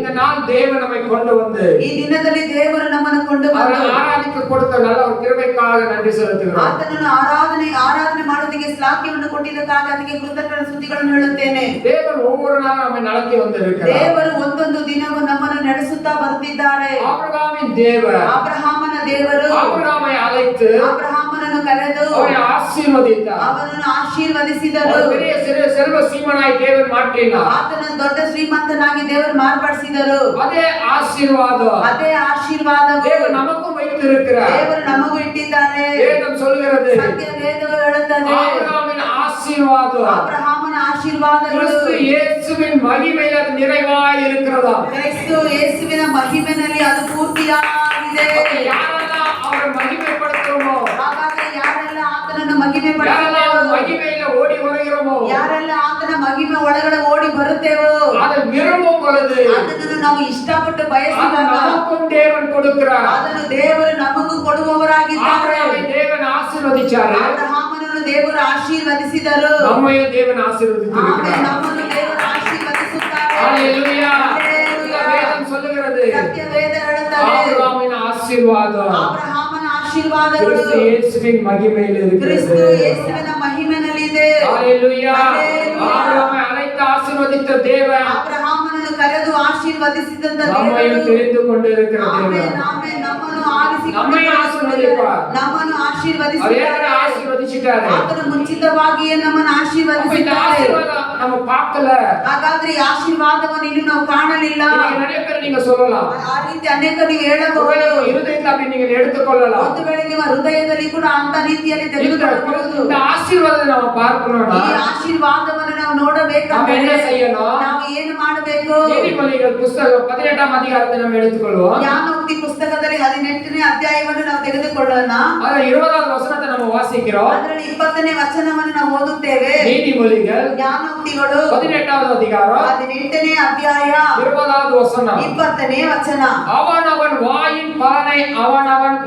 இந்த நாள் தேவன் நம்மை கொண்டு வந்து ಈ ದಿನದಲ್ಲಿ ದೇವರು ನಮ್ಮನ್ನು ಕೊಂಡು ಬಂದು ಆರಾಧಿಕ ಕೊಡುತ್ತ நல்ல ஒரு கிருபைக்காக நன்றி செலுத்துகிறோம். ಆತನನ್ನು ಆರಾಧನೆ ಮಾಡೋದಕ್ಕೆ ಶ್ಲಾಘ್ಯವನ್ನು ಕೊಟ್ಟಿದ್ದಕ್ಕಾಗಿ ಅದಕ್ಕೆ ಕೃತಜ್ಞ ಸ್ತುತಿಗಳನ್ನು ಹೇಳುತ್ತೇನೆ. தேவன் ஒவ்வொரு நாளும் நம்மை நடத்தி வந்திருக்கிறார். ದೇವರು ಒಂದೊಂದು ದಿನವೂ ನಮ್ಮನ್ನು ನಡೆಸುತ್ತಾ ಬರ್ತಿದ್ದಾರೆ. ஆபிரகாமின் தேவன் ಅಬ್ರಹಾಮನ ದೇವರು ஆபிரகாமை அழைத்து ಅಬ್ರಹಾಮನನ್ನು ಕರೆದು அவனை ஆசீர்வதித்தார். ಅವನನ್ನು ಆಶೀರ್ವದಿಸಿದರು. ஒரு பெரிய செல்வ சீமனாய் தேவன் மாற்றினார். ಆತನನ್ನು ದೊಡ್ಡ ಶ್ರೀಮಂತನಾಗಿ ದೇವರು ಮಾರ್ಪಡಿಸಿದರು. அதே ஆசீர்வாதம் ಅದೇ ಆಶೀರ್ವಾದವು தேவன் நமக்கும் வைத்திருக்கிறார். ದೇವರು ನಮಗೂ ಇಟ್ಟಿದ್ದಾನೆ. வேதம் சொல்கிறது ಸತ್ಯ ವೇದವು ಹೇಳುತ್ತದೆ ஆபிரகாமின் ஆசீர்வாதம் ಅಬ್ರಹಾಮನ ಆಶೀರ್ವಾದಗಳು கிறிஸ்து இயேசுவின் மகிமையில் அது நிறைவாய் இருக்கிறதா. ಕ್ರಿಸ್ತ ಯೇಸುವಿನ ಮಹಿಮೆಯಲ್ಲಿ ಅದು ಪೂರ್ತಿಯಾಗಿದೆ. யாரெல்லாம் அவரை மகிமைப்படுத்துறோமோ, ಹಾಗಾದ್ರೆ ಯಾರೆಲ್ಲ ಆತನನ್ನು ಮಹಿಮೆ யாரெல்லாம் அவர் ಪಡಿಸುತ್ತೇವೋ, மகிமையில ஓடி வருகிறோமோ, ಯಾರೆಲ್ಲ ಆತನ ಮಹಿಮೆ ಒಳಗಡೆ ಓಡಿ ಬರುತ್ತೇವೋ, அதை விரும்பும் பொழுது ಅದನ್ನು ನಾವು ಇಷ್ಟಪಟ್ಟು அதை ಬಯಸಿದಾಗ நமக்கும் தேவன் கொடுக்கிறார். ಅದನ್ನು ದೇವರು ನಮಗೂ ಕೊಡುವವರಾಗಿದ್ದಾರೆ. ஆபிரகாமை தேவன் ஆசீர்வதிச்சாரு, ಅಬ್ರಹಾಮನನ್ನು ದೇವರು ಆಶೀರ್ವದಿಸಿದರು. நம்மையும் தேவன் ಆಮೇಲೆ ஆசீர்வதித்திருக்கிறார். ನಮ್ಮನ್ನು ದೇವರು ಆಶೀರ್ವದಿಸುತ್ತಾರೆ. ஹalleluya. ಹಲ್ಲೆಲೂಯಾ. வேதம் சொல்லுகிறது ಸತ್ಯ ವೇದ ಹೇಳುತ್ತದೆ ஆபிரகாமின் ஆசீர்வாதம் ಅಬ್ರಹಾಮನ ಆಶೀರ್ವಾದಗಳು கிறிஸ்து இயேசுவின் மகிமையில் ಕ್ರಿಸ್ತ இருக்கிறது. ಯೇಸುವಿನ ಮಹಿಮೆಯಲ್ಲಿದೆ. ஹalleluya. ஹalleluya. ஆபிரகாமை அழைத்து ஆசீர்வதித்த தேவன் ಅಬ್ರಹಾಮನನ್ನು ಕರೆದು ಆಶೀರ್ವದಿಸಿದಂತ நம்மையும் ದೇವರು தெரிந்து கொண்டிருக்கிற ಆಮೆನ್, தேவன் ಆಮೆನ್. ನಮ್ಮನ್ನು ಆರಿಸಿಕೊಂಡು நம்மை ஆசீர்வதிப்பார். ನಮ್ಮನ್ನು அவர் ಆಶೀರ್ವದಿಸಿದ್ದಾರೆ. ஏற்கனவே ஆசீர்வதிச்சிட்டாரு. ಆತನು ಮುಂಚಿತವಾಗಿಯೇ ನಮ್ಮನ್ನು அப்ப இந்த ಆಶೀರ್ವದಿಸಿದ್ದಾರೆ. ஆசீர்வாதம் நம்ம பார்க்கல. ಹಾಗಾದ್ರೆ ಈ ಆಶೀರ್ವಾದವನ್ನು ಇನ್ನು ನಾವು ಕಾಣಲಿಲ್ಲ. இன்னைக்கு நிறைய பேர் நீங்க சொல்லலாம், ಆ ರೀತಿ ಅನೇಕ ನೀವು ஒருவேளை ಹೇಳಬಹುದು. உங்க இருதயத்துல அப்படி நீங்க எடுத்துக்கொள்ளலாம். ಒಂದು ವೇಳೆ ನಿಮ್ಮ ಹೃದಯದಲ್ಲಿ ಕೂಡ ಅಂತ ರೀತಿಯಲ್ಲಿ ತೆಗೆದುಕೊಳ್ಳಬಹುದು. இந்த ஆசீர்வாதத்தை நம்ம பார்க்கணும்னா ಈ ಆಶೀರ್ವಾದವನ್ನು ನಾವು நம்ம ನೋಡಬೇಕಾದ್ರೆ என்ன செய்யணும்? ನಾವು ಏನು ಮಾಡಬೇಕು? நீதிமொழிகள் புஸ்தகம் 18ஆம் அதிகாரத்தை நம்ம எடுத்துக்கொள்வோம். ಜ್ಞಾನೋಕ್ತಿ ಪುಸ್ತಕದಲ್ಲಿ 18ನೇ ಅಧ್ಯಾಯವನ್ನು ನಾವು ತೆಗೆದುಕೊಳ್ಳೋಣ. அதுல 20வது வசனத்தை நம்ம வாசிக்கிறோம். ಅದರಲ್ಲಿ 20ನೇ ವಚನವನ್ನು ನಾವು ಓದುತ್ತೇವೆ. நீதிமொழிகள் ಜ್ಞಾನೋಕ್ತಿಗಳು 18வது அதிகாரம் 18ನೇ ಅಧ್ಯಾಯ 20வது வசனம். 20ನೇ ವಚನ. அவனவன் வாயின் பலனை அவனவன்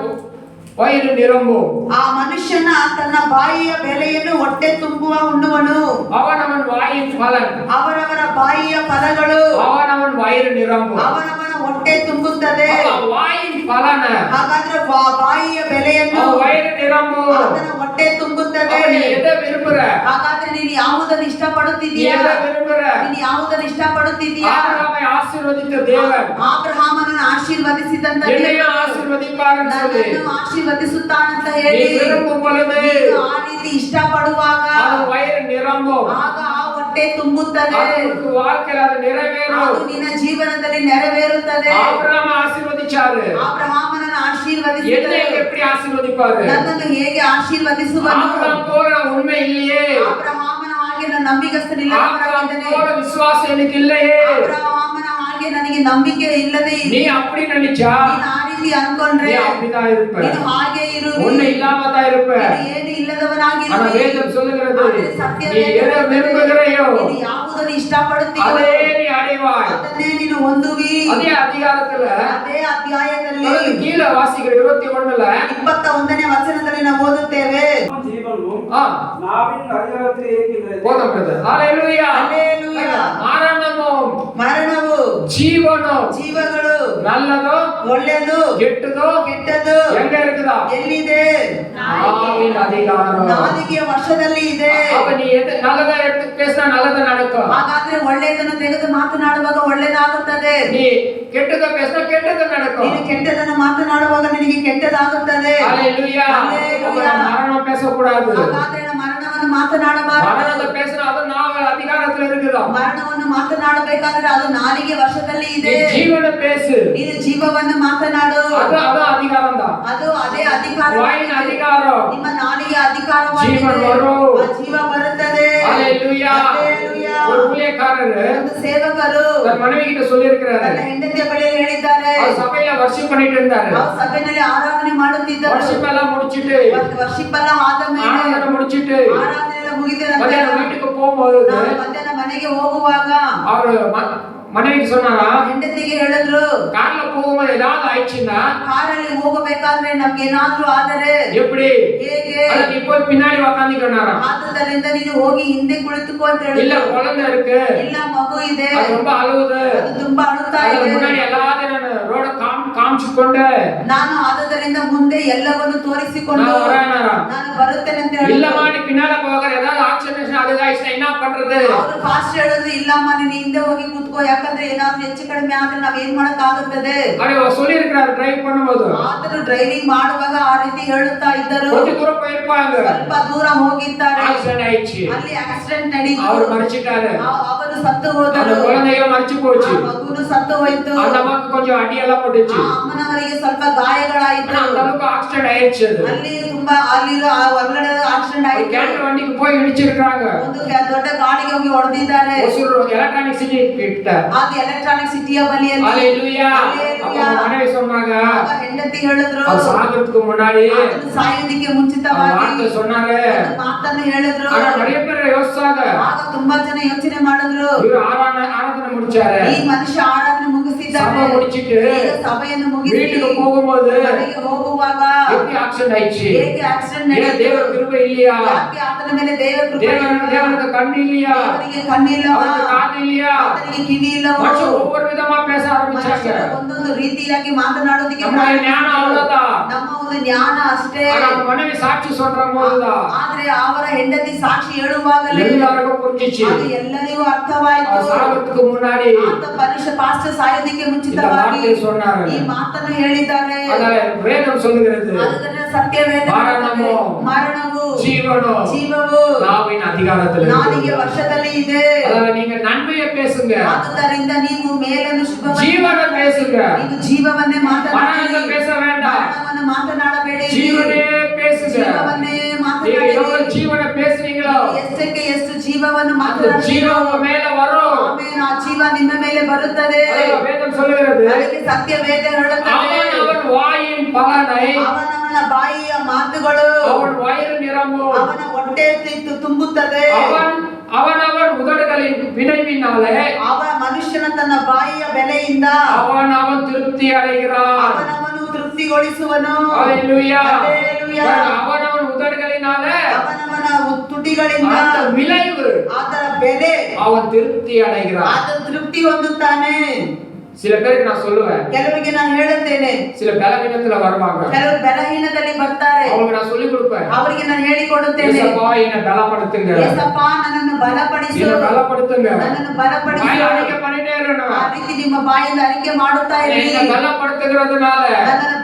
வயிறு நிரம்பும். ಆ ಮನುಷ್ಯನ ತನ್ನ ಬಾಯಿಯ ಬೆಲೆಯನ್ನು ಹೊಟ್ಟೆ ತುಂಬುವ ಉಣ್ಣುವನು. அவனவன் வாயின் பலன் ಅವರವರ ಬಾಯಿಯ ಫಲಗಳು அவனவன் வயிறு நிரம்பும். ಅವನವನ ಹೊಟ್ಟೆ ತುಂಬುತ್ತದೆ. வாயின் பலன ಹಾಗಾದ್ರೆ ಬಾಯಿಯ ಬೆಲೆಯನ್ನು அவன் வயிறு நிரம்பும். ಆತನ ಹೊಟ್ಟೆ ತುಂಬುತ್ತದೆ. அப்ப நீ எதை விரும்புற? ಹಾಗಾದ್ರೆ ನೀನು ಯಾವುದನ್ನು நீ ಇಷ್ಟಪಡುತ್ತಿದ್ದೀಯಾ? எதை விரும்புற? ನೀನು ಯಾವುದನ್ನು ಇಷ್ಟಪಡುತ್ತಿದ್ದೀಯಾ? ஆபிரகாமை ஆசீர்வதித்த தேவன் ಅಬ್ರಹಾಮನನ್ನು ಆಶೀರ್ವದಿಸಿದಂತ என்னையும் ஆசீர்வதிப்பார்னு சொல்லி ನನ್ನನ್ನು ಆಶೀರ್ವದಿಸುತ್ತಾನಂತ நீ ಹೇಳಿ விரும்பும் பொழுது ನೀನು ಆ ರೀತಿ ಇಷ್ಟಪಡುವಾಗ அவன் வயிறு நிரம்பும். ಆಗ ಆ ಹೊಟ್ಟೆ ತುಂಬುತ್ತದೆ. அவனுக்கு வாழ்க்கையில் அது நிறைவேறும். ಅದು ನಿನ್ನ ಜೀವನದಲ್ಲಿ ನೆರವೇರುತ್ತದೆ. ஆபிரகாமை ஆசீர்வதிச்சாரு. ಅಬ್ರಹಾಮನನ್ನು என்னை ಆಶೀರ್ವದಿಸಿದರು. எப்படி ஆசீர்வதிப்பாரு? ನನ್ನನ್ನು ಹೇಗೆ ಆಶೀರ್ವದಿಸುವನು? ஆபிரகாம் போல நான் உண்மை இல்லையே. ಅಬ್ರಹಾಮನ ಹಾಗೆ ನಾನು ನಂಬಿಗಸ್ತನಿಲ್ಲ. ஆபிரகாம் போல விசுவாசம் எனக்கு இல்லையே. ಅಬ್ರಹಾಮನ ಹಾಗೆ ನನಗೆ ನಂಬಿಕೆ ಇಲ್ಲದೆ நீ அப்படி நினைச்சா ನೀನು ಆ ರೀತಿ ಅನ್ಕೊಂಡ್ರೆ நீ அப்படிதான் இருப்ப. ನೀನು ಹಾಗೆ ಇರು. ஒண்ணு இல்லாம தான் இருப்ப. ನೀನು ಏನು ಇಲ್ಲದವನಾಗಿರು. ஆனா வேதம் சொல்லுகிறது ಆದರೆ ಸತ್ಯ நீ எதை விரும்புகிறாயோ ನೀನು ಯಾವುದನ್ನು ಇಷ್ಟಪಡುತ್ತೀಯೋ அதே நீ அடைவாய். ಅದನ್ನೇ ನೀನು ಹೊಂದುವಿ. அதே அதிகாரத்துல ಅದೇ ಅಧ್ಯಾಯದಲ್ಲಿ அதுக்கு கீழே வாசிக்கிற 21ல 21ನೇ ವಚನದಲ್ಲಿ ನಾವು ಓದುತ್ತೇವೆ. ஜீவனும் ஆ நாவின் அதிகாரத்தில் இருக்கின்றது. போதும் பிரதர். ஹalleluya. ஹalleluya. மரணமும் ಮರಣವು ஜீவனும் ಜೀವಗಳು நல்லதோ ಒಳ್ಳೆಯದು கெட்டதோ ಕೆಟ್ಟದು எங்க இருக்குதா? ಎಲ್ಲಿದೆ? நாவின் அதிகாரம். ನಾಲಿಗೆಯ ವಶದಲ್ಲಿ ಇದೆ. அப்ப நீ எது நல்லதா எடுத்து பேசினா நல்லதா நடக்கும். ಹಾಗಾದ್ರೆ ಒಳ್ಳೆಯದನ್ನು ತೆಗೆದು ಮಾತನಾಡುವಾಗ ಒಳ್ಳೆಯದಾಗುತ್ತದೆ. நீ கெட்டதா பேசினா கெட்டது நடக்கும். ನೀನು ಕೆಟ್ಟದನ್ನು ಮಾತನಾಡುವಾಗ ನಿನಗೆ ಕೆಟ್ಟದಾಗುತ್ತದೆ. ஹalleluya. ஹalleluya. மரணம் பேசக்கூடாது. ಹಾಗಾದ್ರೆ ಮರಣವನ್ನು ಮಾತನಾಡಬಾರದು. மரணத்தை பேசினா அது நாவல் அதிகாரத்துல இருக்குதா? ಮರಣವನ್ನು ಮಾತನಾಡಬೇಕಾದ್ರೆ ಅದು ನಾಲಿಗೆ ವಶದಲ್ಲಿ நீ ಇದೆ. ஜீவன பேசு. ನೀನು ಜೀವವನ್ನು ಮಾತನಾಡು. அது அதிகாரம் தான். ಅದು ಅದೇ ಅಧಿಕಾರ. வாயின் அதிகாரம். ನಿಮ್ಮ ನಾಲಿಗೆ ಅಧಿಕಾರವಾಗಿದೆ. ಜೀವ ಬರು. ಆ ಜೀವ ಬರುತ್ತದೆ. ஹalleluya. ಹಲ್ಲೆಲೂಯಾ. ஒரு ஊழியக்காரர் ಒಂದು ಸೇವಕರು தன் மனைவி கிட்ட சொல்லி இருக்கிறாரு. ತನ್ನ ಹೆಂಡತಿಯ ಬಳಿಯಲ್ಲಿ ಹೇಳಿದ್ದಾರೆ. அவர் சபையில வர்ஷிப் பண்ணிட்டு இருந்தாரு. ಅವರು ಸಭೆಯಲ್ಲಿ ಆರಾಧನೆ ಮಾಡುತ್ತಿದ್ದರು. வர்ஷிப் எல்லாம் முடிச்சிட்டு ವರ್ಷಿಪ್ ಎಲ್ಲ ಆದ ಮೇಲೆ ஆராதனை முடிச்சிட்டு ಆರಾಧನೆ ಎಲ್ಲ ಮುಗಿದ ನಂತರ மத்தியானம் வீட்டுக்கு போகும்போது ನಾವು ಮಧ್ಯಾಹ್ನ ಮನೆಗೆ ಹೋಗುವಾಗ அவர் மனைவிக்கு சொன்னாரா, ಹೆಂಡತಿಗೆ ಹೇಳಿದ್ರು, கார்ல போகும்போது ஏதாவது ஆயிடுச்சுன்னா ಕಾರಲ್ಲಿ ಹೋಗಬೇಕಾದ್ರೆ ನಮ್ಗೆ ಏನಾದ್ರೂ ಆದರೆ எப்படி ಹೇಗೆ? அத நீ போய் பின்னாடி உட்காந்துக்கனாரா, ಆದುದರಿಂದ ನೀನು ಹೋಗಿ ಹಿಂದೆ ಕುಳಿತುಕೋ ಅಂತ இல்ல ಹೇಳಿದ್ರು. குழந்தை இருக்கு, ಇಲ್ಲ ಮಗು ಇದೆ, அது ரொம்ப அழுவுது, ಅದು ತುಂಬಾ ಅಳುತ್ತಾ அது ಇದೆ, முன்னாடி எல்லாத்தையும் நான் ரோட காமிச்சுக்கொண்டு ನಾನು ಆದುದರಿಂದ ಮುಂದೆ ಎಲ್ಲವನ್ನು ತೋರಿಸಿಕೊಂಡು நான் வரேனாரா, ನಾನು ಬರುತ್ತೇನೆ ಅಂತ இல்லம்மா ಹೇಳಿದ್ರು. நீ பின்னால போகிற ஏதாவது ஆக்சிடென்ட் அதுகாயிச்சுன்னா என்ன பண்றது, ಅವರು ಫಾಸ್ಟ್ ಹೇಳಿದ್ರು, ಇಲ್ಲಮ್ಮ ನೀನು ಹಿಂದೆ ಹೋಗಿ ಕೂತ್ಕೋ, ಯಾಕಂದ್ರೆ ಏನಾದ್ರೂ ಹೆಚ್ಚು ಕಡಿಮೆ ಆದ್ರೆ ನಾವ್ ಏನ್ ಮಾಡಕ್ ಆಗುತ್ತದೆ. அப்படி சொல்லி இருக்கிறாரு டிரைவ் பண்ணும்போது. ಆತನು ಡ್ರೈವಿಂಗ್ ಮಾಡುವಾಗ ಆ ರೀತಿ ಹೇಳುತ್ತಾ ಇದ್ದರು. கொஞ்ச தூரம் போயிருப்பாங்க, ಸ್ವಲ್ಪ ದೂರ ಹೋಗಿದ್ದಾರೆ, ஆக்சிடென்ட் ஆயிடுச்சு, ಅಲ್ಲಿ ಆಕ್ಸಿಡೆಂಟ್ ನಡೀತು, அவர் மறிச்சிட்டாரு, ಅವನು ಸತ್ತು அந்த ಹೋದರು, குழந்தையும் மறிச்சு போச்சு, ಆ ಮಗುನು ಸತ್ತು ಹೋಯ್ತು, அந்த அம்மாக்கு கொஞ்சம் அடி எல்லாம் பட்டுச்சு, ಆ ಅಮ್ಮನವರಿಗೆ ಸ್ವಲ್ಪ ಗಾಯಗಳಾಯಿತು. ஆனா அந்த அளவுக்கு ஆக்சிடென்ட் ஆயிடுச்சு. அது ಅಲ್ಲಿ ತುಂಬಾ ಅಲ್ಲಿರೋ ಆ ಹೊರಗಡೆ ಆಕ್ಸಿಡೆಂಟ್ ஒரு ಆಯ್ತು. கேண்டர் வண்டிக்கு போய் இடிச்சிருக்காங்க, ಒಂದು ದೊಡ್ಡ ಗಾಡಿಗೆ ಹೋಗಿ ಹೊಡೆದಿದ್ದಾರೆ, ஒசூர் எலக்ட்ரானிக் சிட்டி கிட்ட. ಅದು ಎಲೆಕ್ಟ್ರಾನಿಕ್ ಸಿಟಿಯ ಬಳಿಯಲ್ಲಿ. ஹalleluya. ಹಲ್ಲೆಲೂಯಾ. அப்ப மனைவி சொன்னாங்க, ಆಗ ಹೆಂಡತಿ ಹೇಳಿದ್ರು, அவர் சாகிறதுக்கு முன்னாடி ಆತನು ಸಾಯುವುದಕ್ಕೆ அந்த ಮುಂಚಿತವಾಗಿ வார்த்தை சொன்னாரு. ಒಂದು ಮಾತನ್ನು ಹೇಳಿದ್ರು. ஆனா நிறைய பேர் யோசிச்சாங்க, ಆಗ ತುಂಬಾ ಜನ ಯೋಚನೆ ಮಾಡಿದ್ರು, இவர் ஆராதனை முடிச்சாரு, ಈ ಮನುಷ್ಯ ಆರಾಧನೆ ಮುಗಿಸಿದ್ದಾನೆ, சபை முடிச்சிட்டு ಈಗ ಸಭೆಯನ್ನು ಮುಗಿಸಿ வீட்டுக்கு போகும்போது ಮನೆಗೆ ಹೋಗುವಾಗ எப்படி ஆக்சிடென்ட் ஆயிடுச்சு, ಹೇಗೆ ಆಕ್ಸಿಡೆಂಟ್ ஏன் ನಡೆಯಿತು? தேவ கிருபை இல்லையா, ಯಾಕೆ ಆತನ ಮೇಲೆ ದೇವ ಕೃಪೆ தேவனுக்கு கண்ணு இல்லையா, ದೇವರಿಗೆ ಕಣ್ಣಿಲ್ಲವಾ, அவருக்கு காது இல்லையா, ಆತನಿಗೆ ಕಿವಿ ಇಲ್ಲವಾ? மனுஷன் ஒவ்வொரு விதமா பேச ஆரம்பிச்சாங்க. ಮನುಷ್ಯರು ಒಂದೊಂದು ರೀತಿಯಾಗಿ ಮಾತನಾಡೋದಕ್ಕೆ நம்ம ஞானம் அவ்வளவுதான், ನಮ್ಮ ಒಂದು ಜ್ಞಾನ ಅಷ್ಟೇ. ஆனா நம்ம மனைவி சாட்சி சொல்ற போதுதான் ಆದ್ರೆ ಅವರ ಹೆಂಡತಿ ಸಾಕ್ಷಿ ಹೇಳುವಾಗಲೇ எல்லாருக்கும் புரிஞ்சிச்சு. ಅದು ಎಲ್ಲರಿಗೂ ಅರ್ಥವಾಯಿತು. அவர் சாகிறதுக்கு முன்னாடி ಆತ ಮನುಷ್ಯ ಪಾಸ್ಟರ್ ಸಾಯೋದಕ್ಕೆ இந்த ಮುಂಚಿತವಾಗಿ வார்த்தையை சொன்னாரு. ಈ ಮಾತನ್ನು ಹೇಳಿದ್ದಾರೆ. அதனால வேதம் சொல்லுகிறது, ಅದನ್ನ ಸತ್ಯವೇದ ಮರಣವು, ಮರಣವು, ஜீவனோ ಜೀವವು நாவின் அதிகாரத்தில் ನಾಲಿಗೆ இருக்குது. ವಶದಲ್ಲಿ ಇದೆ. அதனால நீங்க நன்மையை பேசுங்க, ಆದುದರಿಂದ ನೀವು ಮೇಲನ್ನು ಶುಭವನ್ನು ஜீவனை பேசுங்க, ನೀವು ಜೀವವನ್ನೇ ಮಾತನಾಡಿ, மரணத்தை பேச வேண்டாம், ಮರಣವನ್ನು ಮಾತನಾಡಬೇಡಿ, ஜீவனே பேசுங்க. ಜೀವವನ್ನೇ நீங்க ಮಾತನಾಡಿ. எவ்வளவு ஜீவனை பேசுறீங்களோ ಎಷ್ಟಕ್ಕೆ ಎಷ್ಟು ಜೀವವನ್ನು அந்த ಮಾತನಾಡಿ, ஜீவன் உங்க மேல வரும். ಆಮೇಲೆ ಆ ಜೀವ ನಿಮ್ಮ ಮೇಲೆ ಬರುತ್ತದೆ. அதனால வேதம் சொல்லுகிறது, ಅದಕ್ಕೆ ಸತ್ಯವೇದ ಹೇಳುತ್ತದೆ, அவன் வாயின் பலனை ಅವನವನ ಬಾಯಿಯ ಮಾತುಗಳು அவன் வயிறு நிரம்பும், ಅವನ ಹೊಟ್ಟೆ ತುಂಬುತ್ತದೆ. அவன் உதடுகளின் வினைவினாலே ಮನುಷ್ಯನ ತನ್ನ ಬಾಯಿಯ ಬೆಲೆಯಿಂದ அவன் திருப்தி அடைகிறான். ಅವನವನು ತೃಪ್ತಿಗೊಳಿಸುವನು. ஹalleluya. ಹಲ್ಲೆಲೂಯಾ. அவன் உதடுகளினாலே ಅವನವನ ತುಟಿಗಳಿಂದ அந்த விளைவு ಅದರ ಬೆಲೆ அவன் திருப்தி அடைகிறான். ಆತ ತೃಪ್ತಿ ಹೊಂದುತ್ತಾನೆ. சில பேருக்கு நான் சொல்லுவேன், ಕೆಲವರಿಗೆ ನಾನು ಹೇಳುತ್ತೇನೆ, சில பலவீனத்துல வருவாங்க, ಕೆಲವರು ಬಲಹೀನದಲ್ಲಿ ಬರ್ತಾರೆ, அவங்களுக்கு நான் சொல்லி கொடுப்பேன், ಅವರಿಗೆ ನಾನು ಹೇಳಿಕೊಡುತ್ತೇನೆ, ஏசப்பா என்னை பலப்படுத்துங்க, ಯೇಸಪ್ಪ ನನ್ನನ್ನು ಬಲಪಡಿಸು, என்னை பலப்படுத்துங்க, ನನ್ನನ್ನು ಬಲಪಡಿಸು. வாயில அறிக்கை பண்ணிட்டே இருக்கணும். ಆ ರೀತಿ ನಿಮ್ಮ ಬಾಯಿಂದ ಅರಿಕೆ ಮಾಡುತ್ತಾ ಇರಿ. என்னை பலப்படுத்துகிறதுனால ನನ್ನನ್ನು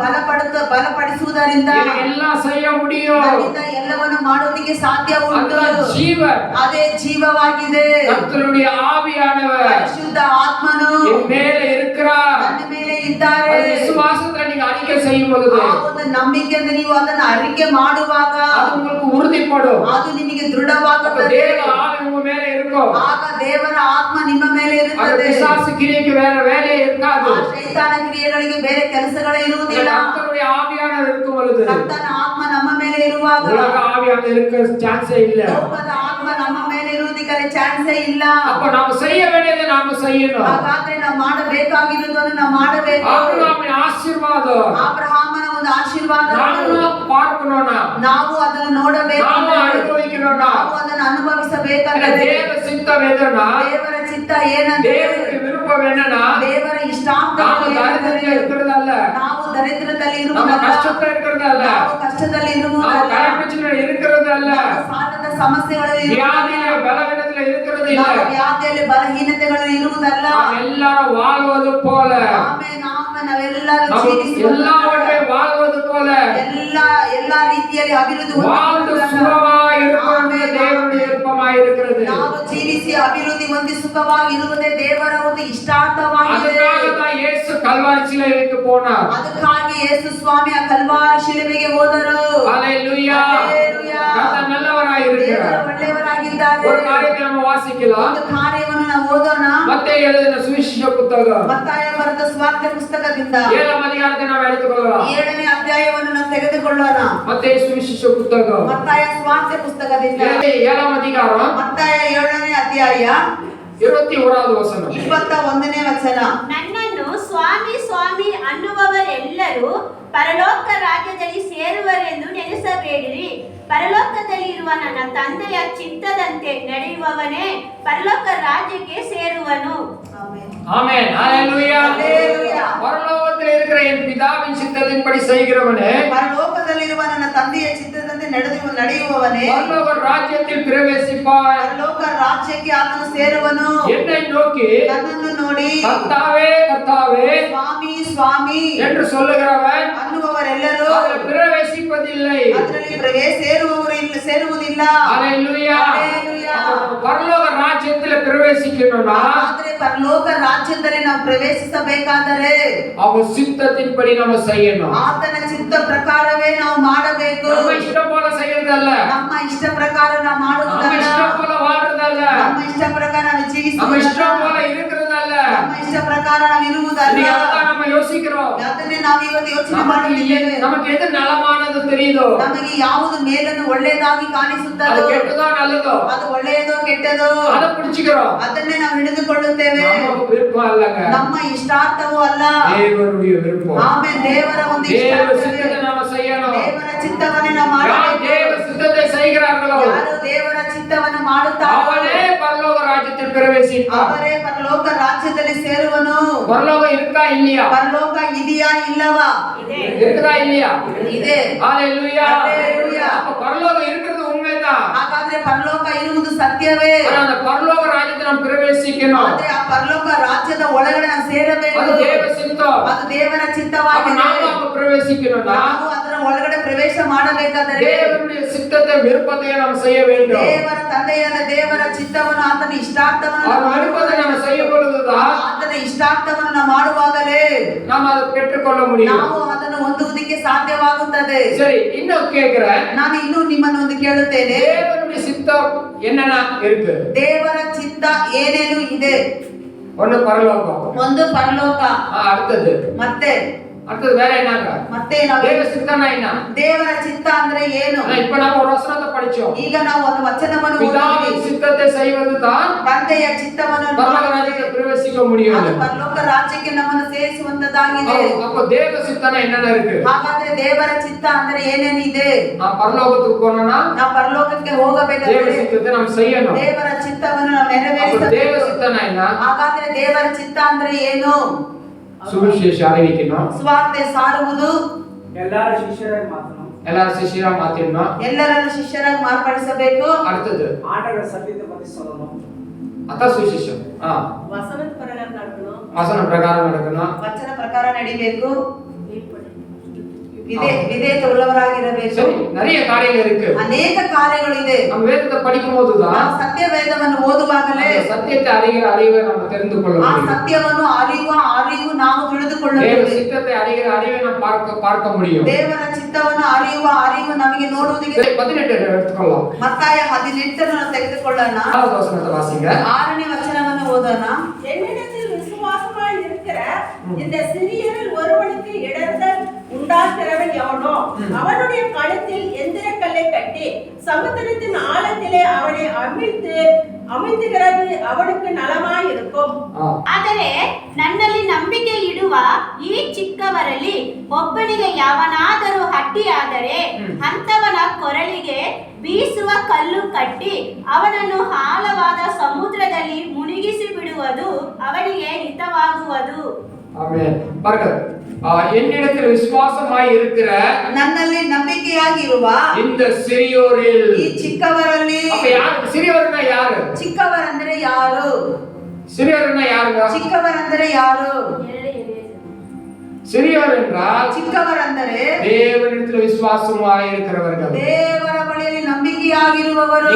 ಬಲಪಡಿಸುವುದರಿಂದ எனக்கு எல்லாம் செய்ய முடியும். ನನ್ನಿಂದ ಎಲ್ಲವನ್ನು ಮಾಡೋದಕ್ಕೆ ಸಾಧ್ಯ ಉಂಟು. அதுதான் ஜீவன். ಅದೇ ಜೀವವಾಗಿದೆ. கர்த்தருடைய ஆவியானவர் ಪರಿಶುದ್ಧ ಆತ್ಮನು என் மேல இருக்கிறார். ನನ್ನ ಮೇಲೆ ಇದ್ದಾರೆ. அது விசுவாசத்துல நீங்க அறிக்கை செய்யும் பொழுது ಆ ಒಂದು ನಂಬಿಕೆಯಿಂದ ನೀವು ಅದನ್ನು ಅರಿಕೆ ಮಾಡುವಾಗ அது உங்களுக்கு உறுதிப்படும். ಅದು ನಿಮಗೆ அப்ப ದೃಢವಾಗುತ್ತದೆ. தேவ ஆவி உங்க மேல இருக்கும். ಆಗ ದೇವರ ಆತ್ಮ ನಿಮ್ಮ ಮೇಲೆ அந்த ಇರುತ್ತದೆ. பிசாசு கிரியைக்கு வேற வேலையே இருக்காது. ಆ ಶೈತಾನ ಕ್ರಿಯೆಗಳಿಗೆ ಬೇರೆ ಕೆಲಸಗಳೇ ಇರುವುದಿಲ್ಲ. கர்த்தருடைய ஆவியானவர் இருக்கும் பொழுது ಕರ್ತನ ಆತ್ಮ ನಮ್ಮ ಮೇಲೆ ಇರುವಾಗ உலக ஆவியானவர் இருக்க சான்ஸே இல்ல. ಲೋಕದ ಆತ್ಮ ನಮ್ಮ ಮೇಲೆ ಇರುವುದಕ್ಕೆ ಚಾನ್ಸೇ ಇಲ್ಲ. அப்ப நாம செய்ய வேண்டியதை நாம செய்யணும். ಹಾಗಾದ್ರೆ ನಾವು ಮಾಡಬೇಕಾಗಿರುವುದನ್ನು ನಾವು ಮಾಡಬೇಕು. ஆபிரகாமின் ஆசீர்வாதம் ಅಬ್ರಹಾಮನ ಒಂದು ಆಶೀರ್ವಾದ நாம பார்க்கணும்னா, ನಾವು ಅದನ್ನು ನೋಡಬೇಕು, நாம அனுபவிக்கணும்னா, ನಾವು ಅದನ್ನು அந்த ಅನುಭವಿಸಬೇಕಾದರೆ தேவ சித்தம் எதுனா, ದೇವರ ಚಿತ್ತ ಏನಂದ್ರೆ தேவனுக்கு விருப்பம் என்னன்னா, ದೇವರ ಇಷ್ಟಾರ್ಥ நாம தாரித்திரத்துல இருக்கிறதல்ல, ನಾವು ದರಿದ್ರದಲ್ಲಿ நம்ம ಇರುವುದಲ್ಲ, கஷ்டத்துல இருக்கிறதல்ல, ನಾವು ಕಷ್ಟದಲ್ಲಿ நம்ம ಇರುವುದಲ್ಲ, கரப்பிச்சுல இருக்கிறதல்ல, ನಾವು ಸಾಲದ ಸಮಸ್ಯೆಗಳಲ್ಲಿ வியாதியில பலவீனத்துல இருக்கிறது இல்ல. ನಾವು ವ್ಯಾಧಿಯಲ್ಲಿ ಬಲಹೀನತೆಗಳು ಇರುವುದಲ್ಲ. நாம் எல்லாரும் வாழ்வது போல, ನಾವೆಲ್ಲರೂ நம்ம எல்லாவற்றையும் வாழ்வது போல ಎಲ್ಲಾ ರೀತಿಯಲ್ಲಿ ಅಭಿವೃದ್ಧಿ வாழ்ந்து சுகமாய் இருப்பது தேவனுடைய விருப்பமாய் இருக்கிறது. ನಾವು ಜೀವಿಸಿ ಅಭಿವೃದ್ಧಿ ಹೊಂದಿ ಸುಖವಾಗಿ ಇರುವುದೇ ದೇವರ ಒಂದು ಇಷ್ಟಾರ್ಥವಾಗಿದೆ. அதுக்காக தான் இயேசு கல்வாரி சிலுவைக்கு போனார். ಅದಕ್ಕಾಗಿ ಯೇಸು ಸ್ವಾಮಿ ಆ ಕಲ್ವಾರಿ ಶಿಲುಬೆಗೆ ಹೋದರು. ஹalleluya. ಹಲ್ಲೆಲೂಯಾ. கர்த்தர் நல்லவராய் இருக்கிறார். ದೇವರು ಒಳ್ಳೆಯವರಾಗಿದ್ದಾರೆ. ஒரு காரியத்தை நம்ம வாசிக்கலாம். ಒಂದು ಕಾರ್ಯವನ್ನು ನಾವು ಓದೋಣ. மத்தேயு எழுதின சுவிசேஷ புத்தகம் ಮತ್ತಾಯ ಬರೆದ ಸುವಾರ್ತೆ ಪುಸ್ತಕದಿಂದ 7ாம் அதிகாரத்தை ನಾವು எடுத்துக்கொள்ளலாம். 7ನೇ ಅಧ್ಯಾಯವನ್ನು ನಾವು ತೆಗೆದುಕೊಳ್ಳೋಣ. மத்தேயு சுவிசேஷ புத்தகம் ಮತ್ತಾಯ ಸುವಾರ್ತೆ ಪುಸ್ತಕದಿಂದ 7ாம் அதிகாரம் ಮತ್ತಾಯ 7ನೇ ಅಧ್ಯಾಯ 21வது வசனம். 21ನೇ ವಚನ. ನನ್ನನ್ನು ಸ್ವಾಮಿ ಸ್ವಾಮಿ ಅನ್ನುವವರೆಲ್ಲರೂ ಪರಲೋಕ ರಾಜ್ಯದಲ್ಲಿ ಸೇರುವರೆಂದು ನೆನೆಸಬೇಡಿರಿ. ಪರಲೋಕದಲ್ಲಿ ಇರುವ ನನ್ನ ತಂದೆಯ ಚಿತ್ತದಂತೆ ನಡೆಯುವವನೇ ಪರಲೋಕ ರಾಜ್ಯಕ್ಕೆ ಸೇರುವನು. ஆமென். ஹalleluya. ஹalleluya. பரலோகத்தில் இருக்கிற என் பிதாவின் சித்தத்தின்படி செய்கிறவனே, ಪರಲೋಕದಲ್ಲಿರುವ ನನ್ನ ತಂದೆಯ ಚಿತ್ತದಂತೆ ನಡೆಯುವವನೇ பரலோக ராஜ்யத்தில் பிரவேசிப்பாய். ಪರಲೋಕ ರಾಜ್ಯಕ್ಕೆ ಆತನು ಸೇರುವನು. என்னை நோக்கி ನನ್ನನ್ನು ನೋಡಿ கர்த்தாவே கர்த்தாவே ಸ್ವಾಮಿ ಸ್ವಾಮಿ என்று சொல்லுகிறவன் ಅನ್ನುವವರೆಲ್ಲರೂ அதில் பிரவேசிப்பதில்லை. ಅದರಲ್ಲಿ ಸೇರುವುದಿಲ್ಲ. ஹalleluya. ஹalleluya. பரலோக ராஜ்யத்தில் பிரவேசிக்கணும்னா ಆದರೆ ಪರಲೋಕ ರಾಜ್ಯದಲ್ಲಿ ನಾವು ಪ್ರವೇಶಿಸಬೇಕಾದರೆ அவர் சித்தத்தின்படி நம்ம செய்யணும். ಆತನ ಚಿತ್ತ ಪ್ರಕಾರವೇ ನಾವು ಮಾಡಬೇಕು. நம்ம இஷ்டம் போல செய்யறதல்ல, ನಮ್ಮ ಇಷ್ಟ ಪ್ರಕಾರ ನಾವು நம்ம ಮಾಡುವುದಲ್ಲ. இஷ்டம் போல வாழ்றதல்ல, ನಮ್ಮ ಇಷ್ಟ ಪ್ರಕಾರ ನಾವು நம்ம ಜೀವಿಸುವುದಲ್ಲ. இஷ்டம் போல இருக்கிறதல்ல. ನಮ್ಮ ಇಷ್ಟ ಪ್ರಕಾರ ನಾವು ಇರುವುದಲ್ಲ. இதுதான் நம்ம யோசிக்கிறோம். ಅದನ್ನೇ ನಾವು ಇವತ್ತು ಯೋಚನೆ ಮಾಡುತ್ತಿದ್ದೇವೆ. நமக்கு எது நலமானது தெரியுதோ, ನಮಗೆ ಯಾವುದು ಮೇಲನ್ನು ಒಳ್ಳೆಯದಾಗಿ அது ಕಾಣಿಸುತ್ತದೋ, கெட்டதோ நல்லதோ ಅದು ಒಳ್ಳೆಯದೋ ಕೆಟ್ಟದೋ அதை பிடிச்சுக்கிறோம். ಅದನ್ನೇ ನಾವು ಹಿಡಿದುಕೊಳ್ಳುತ್ತೇವೆ. நம்ம விருப்பம் இல்லங்க, ನಮ್ಮ ಇಷ್ಟಾರ್ಥವೂ ಅಲ್ಲ. தேவனுடைய விருப்பம். ಆಮೇಲೆ ದೇವರ ಒಂದು தேவ ಇಷ್ಟಾರ್ಥವೇ. சித்தத்தை நாம செய்யணும். ದೇವರ ಚಿತ್ತವನ್ನೇ ನಾವು யார் ಮಾಡಬೇಕು. தேவ சித்தத்தை செய்கிறார்களோ ಯಾರು ದೇವರ ಚಿತ್ತವನ್ನು ಮಾಡುತ್ತಾರೋ அவனே பரலோக ராஜ்யத்தில் பிரவேசிப்பான். ಅವರೇ ಪರಲೋಕ ರಾಜ್ಯದಲ್ಲಿ ಸೇರುವನು. பரலோகம் இருக்கா இல்லையா? ಪರಲೋಕ ಇದೆಯಾ ಇಲ್ಲವಾ? இருக்குதா இல்லையா? ಇದೆ. ஹalleluya. ஹalleluya. அப்ப பரலோகம் இருக்கிறது உண்மைதான். ಹಾಗಾದ್ರೆ ಪರಲೋಕ ಇರುವುದು ಸತ್ಯವೇ. ஆனா அந்த பரலோக ராஜ்யத்தை நாம் பிரவேசிக்கணும். ಆದ್ರೆ ಆ ಪರಲೋಕ ರಾಜ್ಯದ ಒಳಗಡೆ ನಾವು ಸೇರಬೇಕು. அது தேவ சித்தம். ಅದು ದೇವರ அப்ப ಚಿತ್ತವಾಗಿದೆ. நாம அப்ப பிரவேசிக்கணும்னா ನಾವು ಅದರ ಒಳಗಡೆ ಪ್ರವೇಶ ಮಾಡಬೇಕಾದರೆ தேவனுடைய சித்தத்தை விருப்பத்தை நாம் செய்ய வேண்டும். ದೇವರ ತಂದೆಯಾದ ದೇವರ ಚಿತ್ತವನ್ನು ಆತನ ಇಷ್ಟಾರ್ಥವನ್ನು அவர் விருப்பத்தை நாம் செய்யும் பொழுதுதான் ಆತನ ಇಷ್ಟಾರ್ಥವನ್ನು ನಾವು ಮಾಡುವಾಗಲೇ நாம் அதை பெற்றுக்கொள்ள முடியும். ನಾವು ಅದನ್ನು ಹೊಂದುವುದಕ್ಕೆ ಸಾಧ್ಯವಾಗುತ್ತದೆ. சரி, இன்னும் கேக்குறேன், ನಾನು ಇನ್ನೂ ನಿಮ್ಮನ್ನು ಒಂದು ಕೇಳುತ್ತೇನೆ. தேவனுடைய சித்தம் என்னென்ன இருக்கு? ದೇವರ ಚಿತ್ತ ಏನೇನು ಇದೆ? ஒண்ணு பரலோகம், ಒಂದು ಪರಲೋಕ, அடுத்தது அடுத்தது வேற என்னங்க? ಮತ್ತೆ ನಾವು தேவ சித்தம்னா என்ன? ದೇವರ ಚಿತ್ತ ಅಂದ್ರೆ ಏನು? இப்ப ನಾವು ஒரு வசனத்தை படிச்சோம். ಈಗ ನಾವು ಒಂದು ವಚನವನ್ನು பிதாவின் ಓದಿದ್ವಿ. சித்தத்தை செய்வதுதான் ತಂದೆಯ ಚಿತ್ತವನ್ನು பரலோக ராஜ்யத்தில் பிரவேசிக்க முடியும். ಅದು ಪರಲೋಕ ರಾಜ್ಯಕ್ಕೆ ನಮ್ಮನ್ನು ಸೇರಿಸುವಂತದ್ದಾಗಿದೆ. அப்ப தேவ சித்தம்னா என்னென்ன இருக்கு? ಹಾಗಾದ್ರೆ ದೇವರ ಚಿತ್ತ ಅಂದ್ರೆ ಏನೇನಿದೆ? பரலோகத்துக்கு போனோம்னா ನಾವು ಪರಲೋಕಕ್ಕೆ தேவ ಹೋಗಬೇಕಾದ್ರೆ சித்தத்தை நாம் செய்யணும். ದೇವರ ಚಿತ್ತವನ್ನು ನಾವು அப்ப தேவ ನೆರವೇರಿಸಬೇಕು. சித்தம்னா என்ன? ಹಾಗಾದ್ರೆ ದೇವರ ಚಿತ್ತ ಅಂದ್ರೆ ಏನು? சுவிசேஷ அறிவிக்கணும், ಸ್ವಾರ್ಥೆ ಸಾರುವುದು, ಎಲ್ಲಾರ ಶಿಷ್ಯರಾಗಿ ಮಾತನು, எல்லாரும் சிஷியரா மாத்திடணும். ಎಲ್ಲರನ್ನು ಶಿಷ್ಯರಾಗಿ ಮಾರ್ಪಡಿಸಬೇಕು. அடுத்தது ಆಟಗಳ ಸತ್ಯತೆ ಪಡಿಸೋನು, அதான் சுவிசேஷம். ವಸನದ ಪ್ರಕಾರ ನಡ್ಕணும். வசன பிரகாரம் நடக்கணும். ವಚನ ಪ್ರಕಾರ ನಡಿಬೇಕು. ವಿಧೇಯತೆ ಉಳ್ಳವರಾಗಿರಬೇಕು. சரி, நிறைய காரியங்கள் இருக்கு. ಅನೇಕ ಕಾರ್ಯಗಳಿದೆ. நம்ம வேதத்தை படிக்கும் போதுதான் ನಾವು ಸತ್ಯ ವೇದವನ್ನು ಓದುವಾಗಲೇ அந்த சத்தியத்தை அறிகிற அறிவை நம்ம தெரிந்து கொள்ள ಆ முடியும். ಸತ್ಯವನ್ನು ಅರಿವು ನಾವು தேவ ತಿಳಿದುಕೊಳ್ಳಬೇಕು. சித்தத்தை அறிகிற அறிவை நாம் பார்க்க முடியும். ದೇವರ ಚಿತ್ತವನ್ನು ಅರಿವು ನಮಗೆ ನೋಡುವುದಕ್ಕೆ 18 எடுத்துக்கொள்ளலாம். ಮತ್ತಾಯ 18 ತೆಗೆದುಕೊಳ್ಳೋಣ. 6வது வசனத்தை வாசிங்க. 6ನೇ ವಚನವನ್ನು ಓದೋಣ. என்னிடத்தில் விசுவாசமாய் இருக்கிற இந்த சிறியரில் ஒருவனுக்கு இடர்தல் உண்டாக்குறவன் எவனோ அவனுடைய கழுத்தில் எந்திர கல்லை கட்டி சமுத்திரத்தின் ஆழத்திலே அவனை அமிழ்த்துகிறது அவனுக்கு நலமாய் இருக்கும். ಆದರೆ ನನ್ನಲ್ಲಿ ನಂಬಿಕೆ ಇಡುವ ಈ ಚಿಕ್ಕವರಲ್ಲಿ ಒಬ್ಬನಿಗೆ ಯಾವನಾದರೂ ಅಡ್ಡಿಯಾದರೆ ಅಂಥವನ ಕೊರಳಿಗೆ ಬೀಸುವ ಕಲ್ಲು ಕಟ್ಟಿ ಅವನನ್ನು ಆಳವಾದ ಸಮುದ್ರದಲ್ಲಿ ಮುಳುಗಿಸಿ ಬಿಡುವುದು ಅವನಿಗೆ ಹಿತವಾಗುವುದು. ஆமென். பாருங்க, என்னிடத்தில் விசுவாசமாய் இருக்கிற ನನ್ನಲ್ಲಿ ನಂಬಿಕೆಯಾಗಿರುವ இந்த சிறியோரில், ಈ ಚಿಕ್ಕವರಲ್ಲಿ, அப்ப யாரு சிறியோர்னா யாரு? ಚಿಕ್ಕವರಂದ್ರೆ ಯಾರು? சிறியோர்னா யாருங்க? ಚಿಕ್ಕವರಂದ್ರೆ ಯಾರು? சிறியோர் என்றால் ಚಿಕ್ಕವರಂದರೆ தேவனிடத்தில் விசுவாசமாய் இருக்கிறவர்கள். ದೇವರ ಬಳಿಯಲ್ಲಿ ನಂಬಿಕೆಯಾಗಿರುವವರು.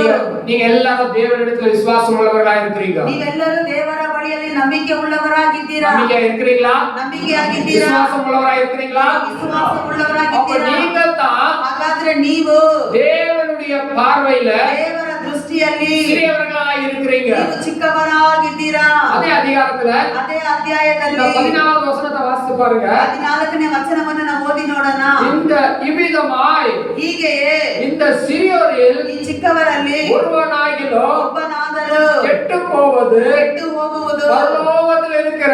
நீங்க எல்லாரும் தேவனிடத்தில் விசுவாசம் உள்ளவர்களாக இருக்கிறீங்க. ನೀವೆಲ್ಲರೂ ದೇವರ ಬಳಿಯಲ್ಲಿ ನಂಬಿಕೆ ಉಳ್ಳವರಾಗಿದ್ದೀರಾ? நம்பிக்கை இருக்கிறீங்களா? ನಂಬಿಕೆಯಾಗಿದ್ದೀರಾ? விசுவாசம் உள்ளவராக இருக்கிறீங்களா? ವಿಶ್ವಾಸ அப்ப ಉಳ್ಳವರಾಗಿದ್ದೀರಾ? நீங்கள் தான் ಹಾಗಾದ್ರೆ ನೀವು தேவனுடைய பார்வையில ದೇವರ ದೃಷ್ಟಿಯಲ್ಲಿ சிறியவர்களாக இருக்கிறீங்க. ನೀವು ಚಿಕ್ಕವರಾಗಿದ್ದೀರಾ. அதே அதிகாரத்துல ಅದೇ ಅಧ್ಯಾಯದಲ್ಲಿ 14வது வசனத்தை வாசித்து பாருங்க. 14ನೇ ವಚನವನ್ನು ನಾವು ಓದಿ ನೋಡೋಣ. இந்த இவ்விதமாய் ಹೀಗೆಯೇ இந்த சிறியோரில் ಈ ಚಿಕ್ಕವರಲ್ಲಿ ஒருவனாகிலும் ಒಬ್ಬನಾದರೂ ಯಾರಾದರೂ கெட்டு போவது ಕೆಟ್ಟು ಹೋಗುವುದು பரலோகத்தில் இருக்கிற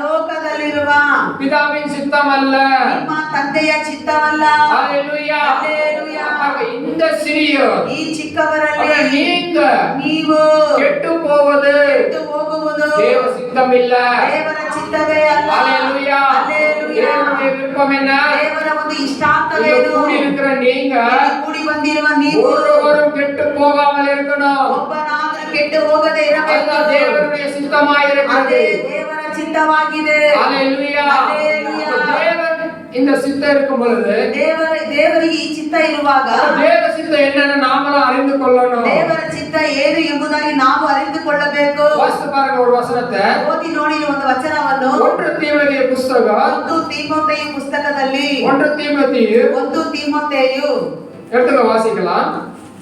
ಲೋಕದಲ್ಲಿರುವ பிதாவின் சித்தம் அல்ல. ನಿಮ್ಮ ತಂದೆಯ ಚಿತ್ತವಲ್ಲ. ஹalleluya. ஹalleluya. இந்த சிறியோர் ಈ ಚಿಕ್ಕವರಲ್ಲಿ நீங்க ನೀವು கெட்டு போவது ಕೆಟ್ಟು ಹೋಗುವುದು தேவ சித்தம் இல்ல. ದೇವರ ಚಿತ್ತವೇ ಅಲ್ಲ. ஹalleluya. ஹalleluya. தேவனுடைய விருப்பம் என்ன? ದೇವರ ಒಂದು இங்க ಇಷ್ಟಾರ್ಥವೇನು? கூடி இருக்கிற நீங்க ಇಲ್ಲಿ ಕೂಡಿ ಬಂದಿರುವ ನೀವು ஒருவரும் கெட்டு போகாமல் இருக்கணும். ಒಬ್ಬನಾದರೂ ಕೆಟ್ಟು ಹೋಗದೆ ಇರಬೇಕು. அதுதான் தேவனுடைய சித்தமாய் இருக்கிறது. ಅದೇ ದೇವರ ಚಿತ್ತವಾಗಿದೆ. ஹalleluya. ஹalleluya. தேவன் இந்த சித்தம் இருக்கும் பொழுது ದೇವರಿಗೆ ಈ ಚಿತ್ತ ಇರುವಾಗ தேவ சித்தம் என்னன்னு நாமளும் அறிந்து கொள்ளணும். ದೇವರ ಚಿತ್ತ ಏನು ಎಂಬುದಾಗಿ ನಾವು ಅರಿತುಕೊಳ್ಳಬೇಕು. வாசித்து பாருங்க ஒரு வசனத்தை. ಓದಿ ನೋಡಿ ಒಂದು ವಚನವನ್ನು. 1 தீமோத்தேயு புத்தகம் 1 தீಮೋಥೆಯು ಪುಸ್ತಕದಲ್ಲಿ 1 தீமோத்தேயு 1 தீಮೋಥೆಯು எடுத்துக்க வாசிக்கலாம்.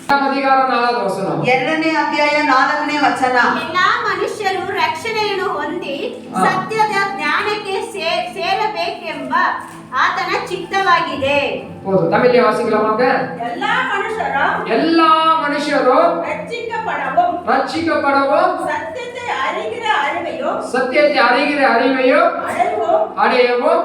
2 அதிகாரம் 4வது வசனம். 2ನೇ ಅಧ್ಯಾಯ 4ನೇ ವಚನ. ಎಲ್ಲಾ ಮನುಷ್ಯರು ರಕ್ಷಣೆಯನ್ನು ಹೊಂದಿ ಸತ್ಯದ ಜ್ಞಾನಕ್ಕೆ ಸೇರಬೇಕೆಂಬ ಆತನ ಚಿತ್ತವಾಗಿದೆ. போதும். தமிழ்ல வாசிக்கலாமாங்க? எல்லா மனுஷரும் ரட்சிக்கப்படவும் சத்தியத்தை அறிகிற அறிவையும் அடையவும்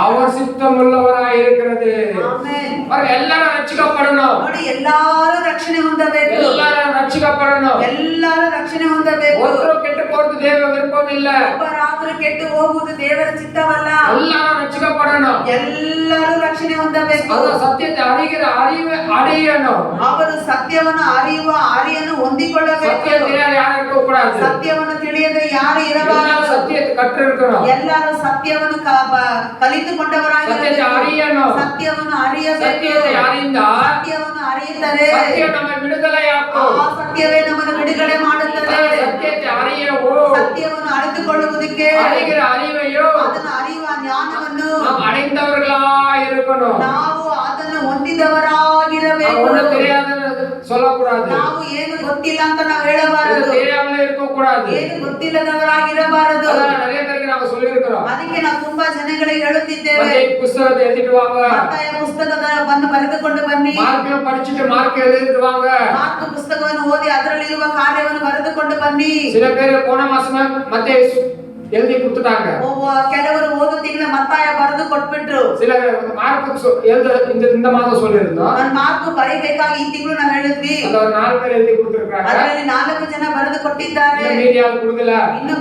அவர் சித்தமுள்ளவராய் இருக்கிறது. ಆಮೆನ್. பாருங்க, எல்லாரும் ரட்சிக்கப்படணும். ನೋಡಿ ಎಲ್ಲರೂ ರಕ್ಷಣೆ ಹೊಂದಬೇಕು. எல்லாரும் ரட்சிக்கப்படணும். ಎಲ್ಲರೂ ರಕ್ಷಣೆ ಹೊಂದಬೇಕು. ஒருத்தரும் கெட்டு போறது தேவ விருப்பம் இல்ல. ಒಬ್ಬರಾದರೂ ಕೆಟ್ಟು ಹೋಗುವುದು ದೇವರ ಚಿತ್ತವಲ್ಲ. எல்லாரும் ரட்சிக்கப்படணும். ಎಲ್ಲರೂ ರಕ್ಷಣೆ ಹೊಂದಬೇಕು. அது சத்தியத்தை அறிகிற அறிவை அடையணும். ಅವರು ಸತ್ಯವನ್ನು ಅರಿಯುವ ಅರಿಯನ್ನು ಹೊಂದಿಕೊಳ್ಳಬೇಕು. சத்தியம் தெரியாத யாரும் இருக்க கூடாது. ಸತ್ಯವನ್ನು ತಿಳಿಯದೆ ಯಾರು ಇರಬಾರದು. எல்லாரும் சத்தியத்தை கற்று இருக்கணும். ಎಲ್ಲರೂ ಸತ್ಯವನ್ನು ಕಲಿತುಕೊಂಡವರಾಗಿರಬೇಕು. சத்தியத்தை அறியணும். ಸತ್ಯವನ್ನು ಅರಿಯಬೇಕು. சத்தியத்தை அறிந்தா ಸತ್ಯವನ್ನು ಅರಿಯುತ್ತಾರೆ. சத்தியம் நம்மை விடுதலையாக்கும். ಆ ಸತ್ಯವೇ ನಮ್ಮನ್ನು ಬಿಡುಗಡೆ ಮಾಡುತ್ತದೆ. சத்தியத்தை அறியவோ ಸತ್ಯವನ್ನು ಅರಿತುಕೊಳ್ಳುವುದಕ್ಕೆ அறிகிற அறிவையோ ಅದನ್ನು ಅರಿಯುವ ಜ್ಞಾನವನ್ನು நாம் அடைந்தவர்களா இருக்கணும். ನಾವು ಅದನ್ನು ಹೊಂದಿದವರಾಗಿರಬೇಕು. ஒன்றும் தெரியாதுன்னு சொல்லக்கூடாது. ನಾವು ಏನು ಗೊತ್ತಿಲ್ಲ ಅಂತ ನಾವು இது ಹೇಳಬಾರದು. தெரியாமலே இருக்கக்கூடாது. ಏನು ಗೊತ್ತಿಲ್ಲದವರಾಗಿರಬಾರದು. அதான் நிறைய பேருக்கு நாம சொல்லியிருக்கிறோம். ಅದಕ್ಕೆ ನಾವು ತುಂಬಾ ಜನಗಳಿಗೆ ಹೇಳುತ್ತಿದ್ದೇವೆ. மத்தேயு புஸ்தகத்தை எடுத்துட்டு வாங்க. ಮತ್ತಾಯ ಪುಸ್ತಕವನ್ನು ಬರೆದುಕೊಂಡು ಬನ್ನಿ. மார்க்கையும் படிச்சுட்டு மார்க் எழுதிட்டு வாங்க. ಮಾರ್ಕ್ ಪುಸ್ತಕವನ್ನು ಓದಿ ಅದರಲ್ಲಿರುವ ಕಾರ್ಯವನ್ನು ಬರೆದುಕೊಂಡು ಬನ್ನಿ. சில பேர் போன மாசமே மத்தேயு எழுதி கொடுத்துட்டாங்க. ಕೆಲವರು ಓದು ತಿಂಗಳ ಮತ್ತಾಯ ಬರೆದು ಕೊಟ್ಬಿಟ್ರು. சில மார்க் எழுத இந்த மாதம் சொல்லியிருந்தோம். ನಾನು ಮಾರ್ಕ್ ಬರೀಬೇಕಾಗಿ ಈ ತಿಂಗಳು ನಾವು ಹೇಳಿದ್ವಿ. அந்த ஒரு 4 பேர் எழுதி கொடுத்திருக்காங்க. ಅದರಲ್ಲಿ 4 ಜನ ಬರೆದು ಕೊಟ್ಟಿದ್ದಾರೆ. மீடியால கொடுக்கல. ಇನ್ನು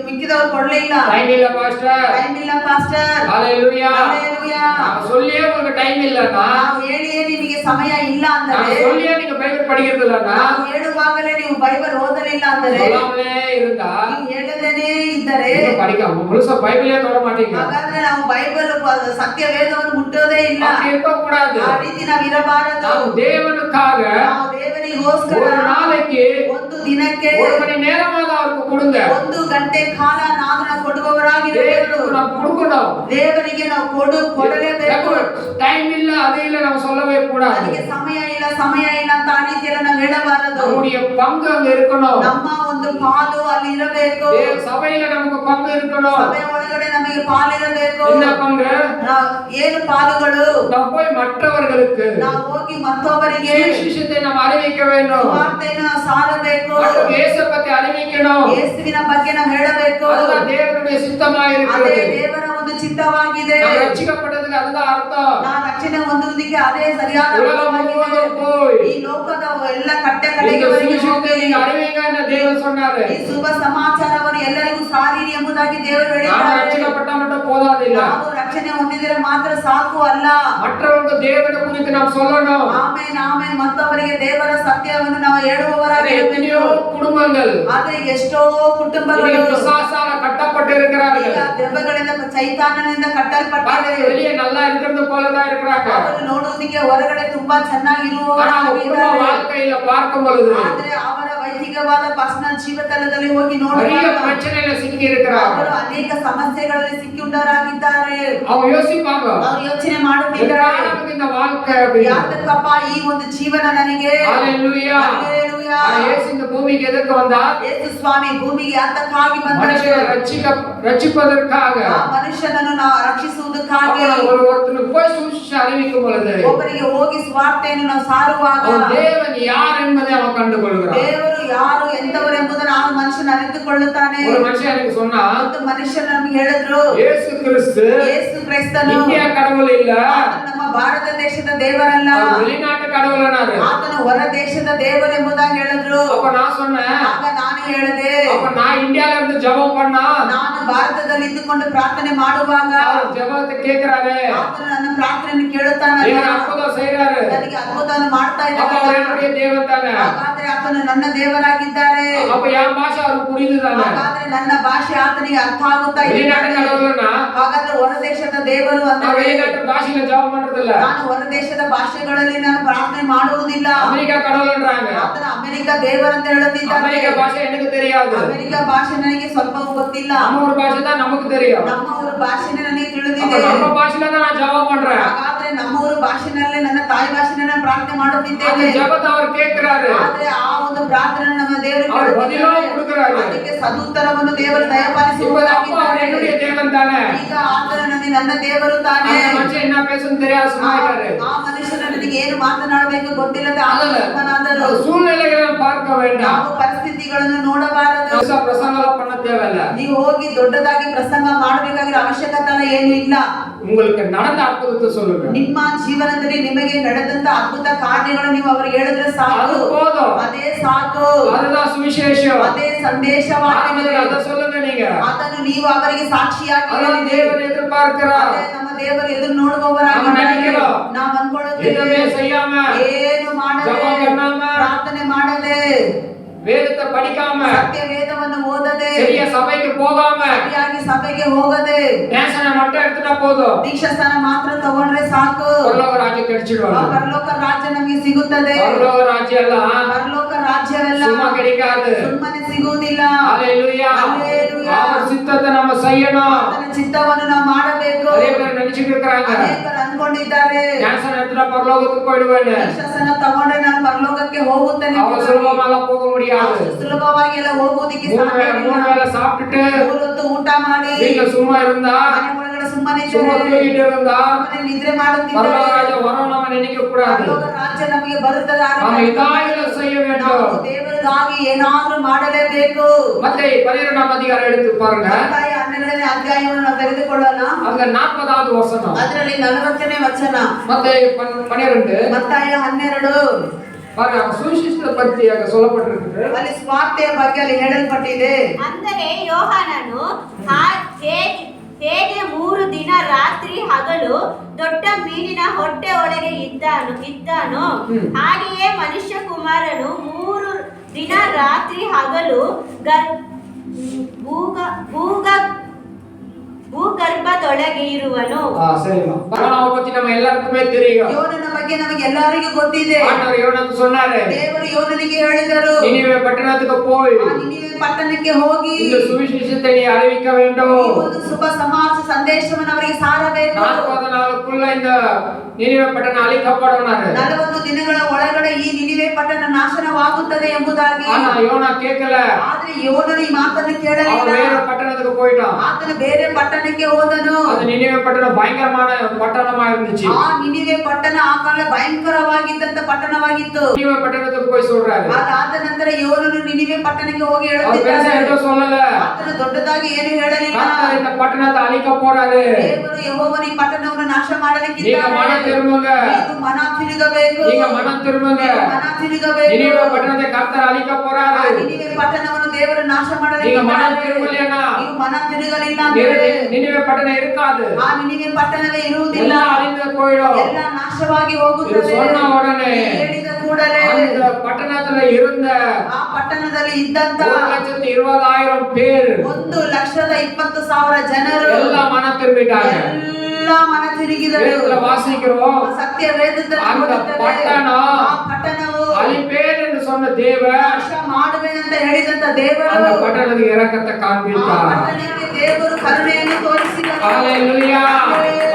ಮಿಕ್ಕಿದವರು ಕೊಡ್ಲಿಲ್ಲ. டைம் இல்ல பாஸ்டர். ಟೈಮ್ ಇಲ್ಲ ಪಾಸ್ಟರ್. ஹalleluya. ಹalleluya. நான் சொல்லியே உங்களுக்கு டைம் இல்லன்னா, ನಾವು ಹೇಳಿಯೇ ನಿಮಗೆ ಸಮಯ ಇಲ್ಲ ಅಂದರೆ, நான் சொல்லியே நீங்க பைபிள் படிக்கிறது இல்லன்னா, ನಾವು ಹೇಳುವಾಗಲೇ ನೀವು ಬೈಬಲ್ ಓದಲಿಲ್ಲ ಅಂದರೆ, சொல்லாமலே இருந்தா ನೀವು ಹೇಳದೇನೆ ಇದ್ದರೆ நீங்க படிக்காம முழுசா பைபிளே தொட மாட்டீங்க. ಹಾಗಾದ್ರೆ ನಾವು ಬೈಬಲ್ ಸತ್ಯ ವೇದವನ್ನು ಮುಟ್ಟೋದೇ ಇಲ್ಲ. அப்படி இருக்க கூடாது. ಆ ರೀತಿ ನಾವು ಇರಬಾರದು. ನಾವು தேவனுக்காக ನಾವು ದೇವರಿಗೋಸ್ಕರ ஒரு நாளைக்கு ಒಂದು ದಿನಕ್ಕೆ 1 மணி நேரமாவது அவருக்கு கொடுங்க. 1 ಗಂಟೆ ಕಾಲ ನಾವು ಕೊಡುವವರಾಗಿರಬೇಕು. தேவனுக்கு நாம் கொடுக்கணும். ದೇವರಿಗೆ ನಾವು ಕೊಡಲೇಬೇಕು. டைம் இல்ல அது இல்ல நம்ம சொல்லவே கூடாது. ಅದಕ್ಕೆ ಸಮಯ ಇಲ್ಲ ಅಂತ ಆ ರೀತಿಯಲ್ಲಿ ನಾವು ಹೇಳಬಾರದು. நம்முடைய பங்கு அங்க இருக்கணும். ನಮ್ಮ ಒಂದು ಪಾಲು ಅಲ್ಲಿ ಇರಬೇಕು. சபையில நமக்கு பங்கு இருக்கணும். ಸಭೆ ಒಳಗಡೆ ನಮಗೆ ಪಾಲಿರಬೇಕು. என்ன பங்கு? ಏನು ಪಾಲುಗಳು? நாம் போய் மற்றவர்களுக்கு ನಾವು ಹೋಗಿ ಮತ್ತೊಬ್ಬರಿಗೆ சுவிசேஷத்தை நாம் அறிவிக்க வேண்டும். ಸುವಾರ್ತೆಯನ್ನು ನಾವು ಸಾರಬೇಕು. மற்றும் இயேசு பத்தி அறிவிக்கணும். ಯೇಸುವಿನ ಬಗ್ಗೆ ನಾವು ಹೇಳಬೇಕು. அதுதான் தேவனுடைய சித்தமாய் ಅದೇ இருக்கிறது. ದೇವರ ಒಂದು ಚಿತ್ತವಾಗಿದೆ. நாம் ரட்சிக்கப்பட்டதுக்கு அதுதான் அர்த்தம். ನಾವು ರಕ್ಷಣೆ ಹೊಂದುವುದಕ್ಕೆ ಅದೇ ಸರಿಯಾದ உலகம் முழுவதும் போய் ಈ ಲೋಕದ ಎಲ್ಲ ಕಟ್ಟ இந்த ಕಡೆಗೆ சுவிசேஷத்தை நீங்க அறிவிங்கன்னு தேவன் சொன்னாரு. ಈ ಶುಭ ಸಮಾಚಾರವನ್ನು ಎಲ್ಲರಿಗೂ ಸಾರಿರಿ ಎಂಬುದಾಗಿ ದೇವರು நாம் ಹೇಳಿದ್ದಾರೆ. ரட்சிக்கப்பட்ட மட்டும் போதாதில்ல. ನಾವು ರಕ್ಷಣೆ ಹೊಂದಿದರೆ ಮಾತ್ರ ಸಾಕು ಅಲ್ಲ, மற்றவங்க தேவனை குறித்து நாம் சொல்லணும். ಆಮೇಲೆ ಮತ್ತೊಬ್ಬರಿಗೆ ದೇವರ ಸತ್ಯವನ್ನು ನಾವು ಹೇಳುವವರಾಗಿ எத்தனையோ குடும்பங்கள் ಆದ್ರೆ ಎಷ್ಟೋ ಕುಟುಂಬಗಳು இன்னைக்கு பிசாசால கட்டப்பட்டு இருக்கிறார்கள். ಈಗ ದೆವ್ವಗಳಿಂದ ಚೈತಾನ್ಯದಿಂದ ಕಟ್ಟಲ್ಪಟ್ಟಿವೆ. வெளியே நல்லா இருக்கிறது போலதான் இருக்கிறாங்க. ಅವರು ನೋಡುವುದಕ್ಕೆ ಹೊರಗಡೆ ತುಂಬಾ ஆனா அவங்க ಚೆನ್ನಾಗಿರುವವರಾಗಿದ್ದಾರೆ. குடும்ப வாழ்க்கையில பார்க்கும் பொழுது ಆದ್ರೆ ಅವರ ವೈಯಕ್ತಿಕವಾದ ಪರ್ಸನಲ್ ಜೀವಿತದಲ್ಲಿ ಹೋಗಿ நிறைய ನೋಡುವಾಗ பிரச்சனையில சிக்கி இருக்கிறாங்க. ಅವರು ಅನೇಕ ಸಮಸ್ಯೆಗಳಲ್ಲಿ ಸಿಕ್ಕಿఉండವರಾಗಿದ್ದಾರೆ. அவங்க யோசிப்பாங்க, ಅವರು ಯೋಚನೆ ಮಾಡುತ್ತಿದ್ದಾರೆ, எதனால நமக்கு இந்த வாழ்க்கை அப்படின்னு. ಯಾತಕ್ಕಪ್ಪ ಈ ಒಂದು ಜೀವನ ನನಗೆ. ஹalleluya. ಹಲ್ಲೆಲೂಯಾ. இயேசு இந்த பூமிக்கு எதற்கு வந்தார்? ಯೇಸು ಸ್ವಾಮಿ ಭೂಮಿಗೆ ಯಾತಕ್ಕಾಗಿ ಬಂದರು? மனுஷனை ரட்சிப்பதற்காக. ಆ ಮನುಷ್ಯನನ್ನು ನಾವು ರಕ್ಷಿಸುವುದಕ್ಕಾಗಿ. ஒருத்தனுக்கு போய் சுவிசேஷம் அறிவிக்கும் பொழுது ಒಬ್ಬರಿಗೆ ಹೋಗಿ ಸ್ವಾರ್ಥೆಯನ್ನು ನಾವು ಸಾರುವಾಗ அவன் தேவன் யார் என்பதை அவன் கண்டுகொள்கிறான். ದೇವರು ಯಾರು ಎಂತವರು ಎಂಬುದನ್ನು ಆ ಮನುಷ್ಯನ ಅರಿತುಕೊಳ್ಳುತ್ತಾನೆ. ஒரு மனுஷன் எனக்கு சொன்னா, ಒಂದು ಮನುಷ್ಯರು ನಮಗೆ ಹೇಳಿದ್ರು, இயேசு கிறிஸ்து ಯೇಸು ಕ್ರಿಸ್ತನು இந்தியா கடவுள் இல்ல, ಆತನು ನಮ್ಮ ಭಾರತ ದೇಶದ ದೇವರಲ್ಲ, அவர் வெளிநாட்டு கடவுள்னாரு. ಆತನು ಹೊರ ದೇಶದ ದೇವರು ಎಂಬುದಾಗಿ ಹೇಳಿದ್ರು. அப்ப நான் சொன்னேன், ಆಗ ನಾನು ಹೇಳಿದೆ, அப்ப நான் இந்தியால இருந்து ஜெபம் பண்ணா ನಾನು ಭಾರತದಲ್ಲಿ ಇದ್ದುಕೊಂಡು ಪ್ರಾರ್ಥನೆ ಮಾಡುವಾಗ அவர் ஜெபத்தை கேக்குறாரு, ಆತನು ನನ್ನ ಪ್ರಾರ್ಥನೆಯನ್ನು ಕೇಳುತ್ತಾನಲ್ಲ, எனக்கு அற்புதம் செய்றாரு, ನನಗೆ ಅದ್ಭುತವನ್ನು ಮಾಡ್ತಾ அப்ப அவர் ಇದ್ದಾನೆ. என்னுடைய தேவன் தானே, ಹಾಗಾದ್ರೆ ಆತನು ನನ್ನ ದೇವರಾಗಿದ್ದಾರೆ. அப்ப என் பாஷை அவருக்கு புரியுது தானே. ಹಾಗಾದ್ರೆ ನನ್ನ ಭಾಷೆ ಆತನಿಗೆ ಅರ್ಥ ಆಗುತ್ತಾ ಇದೆ. வெளிநாட்டு கடவுள்னா ಹಾಗಾದ್ರೆ ಹೊರ ದೇಶದ ದೇವರು நான் ಅಂದ್ರೆ வெளிநாட்டு பாஷையில ஜெபம் பண்றது இல்ல, ನಾನು ಹೊರ ದೇಶದ ಭಾಷೆಗಳಲ್ಲಿ ನಾನು ಪ್ರಾರ್ಥನೆ ಮಾಡುವುದಿಲ್ಲ. அமெரிக்கா கடவுள்ன்றாங்க, ಆತನ ಅಮೆರಿಕ ದೇವರಂತ ಹೇಳುತ್ತಿದ್ದಾರೆ. அமெரிக்கா பாஷை எனக்கு தெரியாது, ಅಮೆರಿಕ ಭಾಷೆ ನನಗೆ ಸ್ವಲ್ಪವೂ ಗೊತ್ತಿಲ್ಲ. நம்ம ஒரு பாஷை தான் நமக்கு தெரியும். ನಮ್ಮ ಊರ ಭಾಷೆನೇ ನನಗೆ அப்ப ತಿಳಿದಿದೆ. நம்ம பாஷையில தான் நான் ஜெபம் பண்றேன். ಹಾಗಾದ್ರೆ ನಮ್ಮ ಊರ ಭಾಷೆನಲ್ಲೇ ನನ್ನ ತಾಯಿ ಭಾಷೆನೇ ನಾನು ಪ್ರಾರ್ಥನೆ அந்த ಮಾಡುತ್ತಿದ್ದೇನೆ. ஜெபத்தை அவர் கேக்குறாரு, ಆದ್ರೆ ಆ ಒಂದು ಪ್ರಾರ್ಥನೆ ನಮ್ಮ ದೇವರು அவர் பதிலா கொடுக்கிறாரு. ಅದಕ್ಕೆ ಸದುತ್ತರವನ್ನು ದೇವರು இப்ப அப்பா அவர் ದಯಪಾಲಿಸುವುದಾಗಿದ್ದಾರೆ. என்னுடைய தேவன் தானே, ಈಗ ಆತನು ನನಗೆ ನನ್ನ ದೇವರು ತಾನೇ. அந்த மனுஷன் என்ன பேசணும் தெரியாது சும்மா இருக்காரு. ಆ ಮನುಷ್ಯನ ನನಗೆ ಏನು ಮಾತನಾಡಬೇಕು ಗೊತ್ತಿಲ್ಲದೆ ಆತನಾದರೂ அது சூழ்நிலைகளை பார்க்க வேண்டாம், ನಾವು ಪರಿಸ್ಥಿತಿಗಳನ್ನು ನೋಡಬಾರದು. பெருசா பிரசங்கம் பண்ண தேவையில்ல, ನೀವು ಹೋಗಿ ದೊಡ್ಡದಾಗಿ ಪ್ರಸಂಗ ಮಾಡಬೇಕಾಗಿರೋ ಅವಶ್ಯಕತೆ ಏನು ಇಲ್ಲ. உங்களுக்கு நடந்த அற்புதத்தை சொல்லுங்க, ನಿಮ್ಮ ಜೀವನದಲ್ಲಿ ನಿಮಗೆ ನಡೆದಂತ ಅದ್ಭುತ ಕಾರ್ಯಗಳು ನೀವು ಅವರಿಗೆ ಹೇಳಿದ್ರೆ அது ಸಾಕು. போதும், ಅದೇ ಸಾಕು. அதுதான் சுவிசேஷம். ಅದೇ ಸಂದೇಶವಾಗಿದೆ. ஆரம்பத்துல அதை சொல்லுங்க நீங்க, ಅದನ್ನು ನೀವು ಅವರಿಗೆ ಸಾಕ್ಷಿಯಾಗಿ அதான் ಹೇಳಿರಿ. தேவன் எதிர்பார்க்கிறார். ಅದೇ ನಮ್ಮ ದೇವರು ಎದುರು ನೋಡುವವರಾಗಿದ್ದಾರೆ. ನಾವು ಅನ್ಕೊಳ್ಳುತ್ತೇವೆ, எதுவுமே செய்யாம, ಏನು ಮಾಡದೆ, ಜಪ பண்ணாம, ಪ್ರಾರ್ಥನೆ ಮಾಡದೆ, வேதத்தை படிக்காம, ಸತ್ಯ ವೇದವನ್ನು ಓದದೆ, சரியா சபைக்கு போகாம, ಸರಿಯಾಗಿ ಸಭೆಗೆ ಹೋಗದೆ, நேசனை மட்டும் எடுத்துட்டா போதும், ದೀಕ್ಷಾಸ್ಥಾನ ಮಾತ್ರ ತಗೊಂಡ್ರೆ ಸಾಕು. பரலோக ராஜ்யம் கிடைச்சிடுவாங்க. ಪರಲೋಕ ರಾಜ್ಯ ನಮಗೆ ಸಿಗುತ್ತದೆ. பரலோக ராஜ்யம் எல்லாம் ಪರಲೋಕ ರಾಜ್ಯವೆಲ್ಲ சும்மா கிடைக்காது. ಸುಮ್ಮನೆ ಸಿಗುವುದಿಲ್ಲ. ஹalleluya. ஹalleluya. அவர் சித்தத்தை நம்ம செய்யணும். ಆತನ ಚಿತ್ತವನ್ನು ನಾವು ಮಾಡಬೇಕು. நிறைய பேர் நினைச்சிட்டு இருக்காங்க, ಅನೇಕರು ಅನ್ಕೊಂಡಿದ್ದಾರೆ, நேசனை எடுத்துட்டா பரலோகத்துக்கு போயிடுவேன்னு. ದೀಕ್ಷಾಸ್ಥಾನ ತಗೊಂಡ್ರೆ ನಾನು ಪರಲೋಕಕ್ಕೆ ಹೋಗುತ್ತೇನೆ. அவ்வளவு சுலபமாலாம் போக முடியாது. ಅಷ್ಟು ಸುಲಭವಾಗಿ ಎಲ್ಲ ಹೋಗುವುದಕ್ಕೆ மூணு ಸಾಧ್ಯವಿಲ್ಲ. வேளை சாப்பிட்டுட்டு ಮೂರು ಹೊತ್ತು ಊಟ ಮಾಡಿ வீட்டுல சும்மா இருந்தா, ಮನೆ ಒಳಗಡೆ ಸುಮ್ಮನೆ சும்மா தூங்கிட்டு இருந்தா ಸುಮ್ಮನೆ ನಿದ್ರೆ ಮಾಡುತ್ತಿದ್ದಾರೆ. பரலோக ராஜ்யம் வரும் நம்ம நினைக்க கூடாது. ಪರಲೋಕ ರಾಜ್ಯ ನಮಗೆ ಬರುತ್ತದೆ. நாம இதாயில செய்ய வேண்டும். ನಾವು ದೇವರಿಗಾಗಿ ಏನಾದ್ರೂ ಮಾಡಲೇಬೇಕು. ಮತ್ತೆ 11ஆம் அதிகாரம் எடுத்து பாருங்க, ಮತ್ತಾಯ 12ನೇ ಅಧ್ಯಾಯವನ್ನು ನಾವು ತೆಗೆದುಕೊಳ್ಳೋಣ. அங்க 40வது வசனம். ಅದರಲ್ಲಿ 40ನೇ ವಚನ. ಮತ್ತೆ 12 ಮತ್ತಾಯ 12 பாருங்க, சுவிசேஷத்தை பத்தி அங்க சொல்லப்பட்டிருக்கு. ಅಲ್ಲಿ ಸ್ವಾರ್ಥೆಯ ಬಗ್ಗೆ ಅಲ್ಲಿ ಹೇಳಲ್ಪಟ್ಟಿದೆ. ಅಂದರೆ ಯೋಹಾನನು ಹೇಗೆ 3 ದಿನ ರಾತ್ರಿ ಹಗಲು ದೊಡ್ಡ ಮೀನಿನ ಹೊಟ್ಟೆ ಒಳಗೆ ಇದ್ದಾನೋ ಹಾಗೆಯೇ ಮನುಷ್ಯ ಕುಮಾರನು 3 ದಿನ ರಾತ್ರಿ ಹಗಲು ಭೂಗರ್ಭದೊಳಗೆ ಇರುವನು. சரிமா, யோனாவை பத்தி நம்ம எல்லாருக்குமே தெரியும். ಯೋನನ ಬಗ್ಗೆ ನಮಗೆ ಎಲ್ಲರಿಗೂ ಗೊತ್ತಿದೆ. ஆண்டவர் யோனாக்கு சொன்னாரு, ದೇವರು ಯೋನನಿಗೆ ಹೇಳಿದರು, நினிவே பட்டணத்துக்கு போய் ಆ ನಿನಿವೆ ಪಟ್ಟಣಕ್ಕೆ ಹೋಗಿ இந்த சுவிசேஷத்தை நீ அறிவிக்க வேண்டும். ಈ ಒಂದು ಶುಭ ಸಮಾಜ ಸಂದೇಶವನ್ನು ಅವರಿಗೆ ಸಾರಬೇಕು. 40 நாளுக்குள்ள இந்த நினிவே பட்டணம் அழிக்கப்படும். 40 ದಿನಗಳ ಒಳಗಡೆ ಈ ನಿನಿವೆ ಪಟ್ಟಣ ನಾಶನವಾಗುತ್ತದೆ ಎಂಬುದಾಗಿ. ஆனா யோனா கேட்கல, ಆದ್ರೆ ಯೋನನು ಈ ಮಾತನ್ನು ಕೇಳಲಿಲ್ಲ. அவன் வேற பட்டணத்துக்கு போயிட்டான். ಆತನು ಬೇರೆ ಪಟ್ಟಣಕ್ಕೆ ಹೋದನು. அந்த நினிவே பட்டணம் பயங்கரமான பட்டணமா இருந்துச்சு. ಆ ನಿನಿವೆ ಪಟ್ಟಣ ಆ ಕಾಲ ಭಯಂಕರವಾಗಿದ್ದಂತ ಪಟ್ಟಣವಾಗಿತ್ತು. நினிவே பட்டணத்துக்கு போய் சொல்றாரு. ಅದಾದ ನಂತರ ಯೋನನು ನಿನಿವೆ ಪಟ್ಟಣಕ್ಕೆ ಹೋಗಿ அவர் பெருசா ಹೇಳುತ್ತಿದ್ದಾನೆ. எதுவும் சொல்லல, ಆತನು ದೊಡ್ಡದಾಗಿ ಏನು ಹೇಳಲಿಲ್ಲ. கர்த்தர் இந்த பட்டணத்தை அழிக்க போறாரு, ದೇವರು ಯೆಹೋವನು ಈ ಪಟ್ಟಣವನ್ನು ನಾಶ நீங்க ಮಾಡಲಿಕ್ಕಿದ್ದಾನೆ. மனம் திரும்புங்க, ನೀವು ಮನ ತಿರುಗಬೇಕು. நீங்க மனம் திரும்புங்க, ಮನ ತಿರುಗಬೇಕು. நினிவே பட்டணத்தை கர்த்தர் அழிக்க ಆ போறாரு. ನಿನಿವೆ ಪಟ್ಟಣವನ್ನು ದೇವರು ನಾಶ நீங்க ಮಾಡಲಿಕ್ಕಿದ್ದಾನೆ. மனம் திரும்பலைன்னா ನೀವು ಮನ ತಿರುಗಲಿಲ್ಲ ಅಂದ್ರೆ நினிவே பட்டணம் இருக்காது, ಆ ನಿನಿವೆ ಪಟ್ಟಣವೇ ಇರುವುದಿಲ್ಲ. எல்லாம் அழிந்து போயிடும். ಎಲ್ಲ ನಾಶವಾಗಿ இது ಹೋಗುತ್ತದೆ. சொன்ன உடனே ಹೇಳಿದ ಕೂಡಲೇ அந்த பட்டணத்துல இருந்த ಆ ಪಟ್ಟಣದಲ್ಲಿ ಇದ್ದಂತ 1,20,000 பேர் 1,20,000 ಜನರು எல்லாம் மனம் திரும்பிட்டாங்க. ಎಲ್ಲ ಮನ ತಿರುಗಿದರು. வேதத்துல வாசிக்கிறோம், ಸತ್ಯ ವೇದದಲ್ಲಿ அந்த ಓದುತ್ತೇವೆ. பட்டணம் ಆ ಪಟ್ಟಣವು அழிப்பேன் என்று சொன்ன தேவன் ನಾಶ ಮಾಡುವೆನಂತ ಹೇಳಿದಂತ ದೇವರು அந்த பட்டணத்துக்கு இரக்கத்தை ಆ காண்பித்தார். ಪಟ್ಟಣಕ್ಕೆ ದೇವರು ಕರುಣೆಯನ್ನು ತೋರಿಸಿದರು. ஹalleluya.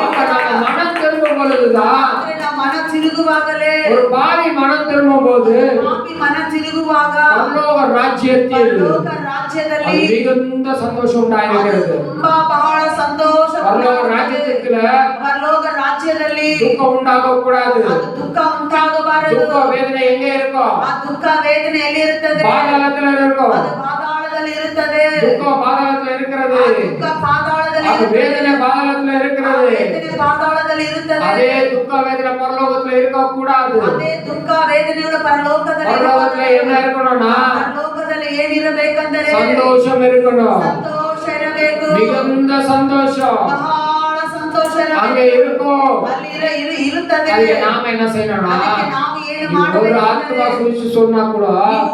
அப்ப நம்ம மனம் திரும்பும் பொழுதுதான், ಆದ್ರೆ ನಾವು ಮನ ತಿರುಗುವಾಗಲೇ, ஒரு பாவி மனம் திரும்பும் போது ಪಾಪಿ ಮನ ತಿರುಗುವಾಗ பரலோக ராஜ்யத்தில் ಪರಲೋಕ அது ರಾಜ್ಯದಲ್ಲಿ மிகுந்த சந்தோஷம் உண்டாயிருக்கிறது. ತುಂಬಾ ಬಹಳ ಸಂತೋಷ. பரலோக ராஜ்யத்துக்குள்ள ಪರಲೋಕ ರಾಜ್ಯ ರಾಜ್ಯದಲ್ಲಿ துக்க உண்டாக கூடாது. ಅದು ದುಃಖ ಉಂಟಾಗಬಾರದು. துக்க வேதனை எங்க இருக்கும்? ಆ ದುಃಖ ವೇದನೆ ಎಲ್ಲಿ ಇರುತ್ತದೆ? பாதாளத்துல இருக்கும். ಅದು ಪಾತಾಳದಲ್ಲಿ ಇರುತ್ತದೆ. துக்க பாதாளத்துல இருக்கிறது. ಆ ದುಃಖ ಪಾತಾಳದಲ್ಲಿ அது ಇರುತ್ತದೆ. வேதனை பாதாளத்துல ಆ இருக்கிறது. ವೇದನೆ ಪಾತಾಳದಲ್ಲಿ ಇರುತ್ತದೆ. அதே துக்க வேதனை பரலோகத்துல இருக்க கூடாது. ಅದೇ ದುಃಖ ವೇದನೆಗಳು ಪರಲೋಕದಲ್ಲಿ பரலோகத்துல என்ன இருக்கணும்னா ಪರಲೋಕದಲ್ಲಿ ಏನಿರಬೇಕಂದರೆ சந்தோஷம் இருக்கணும். ಸಂತೋಷ ಇರಬೇಕು. மிகுந்த சந்தோஷம் ಬಹಳ ಸಂತೋಷ அங்க ಇರಬೇಕು. இருக்கும். ಅಲ್ಲಿ ಇರುತ್ತದೆ. அதுக்கு நாம என்ன செய்யணும்னா ಅದಕ್ಕೆ ನಾವು ಏನು ஒரு ಮಾಡಬೇಕು? ஆத்மா சுவிச்சு சொன்னா கூட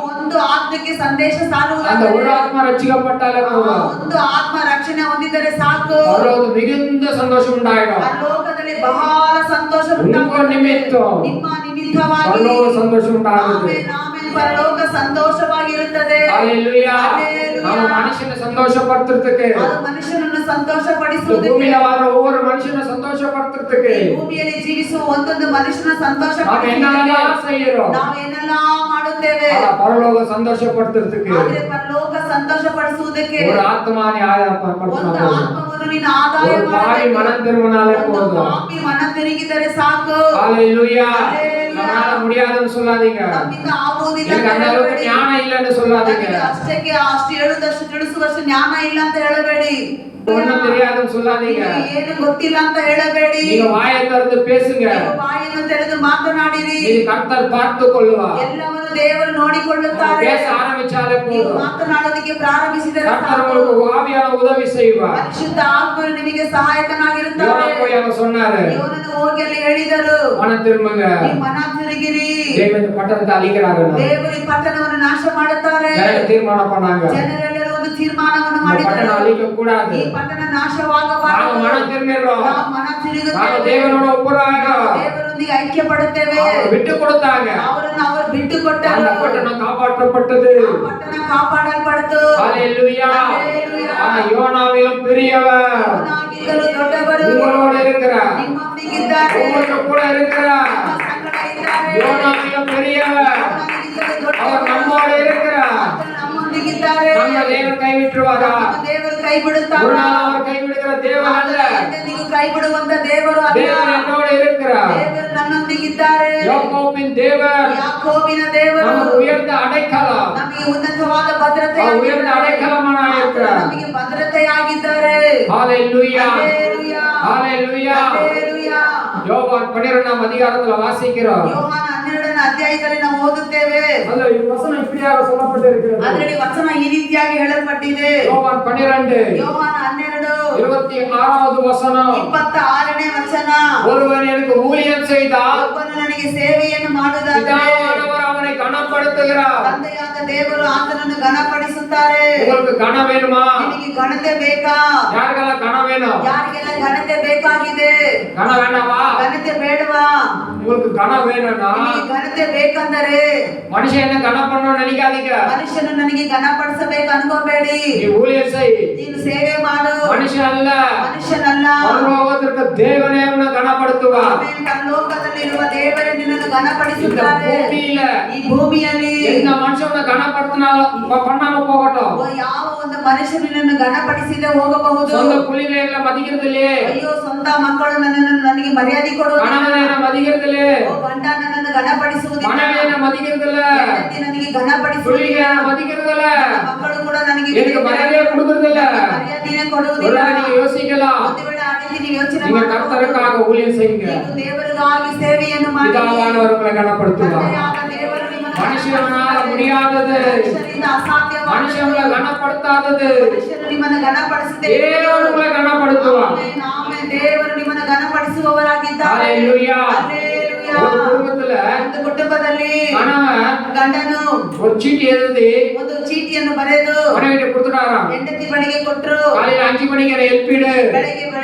ಒಂದು ಆತ್ಮಕ್ಕೆ ಸಂದೇಶ அந்த ಸಾಲುವುದಾದರೆ ஒரு ஆத்மா ரட்சிக்கப்பட்டாலே போதும். ಒಂದು ಆತ್ಮ ರಕ್ಷಣೆ ಹೊಂದಿದರೆ ಸಾಕು. பரலோகத்துல மிகுந்த சந்தோஷம் உண்டாயிடும். ಪರಲೋಕದಲ್ಲಿ ಬಹಳ ಸಂತೋಷ உங்க நிமித்தம் ನಿಮ್ಮ ನಿಮಿತ್ತವಾಗಿ பரலோக சந்தோஷம் உண்டாகுது. Amen, amen. ಪರಲೋಕ ಸಂತೋಷವಾಗಿರುತ್ತದೆ. ஹalleluya. ஹalleluya. நம்ம மனுஷனை சந்தோஷப்படுத்துறதுக்கு ಅದು ಮನುಷ್ಯನನ್ನು இந்த ಸಂತೋಷಪಡಿಸುವುದಕ್ಕೆ பூமியில வர ஒவ்வொரு மனுஷனை சந்தோஷப்படுத்துறதுக்கு ಭೂಮಿಯಲ್ಲಿ ಜೀವಿಸುವ ಒಂದೊಂದು ಮನುಷ್ಯನ ಸಂತೋಷ நாம என்னெல்லாம் செய்யறோம்? ನಾವು ಏನೆಲ್ಲ ಮಾಡುತ್ತೇವೆ. ஆனா பரலோக சந்தோஷப்படுத்துறதுக்கு ಆದ್ರೆ ಪರಲೋಕ ಸಂತೋಷ ಪಡಿಸುವುದಕ್ಕೆ ஒரு ஆத்மானை ಒಂದು ஆதாயப்படுத்தினா ಆತ್ಮವನ್ನು ನೀನು ಆದಾಯ ஒரு பாவி ಮಾಡಬೇಕು. மனம் திரும்பினாலே ಒಂದು போதும். ಪಾಪಿ ಮನ ತಿರುಗಿದರೆ ಸಾಕು. ஹalleluya. ஹalleluya. நம்மளால முடியாதுன்னு சொல்லாதீங்க. ನಮ್ಮಿಂದ ಆಗುವುದಿಲ್ಲ எனக்கு ಅಂತ அந்த அளவுக்கு ಹೇಳಬೇಡಿ. ஞானம் இல்லைன்னு சொல்லாதீங்க. ನನಗೆ ಅಷ್ಟು ಹೇಳುದಷ್ಟು ತಿಳಿಸುವಷ್ಟು ಜ್ಞಾನ ಇಲ್ಲ ಅಂತ ಹೇಳಬೇಡಿ. ஒண்ணும் தெரியாதுன்னு சொல்லாதீங்க. ನಿಮಗೆ ಏನು ಗೊತ್ತಿಲ್ಲ ಅಂತ ಹೇಳಬೇಡಿ. நீங்க வாயை திறந்து பேசுங்க. ನೀವು ಬಾಯನ್ನು ತೆರೆದು ಮಾತನಾಡಿರಿ. இது கர்த்தர் பார்த்து கொள்ளுவார். ಎಲ್ಲವನ್ನು ದೇವರು ನೋಡಿಕೊಳ್ಳುತ್ತಾರೆ. பேச ஆரம்பிச்சாலே ನೀವು போதும். ಮಾತನಾಡೋದಕ್ಕೆ ಪ್ರಾರಂಭಿಸಿದರೆ கர்த்தர் ಸಾಕು. உங்களுக்கு ஆவியான உதவி செய்வார். ಪರಿಶುದ್ಧ ಆತ್ಮನು ನಿಮಗೆ ಸಹಾಯಕನಾಗಿರುತ್ತಾರೆ. யோனா போய் அங்க சொன்னாரு, ಯೋನನು ಹೋಗಿ ಅಲ್ಲಿ ಹೇಳಿದರು, மனம் திரும்புங்க, ನೀವು ಮನ ತಿರುಗಿರಿ. தேவன் இந்த பட்டணத்தை அழிக்கிறாரு. ದೇವರು ಈ ಪಟ್ಟಣವನ್ನು ನಾಶ ಮಾಡುತ್ತಾರೆ. ஜனங்க தீர்மானம் பண்ணாங்க, ಜನರೆಲ್ಲರೂ ಒಂದು ತೀರ್ಮಾನವನ್ನು இந்த ಮಾಡಿದರು. பட்டணம் அழிக்க கூடாது. ಈ ಪಟ್ಟಣ நாம ನಾಶವಾಗಬಾರದು. மனம் திரும்பிடுறோம். ನಾವು ಮನ நாம ತಿರುಗುತ್ತೇವೆ. தேவனோட ஒப்புறாங்க. ದೇವರೊಂದಿಗೆ ಐಕ್ಯ ಪಡುತ್ತೇವೆ. ಅವರು ಬಿಟ್ಟು ಕೊಡುತ್ತಾಗ ಅವರನ್ನು ಅವರು ಬಿಟ್ಟು ಕೊಟ್ಟರು. அந்த பட்டணம் காப்பாற்றப்பட்டது. ಆ ಪಟ್ಟಣ ಕಾಪಾಡಲ್ಪಡ್ತು. ஹalleluya. ஹalleluya. யோனாவிலும் பெரியவர் ಅವನಾಗಿದ್ದರು ದೊಡ್ಡವರು உங்களோட இருக்கிறார். ನಿಮ್ಮೊಂದಿಗಿದ್ದಾರೆ. உங்களுக்கு கூட இருக்கிறார். ನಿಮ್ಮ ಸಂಗಡ ಇದ್ದಾರೆ. யோனாவிலும் பெரியவர் ಅವನಾಗಿದ್ದರು அவர் ದೊಡ್ಡವರು. நம்மோட இருக்கிறார். ಆತನು ನಮ್ಮೊಂದಿಗಿದ್ದಾರೆ. நம்ம தேவன் கைவிட்டுருவாரா? ನಮ್ಮ ದೇವರು ಕೈ ஒரு ಬಿಡುತ್ತಾರಾ? நாள் அவர் கைவிடுகிற தேவன் அல்ல. ಎಂದೆಂದಿಗೂ ಕೈ ಬಿಡುವಂತ ದೇವರು ಅಲ್ಲ. தேவன் என்னோட இருக்கிறார். ದೇವರು ನನ್ನೊಂದಿಗಿದ್ದಾರೆ. யாக்கோபின் தேவன் ಯಾಕೋಬಿನ ದೇವರು நமக்கு உயர்ந்த அடைக்கலம். ನಮಗೆ ಉನ್ನತವಾದ ಭದ್ರತೆ அவர் உயர்ந்த அடைக்கலமான இருக்கிறார். ನಮಗೆ ಭದ್ರತೆಯಾಗಿದ್ದಾರೆ. ஹalleluya. ஹalleluya. ஹalleluya. ஹalleluya. யோவான் 12ஆம் அதிகாரத்துல வாசிக்கிறோம். ಯೋಹಾನ 12ನೇ ಅಧ್ಯಾಯದಲ್ಲಿ ನಾವು ಓದುತ್ತೇವೆ. அதுல வசனம் இப்படியாக சொல்லப்பட்டிருக்கிறது. ಅದರಲ್ಲಿ ವಚನ ಈ ರೀತಿಯಾಗಿ ಹೇಳಲ್ಪಟ್ಟಿದೆ. யோவான் 12 ಯೋಹಾನ 12 26வது வசனம். 26ನೇ ವಚನ. ஒருவன் எனக்கு ஊழியம் செய்தால் ಒಬ್ಬನು ನನಗೆ ಸೇವೆಯನ್ನು ಮಾಡುವುದಾದರೆ பிதாவானவர் அவனை கனப்படுத்துகிறார். ತಂದೆಯಾದ ದೇವರು ಆತನನ್ನು ಘನಪಡಿಸುತ್ತಾರೆ. உங்களுக்கு கனம் வேணுமா? ನಿಮಗೆ ಘನತೆ ಬೇಕಾ? யாருக்கெல்லாம் கனம் வேணும்? ಯಾರಿಗೆಲ್ಲ ಘನತೆ ಬೇಕಾಗಿದೆ? கனம் வேண்டாமா? ಘನತೆ ಬೇಡವಾ? உங்களுக்கு கனம் வேணும்னா ನಿಮಗೆ ಘನತೆ ಬೇಕಂದರೆ மனுஷன் என்ன கனம் பண்ணணும்னு நினைக்காதீங்க. ಮನುಷ್ಯನು ನನಗೆ ಘನಪಡಿಸಬೇಕು ಅನ್ಕೋಬೇಡಿ. நீ ஊழியம் செய். ನೀನು ಸೇವೆ ಮಾಡು. மனுஷன் அல்ல, ಮನುಷ್ಯನಲ್ಲ. பரலோகத்திற்கு தேவனே உன்னை கனப்படுத்துவார். ಆಮೆನ್. ಪರಲೋಕದಲ್ಲಿರುವ ದೇವರೇ ನಿನ್ನನ್ನು இந்த ಘನಪಡಿಸುತ್ತಾರೆ. பூமியில ಈ ಭೂಮಿಯಲ್ಲಿ எந்த மனுஷன் உன்னை கனப்படுத்தினாலும் பண்ணாம போகட்டும். ಯಾವ ಒಂದು ಮನುಷ್ಯನು ನಿನ್ನನ್ನು ಘನಪಡಿಸಿದೆ ಹೋಗಬಹುದು. சொந்த புள்ளிகளை மதிக்கிறது இல்லையே, ಅಯ್ಯೋ ಸ್ವಂತ ಮಕ್ಕಳು ನನಗೆ ಮರ್ಯಾದೆ ಕೊಡುವುದಿಲ್ಲ. கணவனை மதிக்கிறது இல்லையே, ಓ ಗಂಡ ನನ್ನನ್ನು ಘನಪಡಿಸುವುದಿಲ್ಲ. மனைவியை மதிக்கிறது இல்ல, ಹೆಂಡತಿ ನನಗೆ ಘನಪಡಿಸುವುದಿಲ್ಲ. புள்ளிகளை மதிக்கிறது இல்ல, ಮಕ್ಕಳು ಕೂಡ ನನಗೆ எனக்கு மரியாதையை கொடுக்கறது இல்ல. ಮರ್ಯಾದೆನೇ ಕೊಡುವುದಿಲ್ಲ. ஒருவேளை நீங்க யோசிக்கலாம், ಒಂದು ವೇಳೆ ಆ ರೀತಿ ನೀವು ಯೋಚನೆ நீங்க ಮಾಡಬಹುದು. கர்த்தருக்காக ஊழியம் செய்யுங்க, ನೀವು ದೇವರಿಗಾಗಿ ಸೇವೆಯನ್ನು ಮಾಡಿ. பிதாவானவர் உங்களை கனப்படுத்துவார். ತಂದೆಯಾದ ದೇವರು ನಿಮ್ಮನ್ನು மனுஷனால முடியாதது, ಮನುಷ್ಯರಿಂದ ಅಸಾಧ್ಯವಾದದ್ದು, மனுஷங்களை கனப்படுத்தாதது ಮನುಷ್ಯರು ನಿಮ್ಮನ್ನು ಘನಪಡಿಸಿದೆ. தேவன் உங்களை கனப்படுத்துவார். Amen, amen. ದೇವರು ನಿಮ್ಮನ್ನು ಘನಪಡಿಸುವವರಾಗಿದ್ದಾರೆ. ஹalleluya. ಹಲ್ಲೆಲೂಯಾ. ஒரு குடும்பத்துல ಒಂದು ಕುಟುಂಬದಲ್ಲಿ கணவன் ಗಂಡನು ஒரு சீட்டு எழுதி ಒಂದು ಚೀಟಿಯನ್ನು ಬರೆದು மனைவிட்ட கொடுத்துட்டாராம். ಹೆಂಡತಿ ಬಳಿಗೆ ಕೊಟ್ಟರು. காலையில 5 மணிக்கு என்னை எழுப்பிடு,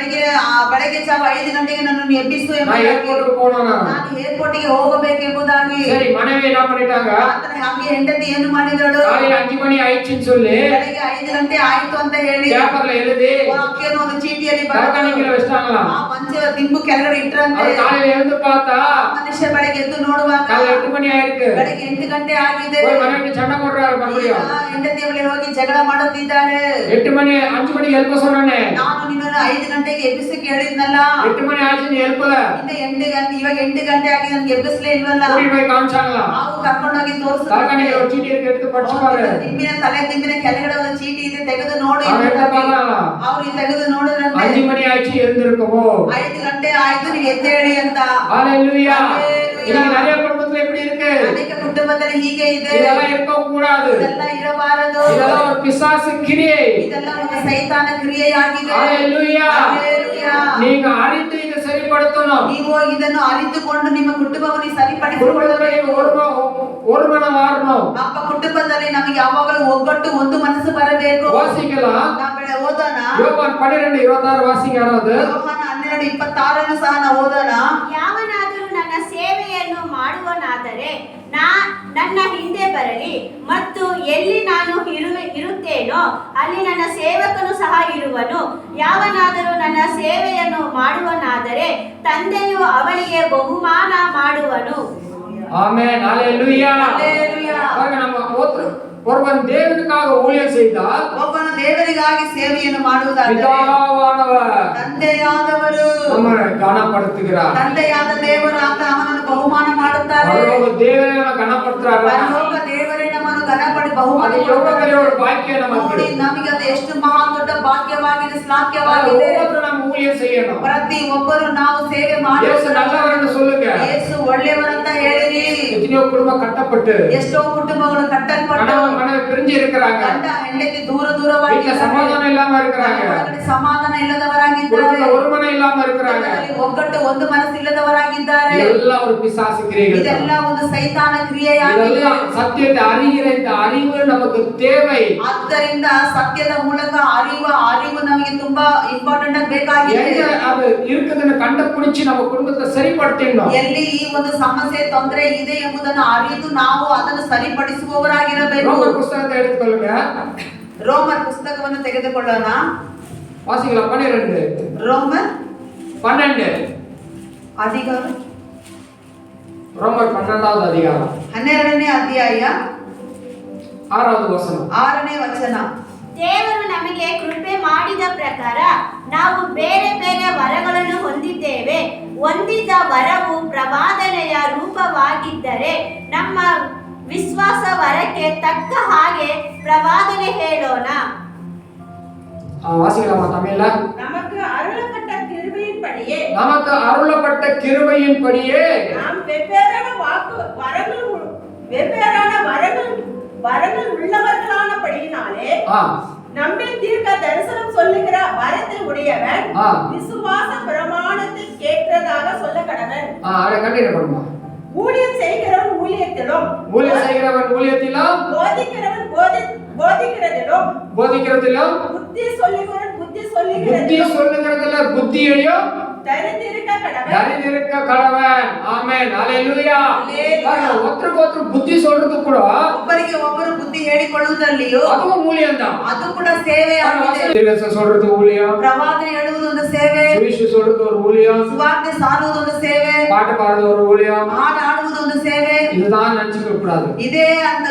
ಬೆಳಗ್ಗೆ ಜಾವ 5 ಗಂಟೆಗೆ ನನ್ನನ್ನು ಎಬ್ಬಿಸು நான் ಎಂಬುದಾಗಿ. ஏர்போர்ட்டுக்கு போனோம். ನಾನು ಏರ್ಪೋರ್ಟ್ಗೆ ಹೋಗಬೇಕೆಂಬುದಾಗಿ. சரி, மனைவி என்ன பண்ணிட்டாங்க, ಆತನ ಹಾಗೆ ಹೆಂಡತಿ ಏನು ಮಾಡಿದಳು? காலையில 5 மணி ஆயிடுச்சுன்னு சொல்லி ಬೆಳಗ್ಗೆ 5 ಗಂಟೆ ಆಯ್ತು ಅಂತ ಹೇಳಿ பேப்பர்ல எழுதி ವಾಕ್ಯನ ಒಂದು ಚೀಟಿಯಲ್ಲಿ தரக்கணிக்கையில ಬರೆದು வச்சிட்டாங்களாம். ಆ ಮಂಚದ ದಿಂಬು ಕೆಳಗಡೆ ಇಟ್ರಂತೆ. அவர் காலையில எழுந்து பார்த்தா ಮನುಷ್ಯ ಬೆಳಗ್ಗೆ ಎದ್ದು ನೋಡುವಾಗ காலை 8 மணி ஆயிருக்கு. ಬೆಳಗ್ಗೆ 8 ಗಂಟೆ ಆಗಿದೆ. போய் மனைவி சண்டை போடுறாரு மறுபடியும். ಹೆಂಡತಿ ಬಳಿ ಹೋಗಿ ಜಗಳ ಮಾಡುತ್ತಿದ್ದಾರೆ. 8 மணி 5 மணிக்கு எழுப்ப சொன்னானே. ನಾನು ನಿನ್ನನ್ನು 5 ಗಂಟೆಗೆ ಎಬ್ಬಿಸಕ್ಕೆ ಹೇಳಿದ್ನಲ್ಲ. 8 மணி ஆச்சு நீ எழுப்பல. ಇನ್ನು 8 ಗಂಟೆ ಇವಾಗ 8 ಗಂಟೆ ಆಗಿ ನನಗೆ ಎಬ್ಬಿಸಲೇ ಇಲ್ವಲ್ಲ. கூட்டி போய் காமிச்சாங்களா. ನಾವು ಕರ್ಕೊಂಡು ಹೋಗಿ ತೋರಿಸಿದ್ರು. தலகாணில ஒரு சீட்டி இருக்கு எடுத்து படிச்சு பாரு. ದಿಂಬಿನ ಕೆಳಗಡೆ ಒಂದು ಚೀಟಿ ಇದೆ ತೆಗೆದು ನೋಡಿ. ಅವ್ರು ತೆಗೆದು ನೋಡಿದ್ರಂತೆ. 5 மணி ஆச்சு எழுந்திருக்கவோ. 5 ಗಂಟೆ ಆಯ್ತು ನೀವು ಎದ್ದೇಳಿ ಅಂತ. ஹalleluya. இன்னைக்கு நிறைய குடும்பத்துல எப்படி இருக்கு? ಅನೇಕ ಕುಟುಂಬದಲ್ಲಿ ಹೀಗೆ ಇದೆ. இதெல்லாம் இருக்க கூடாது. ಇದೆಲ್ಲ ಇರಬಾರದು. இதெல்லாம் ஒரு பிசாசு கிரியை. ಇದೆಲ್ಲ ಒಂದು ಸೈತಾನ ಕ್ರಿಯೆಯಾಗಿದೆ. ஹalleluya. நீங்க அறிந்து இதை சரிப்படுத்தணும். ನೀವು ಇದನ್ನು ಅರಿತುಕೊಂಡು ನಿಮ್ಮ ಕುಟುಂಬವನ್ನು ಸರಿಪಡಿಸಿಕೊಳ್ಳಬೇಕು. ஒருமன வாரணும். ನಮ್ಮ ಕುಟುಂಬದಲ್ಲಿ ನಮಗೆ ಯಾವಾಗಲೂ ಒಗ್ಗಟ್ಟು ಒಂದು ಮನಸ್ಸು ಬರಬೇಕು. ವಾಸಿக்கலாம். ನಾವು ಓದೋಣ. ಯೋಹಾನ 12:26 ವಾಸಿಗೆ ಯಾರಾவது? ಯೋಹಾನ 12:26 ಸಹ ನಾವು ಓದೋಣ. ಯಾವನಾದರೂ ನನ್ನ ಸೇವೆಯನ್ನು ಮಾಡುವನಾದರೆ ನನ್ನ ಹಿಂದೆ ಬರಲಿ ಮತ್ತು ಎಲ್ಲಿ ನಾನು ಇರುತ್ತೇನೋ ಅಲ್ಲಿ ನನ್ನ ಸೇವಕನು ಸಹ ಇರುವನು. ಯಾವನಾದರೂ ನನ್ನ ಸೇವೆಯನ್ನು ಮಾಡುವನಾದರೆ ತಂದೆಯು ಅವನಿಗೆ ಬಹುಮಾನ ಮಾಡುವನು. ஆமென். ஹalleluya. ஹalleluya. பாருங்க நம்ம ஒருவன் தேவனுக்காக ஊழியம் செய்தால் ಒಬ್ಬನು ದೇವರಿಗಾಗಿ ಸೇವೆಯನ್ನು ಮಾಡುವುದಾದರೆ பிதாவானவர் ತಂದೆಯಾದವರು நம்மை கனப்படுத்துகிறார். ತಂದೆಯಾದ ದೇವರು ಅಂತ ಅವನನ್ನು ಬಹುಮಾನ ಮಾಡುತ್ತಾರೆ. பரலோக தேவனை நம்ம கனப்படுத்துறாரு. ಪರಲೋಕ ದೇವರೇ ನಮ್ಮನ್ನು ಘನಪಡಿ ಬಹುಮಾನ அது எவ்வளவு பெரிய ஒரு பாக்கியம் நமக்கு. ನೋಡಿ ನಮಗೆ ಅದು ಎಷ್ಟು ಮಹಾ ದೊಡ್ಡ ಭಾಗ್ಯವಾಗಿದೆ, ಶ್ಲಾಘ್ಯವಾಗಿದೆ. ஒவ்வொருத்தரும் நம்ம ஊழியம் செய்யணும். ಪ್ರತಿ ಒಬ್ಬರು ನಾವು ಸೇವೆ இயேசு ಮಾಡಬೇಕು. நல்லவர்னு சொல்லுங்க. ಯೇಸು ಒಳ್ಳೆಯವರಂತ ಹೇಳಿರಿ. எத்தனையோ குடும்பம் கட்டப்பட்டு ಎಷ್ಟೋ ಕುಟುಂಬಗಳು ಕಟ್ಟಲ್ಪಟ್ಟು மனைவி பிரிஞ்சு இருக்கிறாங்க. ಗಂಡ ಹೆಂಡತಿ ದೂರವಾಗಿ வீட்டுல சமாதானம் இல்லாம இருக்கிறாங்க. ಸಮಾಧಾನ ಇಲ್ಲದವರಾಗಿದ್ದಾರೆ. குடும்பத்துல ஒருமனை இல்லாம இருக்கிறாங்க. ಒಗ್ಗಟ್ಟು ಒಂದು ಮನಸ್ಸು ಇಲ್ಲದವರಾಗಿದ್ದಾರೆ. இதெல்லாம் ஒரு பிசாசு கிரியைகள். ಇದೆಲ್ಲ ಒಂದು ಸೈತಾನ ಕ್ರಿಯೆಯಾಗಿದೆ. இதெல்லாம் சத்தியத்தை அறிகிற இந்த அறிவு நமக்கு தேவை. ಆದ್ದರಿಂದ ಸತ್ಯದ ಮೂಲಕ ಅರಿವು ನಮಗೆ ತುಂಬಾ ಇಂಪಾರ್ಟೆಂಟ್ ಆಗಿ ಬೇಕಾಗಿದೆ. எங்க அது இருக்குதுன்னு கண்டுபிடிச்சு நம்ம குடும்பத்தை சரிப்படுத்திடணும். ಎಲ್ಲಿ ಈ ಒಂದು ಸಮಸ್ಯೆ ತೊಂದರೆ ಇದೆ ಎಂಬುದನ್ನು ಅರಿತು ನಾವು ಅದನ್ನು ಸರಿಪಡಿಸುವವರಾಗಿರಬೇಕು. ரோமர் புத்தகத்தை எடுத்துக்கொள்ளுங்க. ರೋಮರ್ ಪುಸ್ತಕವನ್ನು ತೆಗೆದುಕೊಳ್ಳೋಣ. வாசிக்கலாம் 12. ರೋಮರ್ 12 ಅಧಿಕಾರ ரோமர் 12வது அதிகாரம் 12ನೇ ಅಧ್ಯಾಯ 6வது வசனம் 6ನೇ ವಚನ. ದೇವರು ನಮಗೆ ಕೃಪೆ ಮಾಡಿದ ಪ್ರಕಾರ ನಾವು ಬೇರೆ ಬೇರೆ ವರಗಳನ್ನು ಹೊಂದಿದ್ದೇವೆ. ಹೊಂದಿದ ವರವು ಪ್ರವಾದನೆಯ ರೂಪವಾಗಿದ್ದರೆ ನಮ್ಮ ವಿಶ್ವಾಸ ವರಕ್ಕೆ ತಕ್ಕ ಹಾಗೆ ಪ್ರವಾದನೆ ಹೇಳೋಣ. வாசிக்கலாமா தமிழ்ல? நமக்கு அருளப்பட்ட கிருபையின்படியே நமக்கு அருளப்பட்ட கிருபையின்படியே நாம் வெவ்வேறான வரங்கள் உள்ளவர்களானபடியினாலே நம்மில் தீர்க்க தரிசனம் சொல்லுகிற வரத்தை உடையவன் விசுவாச பிரமாணத்தை கேட்கிறதாக சொல்ல கடவன். அதை கண்டினியூ பண்ணுமா? ஊழியம் செய்கிறவன் ஊழியத்திலும் போதிக்கிறவன் போதிக்கிறதிலும் புத்தி சொல்லுகிறதிலும் புத்தியையும் தரித்திருக்க கடவன். ஆமென். ஹalleluya. ஒருத்தருக்கு புத்தி சொல்றது கூட ಒಬ್ಬರಿಗೆ ಒಬ್ಬರು ಬುದ್ಧಿ ಹೇಳಿಕೊಳ್ಳುವುದರಲ್ಲಿಯೂ அதுவும் ஊழியம் தான். ಅದು ಕೂಡ ಸೇವೆಯಾಗಿದೆ. சொல்றது ஊழியம். ಪ್ರವಾದನೆ ಹೇಳುವುದು ಒಂದು ಸೇವೆ. ಸುವಿಶೇಷ சொல்றது ஒரு ஊழியம். ಸುವಾರ್ತೆ ಸಾರುವುದು ಒಂದು ಸೇವೆ. பாட்டு பாடுறது ஒரு ஊழியம். ಹಾಡು ಹಾಡುವುದು ಒಂದು ಸೇವೆ. இதுதான் நினைச்சுக்க கூடாது.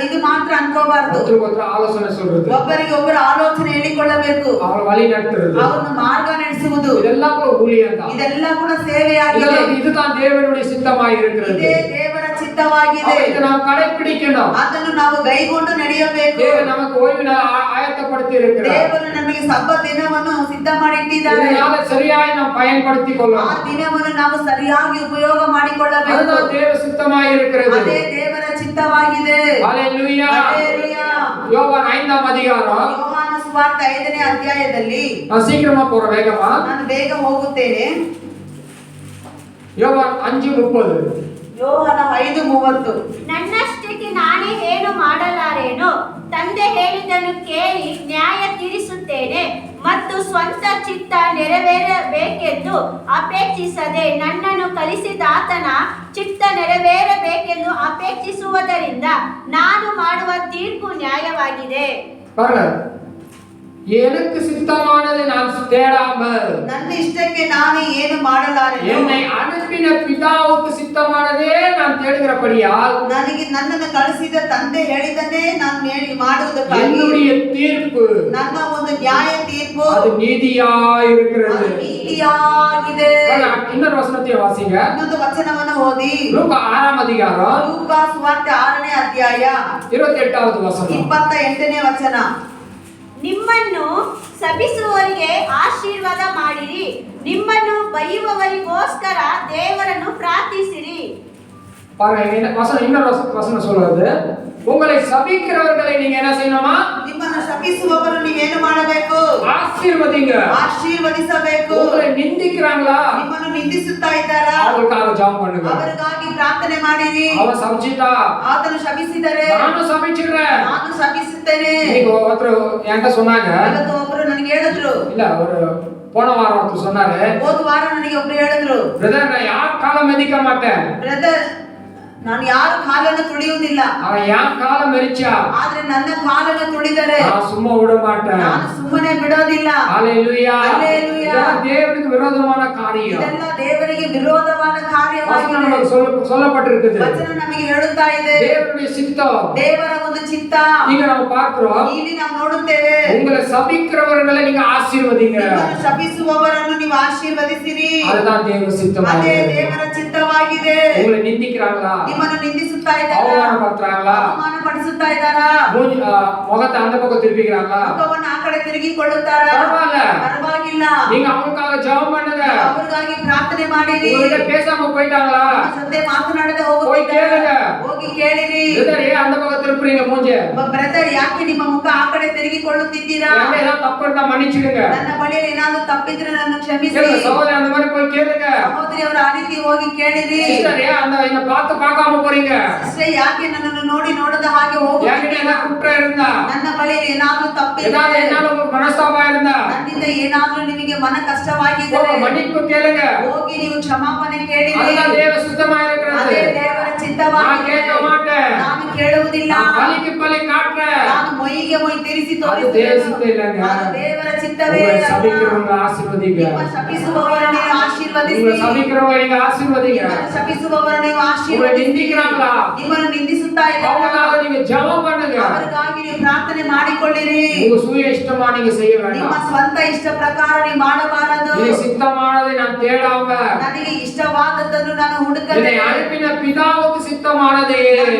ಇದು ಮಾತ್ರ ಅನ್ಕೋಬಾರದು. ஒருத்தருக்கு ஆலோசனை சொல்றது, ಒಬ್ಬರಿಗೆ ಒಬ್ಬರು ಆಲೋಚನೆ ಹೇಳಿಕೊಳ್ಳಬೇಕು, ಅವರ வழி நடத்துறது, ಅವರನ್ನು ಮಾರ್ಗ ನಡೆಸುವುದು, இதெல்லாம் கூட ஊழியம் தான். ಇದೆಲ್ಲ ಕೂಡ ಸೇವೆಯಾಗಿದೆ. இதுதான் தேவனுடைய சித்தமாய் இருக்கிறது. ಇದೇ ದೇವರ ಚಿತ್ತವಾಗಿದೆ. இதை நாம் கடைபிடிக்கணும். ಅದನ್ನು ನಾವು ಕೈಗೊಂಡು ನಡೆಯಬೇಕು. தேவன் நமக்கு ஓய்விನ ஆயத்தப்படுத்தி இருக்கிறார். ದೇವರು ನಮಗೆ ಸಬ್ಬತ್ ದಿನವನ್ನು ಸಿದ್ಧ ಮಾಡಿ ಇಟ್ಟಿದ್ದಾರೆ. இதனால சரியாய் நாம் பயன்படுத்திக் ಆ கொள்ளலாம். ದಿನವನ್ನು ನಾವು ಸರಿಯಾಗಿ ಉಪಯೋಗ ಮಾಡಿಕೊಳ್ಳಬೇಕು. அதுதான் தேவ சித்தமாய் இருக்கிறது. ಅದೇ ದೇವರ ಚಿತ್ತವಾಗಿದೆ. ஹalleluya. ಹಲ್ಲೆಲೂಯಾ. யோவான் 5ாம் அதிகாரம். ಯೋಹಾನ ಸುವಾರ್ತೆ 5ನೇ ಅಧ್ಯಾಯದಲ್ಲಿ நான் சீக்கிரமா போற வேகமா ನಾನು ಬೇಗ ಹೋಗುತ್ತೇನೆ. யோவான் 5:30. ಯೋಹಾನ 5:30. ನನ್ನಷ್ಟಕ್ಕೆ ನಾನೇ ಏನು ಮಾಡಲಾರೇನು, ತಂದೆ ಹೇಳಿದ್ದನ್ನು ಕೇಳಿ ನ್ಯಾಯ ತೀರಿಸುತ್ತೇನೆ ಮತ್ತು ಸ್ವಂತ ಚಿತ್ತ ನೆರವೇರಬೇಕೆಂದು ಅಪೇಕ್ಷಿಸದೆ ನನ್ನನ್ನು ಕಲಿಸಿದಾತನ ಚಿತ್ತ ನೆರವೇರಬೇಕೆಂದು ಅಪೇಕ್ಷಿಸುವುದರಿಂದ ನಾನು ಮಾಡುವ ತೀರ್ಪು ನ್ಯಾಯವಾಗಿದೆ. பாருங்க, எனக்கு சித்தமானதை நான் தேடாமல் ನನ್ನ ಇಷ್ಟಕ್ಕೆ ನಾನು ಏನು ಮಾಡಲಾರೆನು. என்னை அனுப்பின பிதாவுக்கு சித்தமானதே நான் தேடுகிறபடியால் ನನಗೆ ನನ್ನನ್ನು ಕಳಿಸಿದ ತಂದೆ ಹೇಳಿದನ್ನೇ ನಾನು ಮಾಡುವುದಕ್ಕಾಗಿ என்னுடைய தீர்ப்பு ನನ್ನ ಒಂದು ನ್ಯಾಯ ತೀರ್ಪು அது நீதியாய் இருக்கிறது. ಅದು ನೀತಿಯಾಗಿದೆ. இன்னொரு வசனத்தை வாசிங்க. ಇನ್ನೊಂದು ವಚನವನ್ನು ಓದಿ. லூக்கா 6ஆம் அதிகாரம் ಲೂಕಾ ಸುವಾರ್ತೆ 6ನೇ ಅಧ್ಯಾಯ 28வது வசனம். 28ನೇ ವಚನ. ನಿಮ್ಮನ್ನು ಶಪಿಸುವವರಿಗೆ ಆಶೀರ್ವಾದ ಮಾಡಿರಿ, ನಿಮ್ಮನ್ನು ಬೈಯುವವರಿಗೋಸ್ಕರ ದೇವರನ್ನು ಪ್ರಾರ್ಥಿಸಿರಿ. பாருங்க வசனம் இன்னொரு வசனம் சொல்றது, உங்களை சபிக்கிறவர்களை நீங்க என்ன செய்யணுமா? ನಿಮ್ಮನ್ನು ಶಪಿಸುವವರು ನೀವೇನು ಮಾಡಬೇಕು? ஆசீர்வதிங்க. ಆಶೀರ್ವದಿಸಬೇಕು. உங்களை நிந்திக்கிறாங்களா? ನಿಮ್ಮನ್ನು ನಿಂದಿಸುತ್ತಾ ಇದ್ದಾರಾ? அவங்களுக்காக ஜெபம் பண்ணுங்க. ಅವರಿಗಾಗಿ ಪ್ರಾರ್ಥನೆ ಮಾಡಿರಿ. அவன் சபிச்சிட்டா ಆತನು ಶಪಿಸಿದರೆ ನಾನು சபிச்சிடுறேன். ನಾನು ಶಪಿಸುತ್ತೇನೆ. இன்னைக்கு ஒருத்தர் என்கிட்ட சொன்னாங்க, ಇವತ್ತು ಒಬ್ಬರು ನನಗೆ ಹೇಳಿದ್ರು, இல்ல ஒரு போன வாரம் ஒருத்தர் சொன்னாரு, ಹೋದ ವಾರ ನನಗೆ ಒಬ್ರು ಹೇಳಿದ್ರು, பிரதர் நான் யார் காலம் மிதிக்க மாட்டேன், ಬ್ರದರ್ ನಾನು ಯಾರ ಕಾಲನ್ನು ತುಳಿಯುವುದಿಲ್ಲ, அவன் யார் காலம் மெரிச்சா ಆದ್ರೆ ನನ್ನ ಕಾಲನ್ನು ತುಳಿದರೆ நான் சும்மா விட மாட்டேன். ನಾನು ಸುಮ್ಮನೆ ಬಿಡೋದಿಲ್ಲ. ஹalleluya. ஹalleluya. இதெல்லாம் தேவனுக்கு விரோதமான காரியம். ಇದೆಲ್ಲ ದೇವರಿಗೆ ವಿರೋಧವಾದ ಕಾರ್ಯವಾಗಿದೆ. வசனம் நமக்கு சொல்லப்பட்டிருக்குது. ವಚನ ನಮಗೆ ಹೇಳುತ್ತಾ ಇದೆ, தேவனுடைய சித்தம். ದೇವರ ಒಂದು ಚಿತ್ತ இங்க நம்ம பார்க்கிறோம், ಇಲ್ಲಿ ನಾವು ನೋಡುತ್ತೇವೆ. உங்களை சபிக்கிறவர்களை நீங்க ஆசீர்வதிங்க. ನಿಮ್ಮನ್ನು ಶಪಿಸುವವರನ್ನು ನೀವು ಆಶೀರ್ವದಿಸಿರಿ. அதுதான் தேவ சித்தம். ಅದೇ ದೇವರ ಚಿತ್ತವಾಗಿದೆ. உங்களை நிந்திக்கிறாங்களா? ನಿಮ್ಮನ್ನು ನಿಂದಿಸುತ್ತಾ ಇದ್ದಾರಾ? அவமானப்படுத்துறாங்களா? ಅವಮಾನಪಡಿಸುತ್ತಾ ಇದ್ದಾರಾ? முகத்தை அந்த பக்கம் திருப்பிக்கிறாங்களா? ಮುಖವನ್ನು ಆ ಕಡೆ ತಿರುಗಿಕೊಳ್ಳುತ್ತಾರಾ? பரவாயில்ல, ಪರವಾಗಿಲ್ಲ. நீங்க அவங்களுக்காக ஜெபம் பண்ணுங்க. ಅವರಿಗಾಗಿ ಪ್ರಾರ್ಥನೆ ಮಾಡಿರಿ. உங்ககிட்ட பேசாம போயிட்டாங்களா? ನಿಮ್ಮ ಜೊತೆ ಮಾತನಾಡದೆ போய் கேளுங்க. ಹೋಗಿ ಕೇಳಿರಿ. பிரதர் ஏன் அந்த பக்கம் திருப்புறீங்க மூஞ்ச? ಬ್ರದರ್, ಯಾಕೆ ನಿಮ್ಮ ಮುಖ ಆ ಕಡೆ ತಿರುಗಿಕೊಳ್ಳುತ್ತಿದ್ದೀರಾ? என்கிட்ட ஏதாவது தப்பு இருந்தா மன்னிச்சிடுங்க. ನನ್ನ ಬಳಿಯಲ್ಲಿ ಏನಾದರೂ ತಪ್ಪಿದ್ರೆ ನನ್ನ ಕ್ಷಮಿಸಿ. கேளுங்க சகோதரி, அந்த மாதிரி போய் கேளுங்க. ಸಹೋದರಿ, ಅವರ ಆ ರೀತಿ ಹೋಗಿ ಕೇಳಿರಿ. சிஸ்டர் ஏன் அந்த என்ன பார்க்காம போறீங்க? ಸಿಸ್ಟರ್, ಯಾಕೆ ನನ್ನನ್ನು ನೋಡದ ಹಾಗೆ என்கிட்ட ಹೋಗುತ್ತೀರಾ? ஏதாவது குற்றம் இருந்தா, ನನ್ನ ಬಳಿಯಲ್ಲಿ ಏನಾದರೂ ತಪ್ಪಿದ್ರೆ, ஏதாவது என்னால உங்களுக்கு மனஸ்தாபம் இருந்தா, ನನ್ನಿಂದ ಏನಾದರೂ ನಿಮಗೆ ಮನ ಕಷ್ಟವಾಗಿದ್ದರೆ போங்க மன்னிப்பு கேளுங்க. ಹೋಗಿ ನೀವು ಕ್ಷಮಾಪಣೆ ಕೇಳಿರಿ. அதுதான் தேவ சித்தமா இருக்கிறது. ಅದೇ ದೇವರ நான் ಚಿತ್ತವಾಗಿದೆ. கேட்க மாட்டேன், ನಾನು ಕೇಳುವುದಿಲ್ಲ. நான் பலிக்கு பலி காட்டுறேன். ನಾನು ಮೊಯ್ಯಿಗೆ ಮೊಯ್ ತಿರಿಸಿ அது தேவ ತೋರಿಸುತ್ತೇನೆ. சித்தம் இல்லைங்க. ಅದು ದೇವರ ಚಿತ್ತವೇ உங்களை ಅಲ್ಲ. சபிக்கிறவங்களை ஆசீர்வதிங்க. ನಿಮ್ಮ ಶಪಿಸುವವರನ್ನು ನೀವು ಆಶೀರ್ವದಿಸಿ. உங்களை சபிக்கிறவங்களை நீங்க ஆசீர்வதிங்க. ನಿಮ್ಮನ್ನು ಶಪಿಸುವವರನ್ನು ನೀವು உங்களை ಆಶೀರ್ವದಿಸಿ. நிந்திக்கிறாங்களா? ನಿಮ್ಮನ್ನು ನಿಂದಿಸುತ್ತಾ ಇದ್ದಾರೆ. அவங்களுக்காக நீங்க ஜெபம் பண்ணுங்க. ಅವರಿಗಾಗಿ ನೀವು ಪ್ರಾರ್ಥನೆ ಮಾಡಿಕೊಳ್ಳಿರಿ. உங்க சுய இஷ்டமா நீங்க செய்ய ನಿಮ್ಮ வேண்டாம். ಸ್ವಂತ ಇಷ್ಟ ಪ್ರಕಾರ ನೀವು ಮಾಡಬಾರದು. இது சித்தமானதை நான் தேடாம, ನನಗೆ ಇಷ್ಟವಾದದ್ದನ್ನು ನಾನು ಹುಡುಕದೆ, என்னை அனுப்பின பிதாவுக்கு சித்தமானதே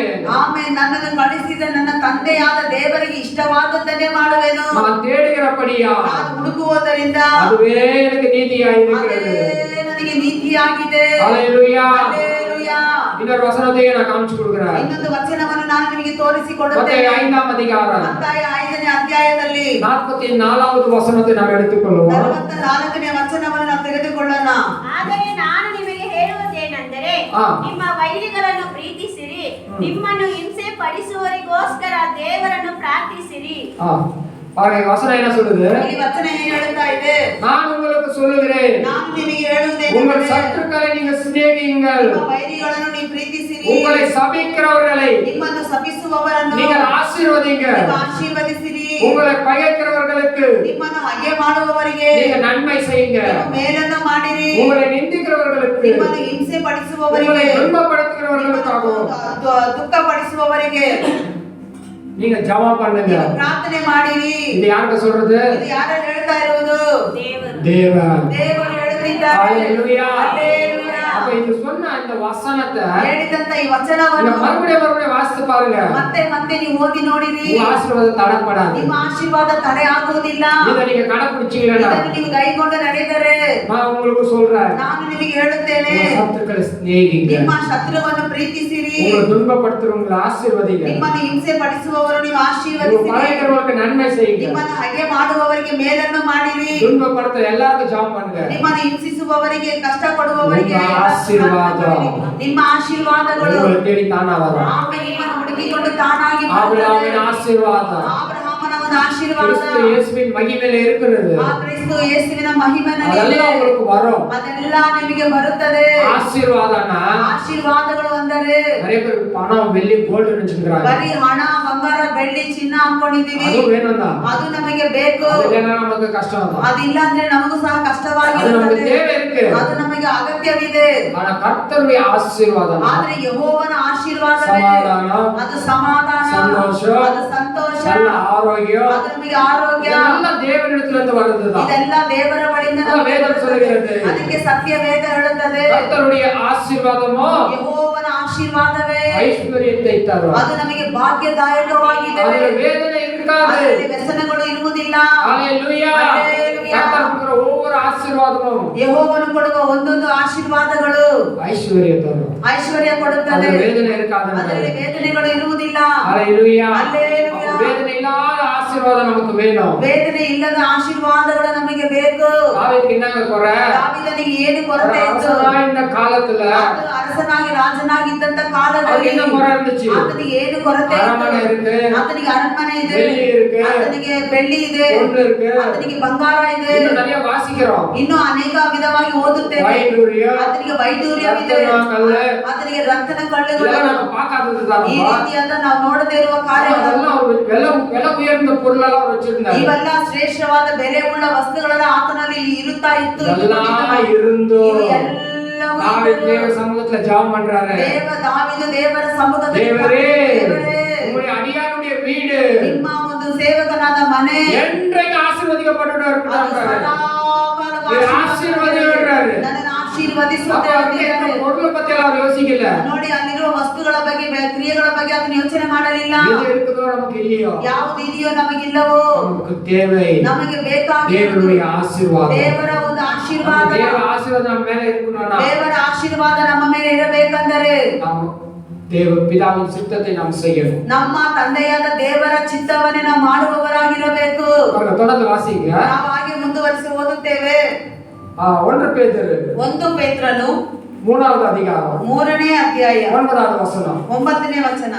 ಆಮೇಲೆ ನನ್ನನ್ನು ಕಳಿಸಿದ ನನ್ನ ತಂದೆಯಾದ ದೇವರಿಗೆ ಇಷ್ಟವಾದದ್ದನ್ನೇ ಮಾಡುವೆನು. நான் தேடுகிறபடியா ನಾನು ಹುಡುಕುವುದರಿಂದ அதுவே எனக்கு நீதியாய் இருக்கிறது. ಅದೇ ನನಗೆ ನೀತಿಯಾಗಿದೆ. ஹalleluya. ಹಲ್ಲೆಲೂಯಾ. இன்னொரு வசனத்தையே நான் காமிச்சு கொடுக்கிறேன். ಇನ್ನೊಂದು ವಚನವನ್ನು ನಾನು ನಿಮಗೆ ತೋರಿಸಿಕೊಡುತ್ತೇನೆ. மத்தேயு 5ஆம் அதிகாரம் ಮತ್ತಾಯ 5ನೇ ಅಧ್ಯಾಯದಲ್ಲಿ 44வது வசனத்தை நாம் எடுத்துக்கொள்வோம். 44ನೇ ವಚನವನ್ನು ನಾವು ತೆಗೆದುಕೊಳ್ಳೋಣ. ಆದರೆ ನಾನು ನಿಮಗೆ ಹೇಳುವುದೇನೆಂದರೆ, ನಿಮ್ಮ ವೈರಿಗಳನ್ನು ಪ್ರೀತಿಸಿರಿ, ನಿಮ್ಮನ್ನು ಹಿಂಸೆ ಪಡಿಸುವವರಿಗೋಸ್ಕರ ದೇವರನ್ನು ಪ್ರಾರ್ಥಿಸಿರಿ. பாருங்க வசனம் என்ன சொல்லுது? ಈ ವಚನ ಏನು ಹೇಳುತ್ತಾ ಇದೆ? நான் உங்களுக்கு சொல்லுகிறேன், ನಾನು ನಿಮಗೆ ಹೇಳುವುದೇನೆಂದರೆ, உங்கள் சத்துருக்களை நீங்க சிநேகியுங்கள், ನಿಮ್ಮ ವೈರಿಗಳನ್ನು ನೀವು ಪ್ರೀತಿಸಿರಿ, உங்களை சபிக்கிறவர்களை ನಿಮ್ಮನ್ನು ಶಪಿಸುವವರನ್ನು நீங்கள் ஆசீர்வதிங்க, ನೀವು ಆಶೀರ್ವದಿಸಿರಿ, உங்களை பகைக்கிறவர்களுக்கு ನಿಮ್ಮನ್ನು ಹಗೆ ಮಾಡುವವರಿಗೆ நீங்க நன்மை செய்யுங்க, ನೀವು ಮೇಲನ್ನು ಮಾಡಿರಿ, உங்களை நிந்திக்கிறவர்களுக்கு, ನಿಮ್ಮನ್ನು ಹಿಂಸೆ ಪಡಿಸುವವರಿಗೆ, உங்களை துன்பப்படுத்துகிறவர்களுக்காகவும் ದುಃಖಪಡಿಸುವವರಿಗೆ நீங்க ஜெபம் பண்ணுங்க. ನೀವು ಪ್ರಾರ್ಥನೆ ಮಾಡಿರಿ. இது யார்கிட்ட சொல்றது? ಇದು ಯಾರು ಹೇಳ್ತಾ ಇರುವುದು? ದೇವರು தேவன். ದೇವರು ಹೇಳುತ್ತಿದ್ದಾರೆ. ஹalleluya. ಹಲ್ಲೆಲೂಯಾ. அப்ப இது சொன்ன இந்த வசனத்தை ಹೇಳಿದಂತ ಈ நீங்க ವಚನವನ್ನು மறுபடியும் வாசித்து பாருங்க. ಮತ್ತೆ ಮತ್ತೆ ನೀವು ಓದಿ ನೋಡಿರಿ. உங்க ஆசீர்வாதம் தடைப்படாது. ನಿಮ್ಮ ಆಶೀರ್ವಾದ ತಡೆ ಆಗುವುದಿಲ್ಲ. இதை நீங்க கடைபிடிச்சீங்கன்னா ಇದನ್ನು ನೀವು ಕೈಗೊಂಡು ನಡೆದರೆ நான் உங்களுக்கு சொல்றேன், ನಾನು ನಿಮಗೆ ಹೇಳುತ್ತೇನೆ, உங்க சத்துருக்களை சிநேகிங்க, ನಿಮ್ಮ ಶತ್ರುವನ್ನು ಪ್ರೀತಿಸಿರಿ, உங்களை துன்பப்படுத்துறவங்களை ஆசீர்வதிங்க, ನಿಮ್ಮನ್ನು ಹಿಂಸೆ ಪಡಿಸುವವರು ನೀವು உங்க ಆಶೀರ್ವದಿಸಿರಿ, பகைக்கிறவங்களுக்கு நன்மை செய்யுங்க, ನಿಮ್ಮನ್ನು ಹಗೆ ಮಾಡುವವರಿಗೆ ಮೇಲನ್ನು ಮಾಡಿರಿ, துன்பப்படுத்த எல்லாருக்கும் ஜெபம் பண்ணுங்க. ನಿಮ್ಮನ್ನು ಹಿಂಸಿಸುವವರಿಗೆ ಕಷ್ಟ ಕೊಡುವವರಿಗೆ ನಿಮ್ಮ ಆಶೀರ್ವಾದ, ನಿಮ್ಮ ಆಶೀರ್ವಾದಗಳು உங்களை தேடி தானா வரும். ಆಮೇಲೆ ನಿಮ್ಮನ್ನು ಹುಡುಕಿಕೊಂಡು ತಾನಾಗಿ ஆபிரகாமின் ಬರುತ್ತದೆ. ஆசீர்வாதம், ಆಬ್ರಹಾಮನ ಒಂದು ஆசீர்வாதம் கிறிஸ்து இயேசுவின் மகிமையிலே இருக்கிறது. கிறிஸ்து இயேசுவிನ ಮಹಿಮೆನಲ್ಲಿ அதெல்லாம் உங்களுக்கு வரும். ಅದೆಲ್ಲ ನಿಮಗೆ ಬರುತ್ತದೆ. ஆசீர்வாதம்னா ಆಶೀರ್ವಾದಗಳು ಅಂದರೆ நிறைய பேர் பணம் வெள்ளி கோல்டு நினைச்சுக்கிறாங்க. ಬರೀ ಹಣ ಬಂಗಾರ ಬೆಳ್ಳಿ ಚಿನ್ನ ಅನ್ಕೊಂಡಿದೀವಿ. அது வேணும்னா ಅದು ನಮಗೆ ಬೇಕು. ಅದೆಲ್ಲ நமக்கு ಕಷ್ಟம் தான். ಅದಿಲ್ಲ ಅಂದ್ರೆ ನಮಗೂ ಸಹ அது ಕಷ್ಟವಾಗಿರುತ್ತದೆ. நமக்கு தேவை இருக்கு. ಅದು ನಮಗೆ ಅಗತ್ಯವಿದೆ. ஆனா கர்த்தருடைய ஆசீர்வாதம் ಆದ್ರೆ ಯೆಹೋವನ ಆಶೀರ್ವಾದವೇ ಸಮಾಧಾನ, ಅದು ಸಮಾಧಾನ, ಸಂತೋಷ, ಅದು ಸಂತೋಷ, நல்ல ஆரோக்கியம், ಅದು ನಮಗೆ ಆರೋಗ್ಯ, இதெல்லாம் தேவனிடத்திலிருந்து வருதுதான். ಇದೆಲ್ಲ ದೇವರ ಬಳಿಯಿಂದ ನಮಗೆ ವೇದ சொல்லுகிறது. ಅದಕ್ಕೆ ಸತ್ಯ ವೇದ ಹೇಳುತ್ತದೆ. கர்த்தருடைய ஆசீர்வாதமோ ಯೆಹೋವನ ಆಶೀರ್ವಾದವೇ ಐಶ್ವರ್ಯத்தை ತರುವ. ಅದು ನಮಗೆ ಭಾಗ್ಯದಾಯಕವಾಗಿದೆ. ಅದರ ವೇದನೆ இருக்காது. ಅದರಲ್ಲಿ ವ್ಯಸನಗಳು ಇರುವುದಿಲ್ಲ. ஹalleluya. ஹalleluya. கர்த்தர் கொடுக்கிற ஒவ்வொரு ஆசீர்வாதமும் ಯೆಹೋವನು ಕೊಡುವ ಒಂದೊಂದು ಆಶೀರ್ವಾದಗಳು ஐஸ்வர்ய தரும். ಐಶ್ವರ್ಯ ಕೊಡುತ್ತದೆ. ಅದರ ವೇದನೆ இருக்காது. ಅದರಲ್ಲಿ ವೇದನೆಗಳು ಇರುವುದಿಲ್ಲ. ஹalleluya. ஹalleluya. ವೇದನೆ ಇಲ್ಲದ ಆಶೀರ್ವಾದ நமக்கு வேணும். ವೇದನೆ ಇಲ್ಲದ ಆಶೀರ್ವಾದಗಳು ನಮಗೆ ಬೇಕು. தாவீதுக்கு என்னங்க குறை? ದಾವೀದನಿಗೆ ಏನು ಕೊರತೆ ಇತ್ತು? அரசனாயிருந்த காலத்துல ಆತನು ಅರಸನಾಗಿ ರಾಜನಾಗಿದ್ದಂತ அவருக்கு ಕಾಲದಲ್ಲಿ என்ன குறை இருந்துச்சு? ಆತನಿಗೆ ಏನು ಕೊರತೆ அரண்மனை ಇತ್ತು? இருக்கு, ಆತನಿಗೆ ಅರಣ್ಮನೆ ಇದೆ, வெள்ளி இருக்கு, ಆತನಿಗೆ ಬೆಳ್ಳಿ ಇದೆ, பொண்ணு இருக்கு, ಆತನಿಗೆ ಬಂಗಾರ ಇದೆ. இன்னும் நிறைய வாசிக்கிறோம். ಇನ್ನು ಅನೇಕ ವಿಧವಾಗಿ ಓದುತ್ತೇವೆ. வைடூரியம், ಆತನಿಗೆ ವೈಡೂರ್ಯವಿದೆ, ரத்தன கல்லு, ಆತನಿಗೆ ರಕ್ತನ ಕಳ್ಳುಗಳು. இதெல்லாம் நம்ம பார்க்காததுதான். ಈ ರೀತಿಯಾದ ನಾವು ನೋಡದೇ ಇರುವ ಕಾರ್ಯಗಳು. அதெல்லாம் ஒரு விலை உயர்ந்த பொருளெல்லாம் அவர் வச்சிருந்தாரு. ಇವೆಲ್ಲ ಶ್ರೇಷ್ಠವಾದ ಬೆಲೆ ಉಳ್ಳ ವಸ್ತುಗಳೆಲ್ಲ ಆತನಲ್ಲಿ ಇರುತ್ತಾ ಇತ್ತು. இதெல்லாம் இருந்தோ ಎಲ್ಲವೂ தாவீது ಇತ್ತು. தேவ சமூகத்துல ஜெபம் பண்றாரு. ದಾವೀದು ದೇವರ ಸಮ್ಮುಖದಲ್ಲಿ தேவரே, ದೇವರೇ, உம்முடைய அடியானுடைய வீடு ನಿಮ್ಮ ಒಂದು ಸೇವಕನಾದ ಮನೆ என்றைக்கு ಆಶೀರ್ವದಿக்கப்பட்டு ಅದು இருக்கிறாரு. ಸದಾಕಾಲವಾಗಿ ಆಶೀರ್ವಾದವಿடுறாரு. ನನ್ನನ್ನು ಆಶೀರ್ವದಿಸುತ್ತೆ அப்ப அவருக்கு ಅಂತಿದ್ದಾರೆ. என்ன பொருளை பத்தி எல்லாம் அவர் யோசிக்கல. ನೋಡಿ ಅಲ್ಲಿರುವ ವಸ್ತುಗಳ ಬಗ್ಗೆ ಕ್ರಿಯೆಗಳ ಬಗ್ಗೆ ಅದನ್ನು ಯೋಚನೆ ಮಾಡಲಿಲ್ಲ. எது இருக்குதோ நமக்கு இல்லையோ ಯಾವುದು ಇದೆಯೋ ನಮಗಿಲ್ಲವೋ நமக்கு தேவை ನಮಗೆ ಬೇಕಾಗಿರುವುದು தேவனுடைய ஆசீர்வாதம். ದೇವರ ಒಂದು ಆಶೀರ್ವಾದ. தேவ ஆசீர்வாதம் நம்ம மேல இருக்கணும்னா ದೇವರ ಆಶೀರ್ವಾದ ನಮ್ಮ ಮೇಲೆ ಇರಬೇಕೆಂದರೆ நாம் தேவ பிதாவின் சித்தத்தை நாம் செய்யணும். ನಮ್ಮ ತಂದೆಯಾದ ದೇವರ ಚಿತ್ತವನ್ನೇ ನಾವು ಮಾಡುವವರಾಗಿರಬೇಕು. தொடர்ந்து வாசிங்க. ನಾವು ಹಾಗೆ ಮುಂದುವರಿಸಿ ಓದುತ್ತೇವೆ. 1 பேதுரு 1 ಪೇತ್ರನು 3வது அதிகாரம் 3ನೇ ಅಧ್ಯಾಯ 9வது வசனம். 9ನೇ ವಚನ.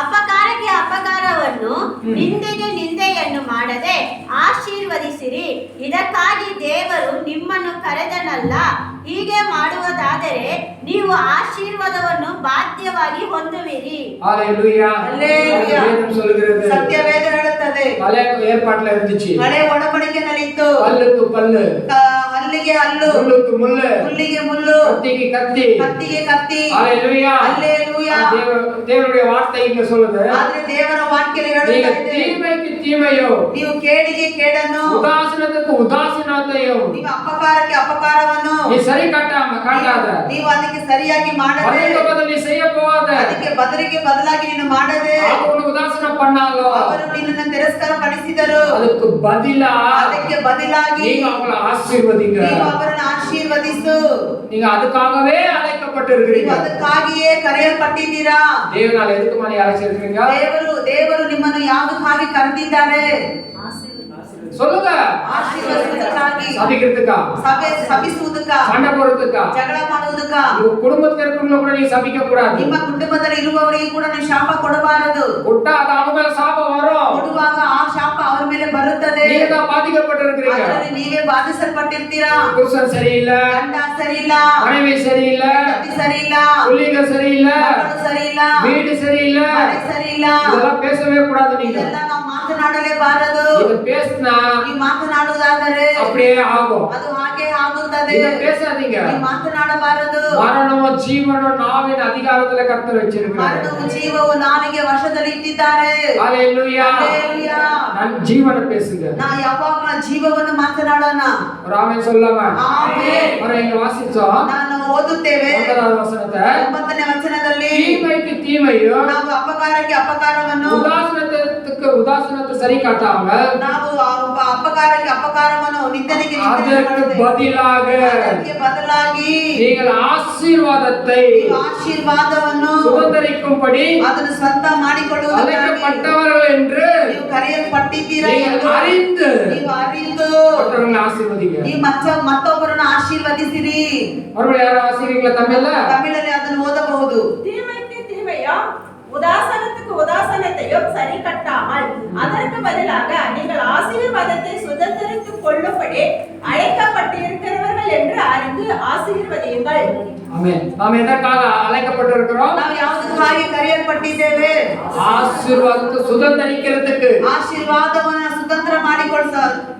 ಅಪಕಾರಕ್ಕೆ ಅಪಕಾರವನ್ನು ನಿಂದೆಗೆ ನಿಂದೆಯನ್ನು ಮಾಡದೆ ಆಶೀರ್ವದಿಸಿರಿ. ಇದಕ್ಕಾಗಿ ದೇವರು ನಿಮ್ಮನ್ನು ಕರೆದನಲ್ಲ. ಹೀಗೆ ಮಾಡುವುದಾದರೆ ನೀವು ಆಶೀರ್ವಾದವನ್ನು ಬಾಧ್ಯವಾಗಿ ಹೊಂದುವಿರಿ. ஹalleluya. ஹalleluya. வேதம் சொல்கிறது. ಸತ್ಯವೇದ ಹೇಳುತ್ತದೆ. பழைய ஏற்பாட்டுல இருந்துச்சு. ಹಳೆ ಒಡಂಬಡಿಕೆಯಲ್ಲಿತ್ತು. பல்லுக்கு பல்லு, ಹಲ್ಲಿಗೆ ಹಲ್ಲು, முள்ளுக்கு முள்ளு, ಹುಲ್ಲಿಗೆ ಮುಳ್ಳು, கத்திக்கு கத்தி. ಕತ್ತಿಗೆ ಕತ್ತಿ. ஹalleluya. ಹಲ್ಲೆಲೂಯಾ. தேவனுடைய வார்த்தை இங்க சொல்லுது. ಆದ್ರೆ ದೇವರ ವಾಕ್ಯದಲ್ಲಿ நீங்க ಹೇಳುತ್ತದೆ, தீமைக்கு தீமையோ, ನೀವು ಕೇಡಿಗೆ ಕೇಡನ್ನು, உதாசீனத்துக்கு உதாசீனத்தையும் ನೀವು ಅಪಕಾರಕ್ಕೆ ಅಪಕಾರವನ್ನು நீ சரி காட்டாத. ನೀವು ಅದಕ್ಕೆ ಸರಿಯಾಗಿ ಮಾಡದೆ, அதுக்கு பதில் நீ செய்ய போகாத. ಅದಕ್ಕೆ ಬದಲಿಗೆ ಬದಲಾಗಿ ನೀನು ಮಾಡದೆ, அவங்களை உதாசீனம் பண்ணாலோ ಅವರು ನಿನ್ನನ್ನು ತಿರಸ್ಕಾರ ಪಡಿಸಿದರು. அதுக்கு பதிலா ಅದಕ್ಕೆ ಬದಲಾಗಿ நீங்க அவங்களை ஆசீர்வதிங்க. ನೀವು ಅವರನ್ನು ಆಶೀರ್ವದಿಸು. நீங்க அதுக்காகவே அழைக்கப்பட்டு ನೀವು இருக்கிறீங்க. ಅದಕ್ಕಾಗಿಯೇ ಕರೆಯಲ್ಪಟ್ಟಿದ್ದೀರಾ. தேவனால எதுக்கு மாதிரி அழைச்சிருக்கீங்க? ದೇವರು ನಿಮ್ಮನ್ನು ಯಾವುದಕ್ಕಾಗಿ ಕರೆದಿದ್ದಾರೆ? சொல்லுங்க. ಆಶೀರ್ವದಿಸುವುದಕ್ಕಾಗಿ, சபிக்கிறதுக்கா, ಸಭಿಸುವುದಕ್ಕ, சண்டை போடுறதுக்கா, ಜಗಳ ಮಾಡುವುದಕ್ಕ, உங்க குடும்பத்துல இருக்கிறவங்க கூட நீ சபிக்க கூடாது. ನಿಮ್ಮ ಕುಟುಂಬದಲ್ಲಿ ಇರುವವರಿಗೆ ಕೂಡ ನೀವು ಶಾಪ ಕೊಡಬಾರದು. கொட்டா அது அவங்க மேல சாபம் வரும். ಕೊಡುವಾಗ ಆ ಶಾಪ ಅವರ ಮೇಲೆ ಬರುತ್ತದೆ. நீங்க தான் பாதிக்கப்பட்டு இருக்கிறீங்க. ಅದರಲ್ಲಿ ನೀವೇ ಬಾಧಿಸಲ್ಪಟ್ಟಿರ್ತೀರಾ. புருஷன் சரியில்லை, ಗಂಡ ಸರಿ ಇಲ್ಲ, மனைவி சரியில்லை, ಪತಿ ಸರಿ ಇಲ್ಲ, பிள்ளைங்க சரியில்லை, ಮಕ್ಕಳು ಸರಿ ಇಲ್ಲ, வீடு சரியில்லை. ಮನೆ ಸರಿ ಇಲ್ಲ. இதெல்லாம் பேசவே கூடாது. நீங்க ಇದೆಲ್ಲ ನಾವು ಮಾತನಾಡಲೇಬಾರದು. இத பேசினா ನೀವು ಮಾತನಾಡುವುದಾದರೆ அப்படியே ஆகும். ಅದು ಹಾಗೆ ಆಗುತ್ತದೆ. இத பேசாதீங்க. ನೀವು ಮಾತನಾಡಬಾರದು. மரணமும் ஜீவனும் நாவின் அதிகாரத்துல கர்த்தர் வச்சிருக்கிறார். ಮರಣವು ಜೀವವು ನಾಲಿಗೆ ವಶದಲ್ಲಿ ಇಟ್ಟಿದ್ದಾರೆ. ஹalleluya. ಹಲ್ಲೆಲೂಯಾ. நான் ஜீவனை பேசுங்க. ನಾ ಯಾವಾಗಲೂ ಜೀವವನ್ನು ಮಾತನಾಡೋಣ. ஒரு ஆமென் சொல்லாமா? ಆಮೆನ್. வர இங்க வாசிச்சோம். ನಾನು ಓದುತ್ತೇವೆ 9வது வசனத்தை. 9ನೇ ವಚನದಲ್ಲಿ தீமைக்கு தீமையும் ನಾವು ಅಪಕಾರಕ್ಕೆ ಅಪಕಾರವನ್ನು, உதாசீனத்தை சரி காட்டாம ನಾವು ಅಪಕಾರಕ್ಕೆ ಅಪಕಾರವನ್ನು, ನಿಂದನೆಗೆ அதற்கு ನಿಂದನೆ பதிலாக ಅದಕ್ಕೆ ಬದಲಾಗಿ நீங்கள் ஆசீர்வாதத்தை ನೀವು ಆಶೀರ್ವಾದವನ್ನು சுதந்தரிக்கும்படி ಅದನ್ನು ಸ್ವಂತ ಮಾಡಿಕೊಳ್ಳುವುದಕ್ಕಾಗಿ அழைக்கப்பட்டவர்கள் என்று ನೀವು ಕರೆಯಲ್ಪಟ್ಟಿದ್ದೀರಾ நீங்கள் ಎಂದು அறிந்து ನೀವು ಅರಿತು மற்றவர்களை ஆசீர்வதிங்க. ನೀವು ಮತ್ತೊಬ್ಬರನ್ನು ಆಶೀರ್ವದಿಸಿರಿ. மறுபடியும் யாரும் ஆசீர்வதிங்களா? தமிழ்ல ತಮಿಳಲ್ಲಿ ಅದನ್ನು ಓದಬಹುದು. தீமைக்கு தீமையா உதாசனத்துக்கு உதாசனத்தையும் சரி கட்டாமல் அதற்கு பதிலாக நீங்கள் ஆசீர்வாதத்தை சுதந்திரித்துக் கொள்ளும்படி அழைக்கப்பட்டிருக்கிறவர்கள் என்று அறிந்து ஆசீர்வதியுங்கள். ಆಮೆನ್. ನಾವು ಎದಕ್ಕಾಗ ಅழைக்கப்பட்டிருக்கிறோம்? ನಾವು ಯಾವುದಕ್ಕಾಗಿ ಕರೆಯಲ್ಪಟ್ಟಿದ್ದೇವೆ? ಆಶೀರ್ವಾದಕ್ಕೆ ಸುಗಂಧನಿக்கிறதுக்கு. ಆಶೀರ್ವಾದವನ್ನ ಸ್ವತಂತ್ರ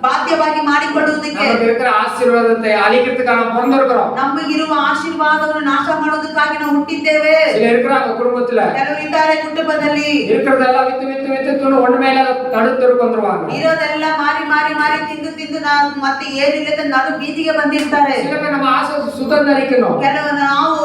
ಬಾಧ್ಯವಾಗಿ ಮಾಡಿಕೊಳ್ಳುವುದಕ್ಕೆ. நமக்கு இருக்கிற ஆசீர்வாதத்தை அழிக்கிறதுக்காக நாம் பிறந்திருக்கிறோம். ನಮಗಿರುವ ಆಶೀರ್ವಾದವನ್ನು ನಾಶ ಮಾಡೋದಕ್ಕಾಗಿ ನಾವು ಹುಟ್ಟಿದ್ದೇವೆ. சில இருக்கிறாங்க குடும்பத்துல. ಕೆಲವರು ಇದ್ದಾರೆ ಕುಟುಂಬದಲ್ಲಿ. இருக்கிறதெல்லாம் வித்து வித்து வித்து ತಿನ್ನು ஒண்ணு மேல நடுத்தருக்கு வந்துருவாங்க. ಇರೋದೆಲ್ಲ ಮಾರಿ ಮಾರಿ ಮಾರಿ ತಿಂದು ತಿಂದು ಮತ್ತೆ ಏನಿಲ್ಲದ ನಡು ಬೀದಿಗೆ ಬಂದಿರ್ತಾರೆ. சில பேர் நம்ம ಆಶೀರ್ವಾದ ಸುಗಂಧನಿக்கணும். ಕೆಲವರು ನಾವು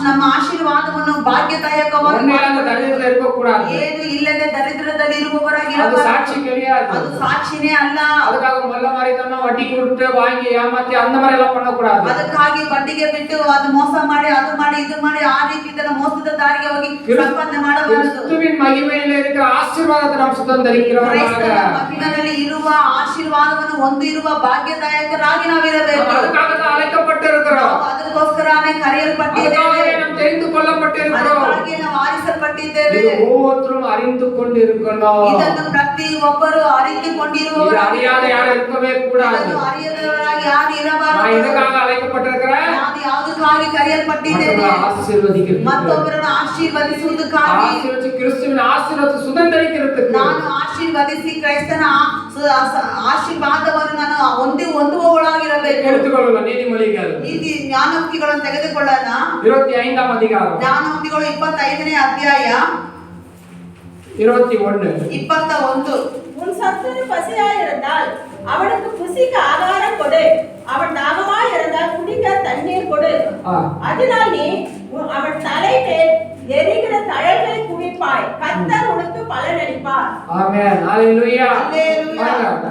ನಮ್ಮ ಆಶೀರ್ವಾದವನ್ನು ಭಾಗ್ಯದಾಯಕವಾಗಿ ದರಿದ್ರ இருக்கக்கூடாது. ಏನು ಇಲ್ಲದೆ ದರಿದ್ರದಲ್ಲಿ ಇರುವವರಾಗಿ ಅದು ಸಾಕ್ಷಿ கிடையாது. ಅದು ಸಾಕ್ಷಿನೇ ಅಲ್ಲ. ಅದಕ್ಕಾக ಮೊಲ್ಲ ಮಾರಿತನ ವಡ್ಡಿ ಕೊಟ್ಟು வாங்கி ஏமாத்தி அந்த மாதிரி எல்லாம் பண்ணக்கூடாது. ಅದಕ್ಕಾಗಿ ಬಡ್ಡಿಗೆ ಬಿಟ್ಟು ಅದು ಮೋಸ ಮಾಡಿ ಅದು ಮಾಡಿ ಇದು ಮಾಡಿ ಆ ರೀತಿ ಮೋಸದ ದಾರಿಗೆ ಹೋಗಿ ಸಂಪಾದನೆ ಮಾಡಬಾರದು. ಕ್ರಿಸ್ತುವಿನ ಮಹಿಮೆಯಲ್ಲಿ இருக்கிற ಆಶೀರ್ವಾದத்தை நாம் சுதந்தரிக்கிறவர்களாக ಮಹಿಮೆಯಲ್ಲಿ ಇರುವ ಆಶೀರ್ವಾದವನ್ನು ಹೊಂದಿರುವ ಭಾಗ್ಯದಾಯಕರಾಗಿ ನಾವಿರಬೇಕು. ಅದಕ್ಕಾக ಅழைக்கப்பட்டிருக்கிறோம். ಅದಕ್ಕೋಸ್ಕರನೇ ಕರೆಯಲ್ಪಟ್ಟಿದ್ದೇವೆ. நாம் தெரிந்து கொள்ளப்பட்டிருக்கிறோம். ಅದಕ್ಕಾಗಿ ನಾವು ಆರಿಸಲ್ಪಟ್ಟಿದ್ದೇವೆ. ஒவ்வொருத்தரும் அறிந்து கொண்டிருக்கணும். ಇದನ್ನು ಪ್ರತಿಯೊಬ್ಬರು ಅರಿತುಕೊಂಡಿರುವವರು. அறியாத யாரும் இருக்கவே கூடாது. அறிಯದವರಾಗಿ ಯಾರು ಇರಬಾರದು. நான் எதுக்காக அழைக்கப்பட்டிருக்கிறேன்? ನಾನು ಯಾವುದಕ್ಕಾಗಿ ಕರೆಯಲ್ಪಟ್ಟಿದ್ದೇನೆ? ஆசீர்வதிக்கிறதுக்கு. ಮತ್ತೊಬ್ಬರನ್ನು ಆಶೀರ್ವದಿಸುವುದಕ್ಕಾಗಿ. ஆசீர்வதிச்சு கிறிஸ்துவின் ஆசீர்வாதத்தை சுதந்தரிக்கிறதுக்கு. ನಾನು ಆಶೀರ್ವದಿಸಿ ಕ್ರೈಸ್ತನ ಆಶೀರ್ವಾದವನ್ನು ನಾನು ಹೊಂದುವವಳಾಗಿರಬೇಕು. எடுத்துக்கொள்ளலாம் நீதிமொழிகள் ನೀತಿ ಜ್ಞಾನೋಕ್ತಿಗಳನ್ನು ತೆಗೆದುಕೊಳ್ಳೋಣ. 25ஆம் அதிகாரம் ಜ್ಞಾನೋಕ್ತಿಗಳು 25ನೇ ಅಧ್ಯಾಯ 21. உன் சத்துரு பசியாயிருந்தால் அவனுக்கு புசிக்க ஆகாரம் கொடு, அவன் தாகமாய் இருந்தால் குடிக்க தண்ணீர் கொடு. அதனால் நீ அவன் தலை மேல் எரிகிற தழல்களை குவிப்பாய், கர்த்தர் உனக்கு பலனளிப்பார். ஆமென். ஹalleluya. ஹalleluya.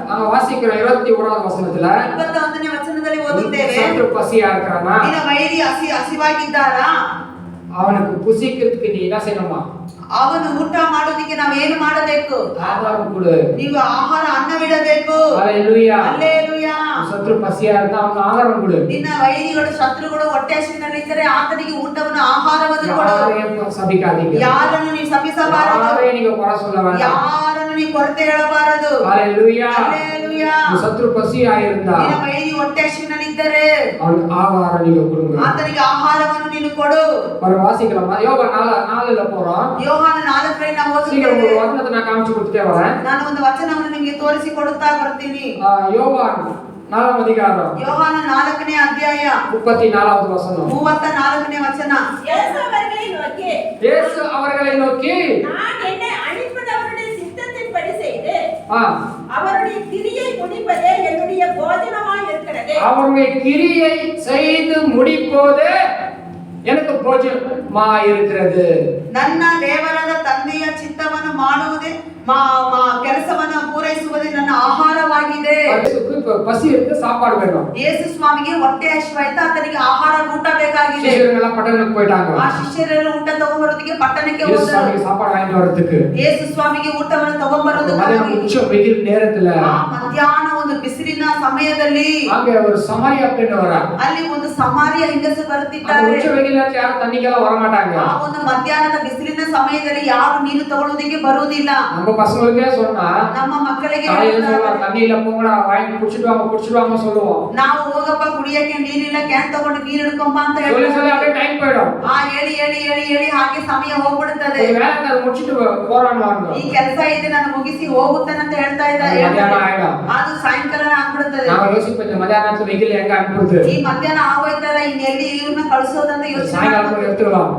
நாங்க வாசிக்கிறோம் 21வது வசனத்துல 21ನೇ ವಚನದಲ್ಲಿ ಓದುತ್ತೇವೆ. சத்துரு பசியா இருக்கானா? ನಿನ್ನ ವೈರಿ ಹಸಿವಾಗಿದ್ದಾರಾ? அவனுக்கு புசிக்கிறதுக்கு நீ என்ன செய்யணுமா? ಅವನು ಊಟ ಮಾಡೋದಕ್ಕೆ ನಾವು ಏನು ಮಾಡಬೇಕು? ஆகாரம் கொடு. ನೀವು ಆಹಾರ ಅನ್ನವಿಡಬೇಕು. ஹalleluya. ಹಲ್ಲೆಲೂಯಾ. சத்துரு பசியா இருந்தா அவனுக்கு ஆகாரம் கொடு. ನಿನ್ನ ವೈರಿಗಳು ಶತ್ರುಗಳು ಹೊಟ್ಟೆ ಹಸಿವಿನಲ್ಲಿದ್ದರೆ ಆತನಿಗೆ ಊಟವನ್ನು ಆಹಾರವನ್ನು ಕೊಡು. யாரையும் சபிக்காதீங்க. ಯಾರನ್ನು ನೀವು ಶಪಿಸಬಾರದು. யாரையும் நீங்க குறை சொல்ல வேண்டாம். ಯಾರನ್ನು ನೀವು ಕೊರತೆ ಹೇಳಬಾರದು. ஹalleluya. ಹಲ್ಲೆಲೂಯಾ. சத்துரு பசியா இருந்தா ನಿನ್ನ ವೈರಿ ಹೊಟ್ಟೆ ಹಸಿವಿನಲ್ಲಿದ್ದರೆ அவனுக்கு ஆகாரம் நீங்க கொடுங்க. ಆತನಿಗೆ ಆಹಾರವನ್ನು ನೀನು ಕೊಡು. ஒரு வாசிக்கலாமா? யோபா 4ல போறோம். ಯೋಹಾನ 4ರಲ್ಲಿ ನಾವು சீக்கிரம் ಓದುತ್ತೇವೆ. ஒரு வசனத்தை நான் காமிச்சு கொடுத்துட்டே வரேன். ನಾನು ಒಂದು ವಚನವನ್ನು ನಿಮಗೆ ತೋರಿಸಿ ಕೊಡುತ್ತಾ ಬರ್ತೀನಿ. யோபா 4ஆம் அதிகாரம் ಯೋಹಾನ 4ನೇ ಅಧ್ಯಾಯ 34வது வசனம். 34ನೇ ವಚನ. இயேசு அவர்களை நோக்கி, இயேசு அவர்களை நோக்கி, நான் என்னை அனுப்பினவருடைய சித்தத்தின்படி செய்து ஆ அவருடைய கிரியை முடிப்பதே என்னுடைய போஜனமாய் இருக்கிறது. அவருடைய கிரியை செய்து முடிப்போதே எனக்கு ಭೋಜನமா இருக்கிறது. ನನ್ನ ದೇವರಾದ ತಂದೆಯ ಚಿತ್ತವನ್ನು ಮಾಡುವುದೇ ಕೆಲಸವನ್ನು ಪೂರೈಸುವುದೇ ನನ್ನ ಆಹಾರವಾಗಿದೆ. பசி இருக்கு, சாப்பாடு வேணும். ಯೇಸು ಸ್ವಾಮಿಗೆ ಹೊಟ್ಟೆ ಹಸಿವಾಯ್ತು, ಆತನಿಗೆ ಆಹಾರ ಊಟ ಬೇಕಾಗಿದೆ. ಶಿಷ್ಯರೆಲ್ಲ ಪಟ್ಟಣಕ್ಕೆ போயிட்டாங்க. ಆ ಶಿಷ್ಯರೆಲ್ಲ ಊಟ ತಗೊಂಡ್ಬರೋದಕ್ಕೆ ಪಟ್ಟಣಕ್ಕೆ ಯೇಸು ಹೋದರು. ಸ್ವಾಮಿಗೆ சாப்பாடு வாங்கிட்டு வரதுக்கு. ಯೇಸು ಸ್ವಾಮಿಗೆ ಊಟವನ್ನು ತಗೊಂಡ್ಬರೋದಕ್ಕೆ உச்ச வெயில் நேரத்துல ಮಧ್ಯಾಹ್ನ ಒಂದು ಬಿಸಿಲಿನ ಸಮಯದಲ್ಲಿ அங்க ஒரு சமாரியா பெண் வரா. ಅಲ್ಲಿ ಒಂದು ಸಮಾರಿಯ ಹೆಂಗಸು அந்த ಬರುತ್ತಿದ್ದಾರೆ. உச்ச வெயில் நேரத்துல யாரும் தண்ணிக்கெல்லாம் வர மாட்டாங்க. ಆ ಒಂದು ಮಧ್ಯಾಹ್ನದ ಬಿಸಿಲಿನ ಸಮಯದಲ್ಲಿ ಯಾರು ನೀರು ತಗೊಳ್ಳೋದಕ್ಕೆ ಬರುವುದಿಲ್ಲ. நம்ம பசங்களுக்கே சொன்னா ನಮ್ಮ ಮಕ್ಕಳಿಗೆ காலையில சொல்லுவாங்க, தண்ணியில போங்கடா வாங்கி குடிச்சிட்டு வாங்க சொல்லுவோம். ನಾವು ಹೋಗಪ್ಪ ಕುಡಿಯಕ್ಕೆ ನೀರಿಲ್ಲ, ಕ್ಯಾನ್ ತಗೊಂಡು ನೀರು ಹಿಡ್ಕೊಂಬ ಅಂತ சொல்லி ಹೇಳ್ತಾರೆ. சொல்லி அப்படியே டைம் போயிடும். ಹೇಳಿ ಹೇಳಿ ಹೇಳಿ ಹೇಳಿ ಹಾಗೆ ಸಮಯ ಹೋಗ್ಬಿಡುತ್ತದೆ. ஒரு வேலை அதை முடிச்சிட்டு போறான்னு வாங்க. ಈ ಕೆಲಸ ಇದೆ ನಾನು ಮುಗಿಸಿ ಹೋಗುತ್ತೇನೆ ಅಂತ ಹೇಳ್ತಾ மத்தியானம் ஆயிடும். ಅದು ಸಾಯಂಕಾಲ ಆಗ್ಬಿಡುತ್ತದೆ. நாம யோசிப்போம், மத்தியானத்துல வெயில் எங்க அனுப்புறது? ಈ ಮಧ್ಯಾಹ್ನ ಆಗೋಯ್ತಾರ, ಇನ್ನೆಲ್ಲಿ ಇವ್ರನ್ನ ಕಳ್ಸೋದಂತ ಯೋಚನೆ சாயங்காலம் போய் எடுத்துக்கலாம்.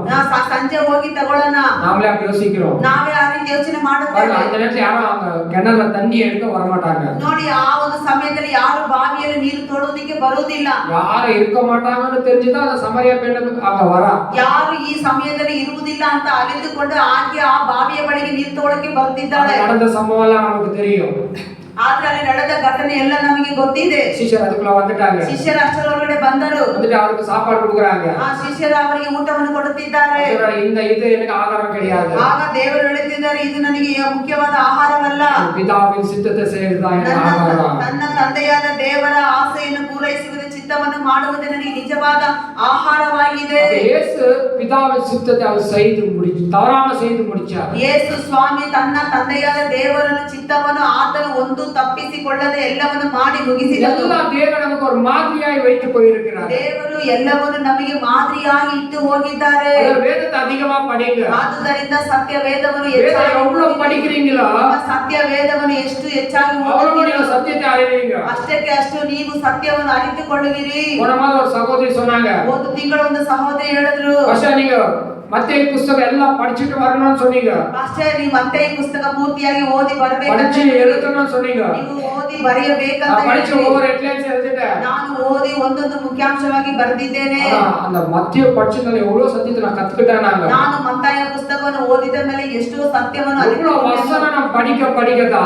ಸಂಜೆ ಹೋಗಿ ತಗೊಳ್ಳೋಣ. நாமளே அப்படி யோசிக்கிறோம். ನಾವೇ ಆ ರೀತಿ ಯೋಚನೆ ಮಾಡುತ್ತೇವೆ. அந்த நேரத்துல யாரும் அவங்க கிணறுல தண்ணி எடுக்க வர மாட்டாங்க. ನೋಡಿ, ಆ ಒಂದು ಸಮಯದಲ್ಲಿ ಯಾರು ಬಾವಿಯಲ್ಲಿ ನೀರು ತೊಡೋದಕ್ಕೆ ಬರುವುದಿಲ್ಲ. யாரும் இருக்க மாட்டாங்கன்னு தெரிஞ்சுதான் அந்த சமரியா பெண்ணு அங்க வரா. ಯಾರು ಈ ಸಮಯದಲ್ಲಿ ಇರುವುದಿಲ್ಲ ಅಂತ ಅರಿತುಕೊಂಡು ಆಕೆ ಆ ಬಾವಿಯ ಬಳಿಗೆ ನೀರು ತಗೊಳ್ಳಕ್ಕೆ ಬರ್ತಿದ್ದಾಳೆ. நடந்த சம்பவம் எல்லாம் நமக்கு தெரியும். ಆದ್ರೆ ಅಲ್ಲಿ ನಡೆದ ಘಟನೆ ಎಲ್ಲ ನಮಗೆ ಗೊತ್ತಿದೆ. ಶಿಷ್ಯರು ಅದಕ್ಕೆಲ್ಲ வந்துட்டாங்க. ಶಿಷ್ಯರ ಅಷ್ಟರೊಳಗಡೆ ಬಂದರು. வந்துட்டு அவருக்கு சாப்பாடு கொடுக்குறாங்க. ಆ ಶಿಷ್ಯರು ಅವರಿಗೆ ಊಟವನ್ನು ಕೊಡುತ್ತಿದ್ದಾರೆ. இந்த இது எனக்கு ஆகாரம் கிடையாது. ಆಗ ದೇವರು ಹೇಳುತ್ತಿದ್ದಾರೆ, ಇದು ನನಗೆ ಮುಖ್ಯವಾದ ಆಹಾರವಲ್ಲ, பிதாவின் சித்தத்தை செய்யறதுதான் எனக்கு ஆகாரம். ನನ್ನ ತಂದೆಯಾದ ದೇವರ ಆಸೆಯನ್ನು ಪೂರೈಸುವುದೇ, ಚಿತ್ತವನ್ನು ಮಾಡುವುದೇ ನನಗೆ ನಿಜವಾದ ಆಹಾರವಾಗಿದೆ. ಆಗಿದೆ. இயேசு பிதாவின் சித்தத்தை அவர் செய்து முடிச்சு தவறாம செய்து முடிச்சார். ಯೇಸು ಸ್ವಾಮಿ ತನ್ನ ತಂದೆಯಾದ ದೇವರನ್ನ ಚಿತ್ತವನ್ನು ಆತನು ಒಂದು ತಪ್ಪಿಸಿಕೊಳ್ಳದೆ ಎಲ್ಲವನ್ನು ಮಾಡಿ ಮುಗಿಸಿದನು. எல்லா தேவன் நமக்கு ஒரு மாதிரியாய் வைத்து போயிருக்கிறார். ದೇವರು ಎಲ್ಲವನ್ನು ನಮಗೆ ಮಾದರಿಯಾಗಿ ಇಟ್ಟು ಹೋಗಿದ್ದಾರೆ. வேதத்தை அதிகமா படிங்க. ಆದುದರಿಂದ ಸತ್ಯ ವೇದವನ್ನು எவ்வளவு படிக்கிறீங்களோ ಸತ್ಯ ವೇದವನ್ನು ಎಷ್ಟು ಹೆಚ್ಚಾಗಿ அவ்வளவு நீங்க சத்தியத்தை அறிவீங்க. ಅಷ್ಟಕ್ಕೆ ಅಷ್ಟು ನೀವು ಸತ್ಯವನ್ನು ಅರಿತುಕೊಳ್ಳುವಿರಿ. போன மாதம் ஒரு சகோதரி சொன்னாங்க, ಒಂದು ತಿಂಗಳ ಒಂದು ಸಹೋದರಿ ಹೇಳಿದ್ರು, பாஸ்டர் நீங்க மத்தேயு புத்தகம் எல்லாம் படிச்சிட்டு வரணும்னு சொன்னீங்க. ಪಾಸ್ಟರ್ ನೀವು ಮತ್ತೇಯು ಪುಸ್ತಕ ಪೂರ್ತಿಯಾಗಿ ಓದಿ ಬರಬೇಕು ಅಂತ படிச்சு எழுதணும்னு சொன்னீங்க. ನೀವು ಓದಿ ಬರೆಯಬೇಕಂತ படிச்சு ஒவ்வொரு ஹெட்லைன்ஸ் எழுதிட்டேன். ನಾನು ಓದಿ ಒಂದೊಂದು ಮುಖ್ಯಾಂಶವಾಗಿ ಬರೆದಿದ್ದೇನೆ. அந்த மத்தேயு படிச்சதுல எவ்வளவு சத்தியத்தை நான் கத்துக்கிட்டேன். ನಾನು ಮತ್ತಾಯ ಪುಸ್ತಕವನ್ನು ಓದಿದ ಮೇಲೆ ಎಷ್ಟೋ ಸತ್ಯವನ್ನು எவ்வளவு வசனம் நான் படிக்க படிக்கதா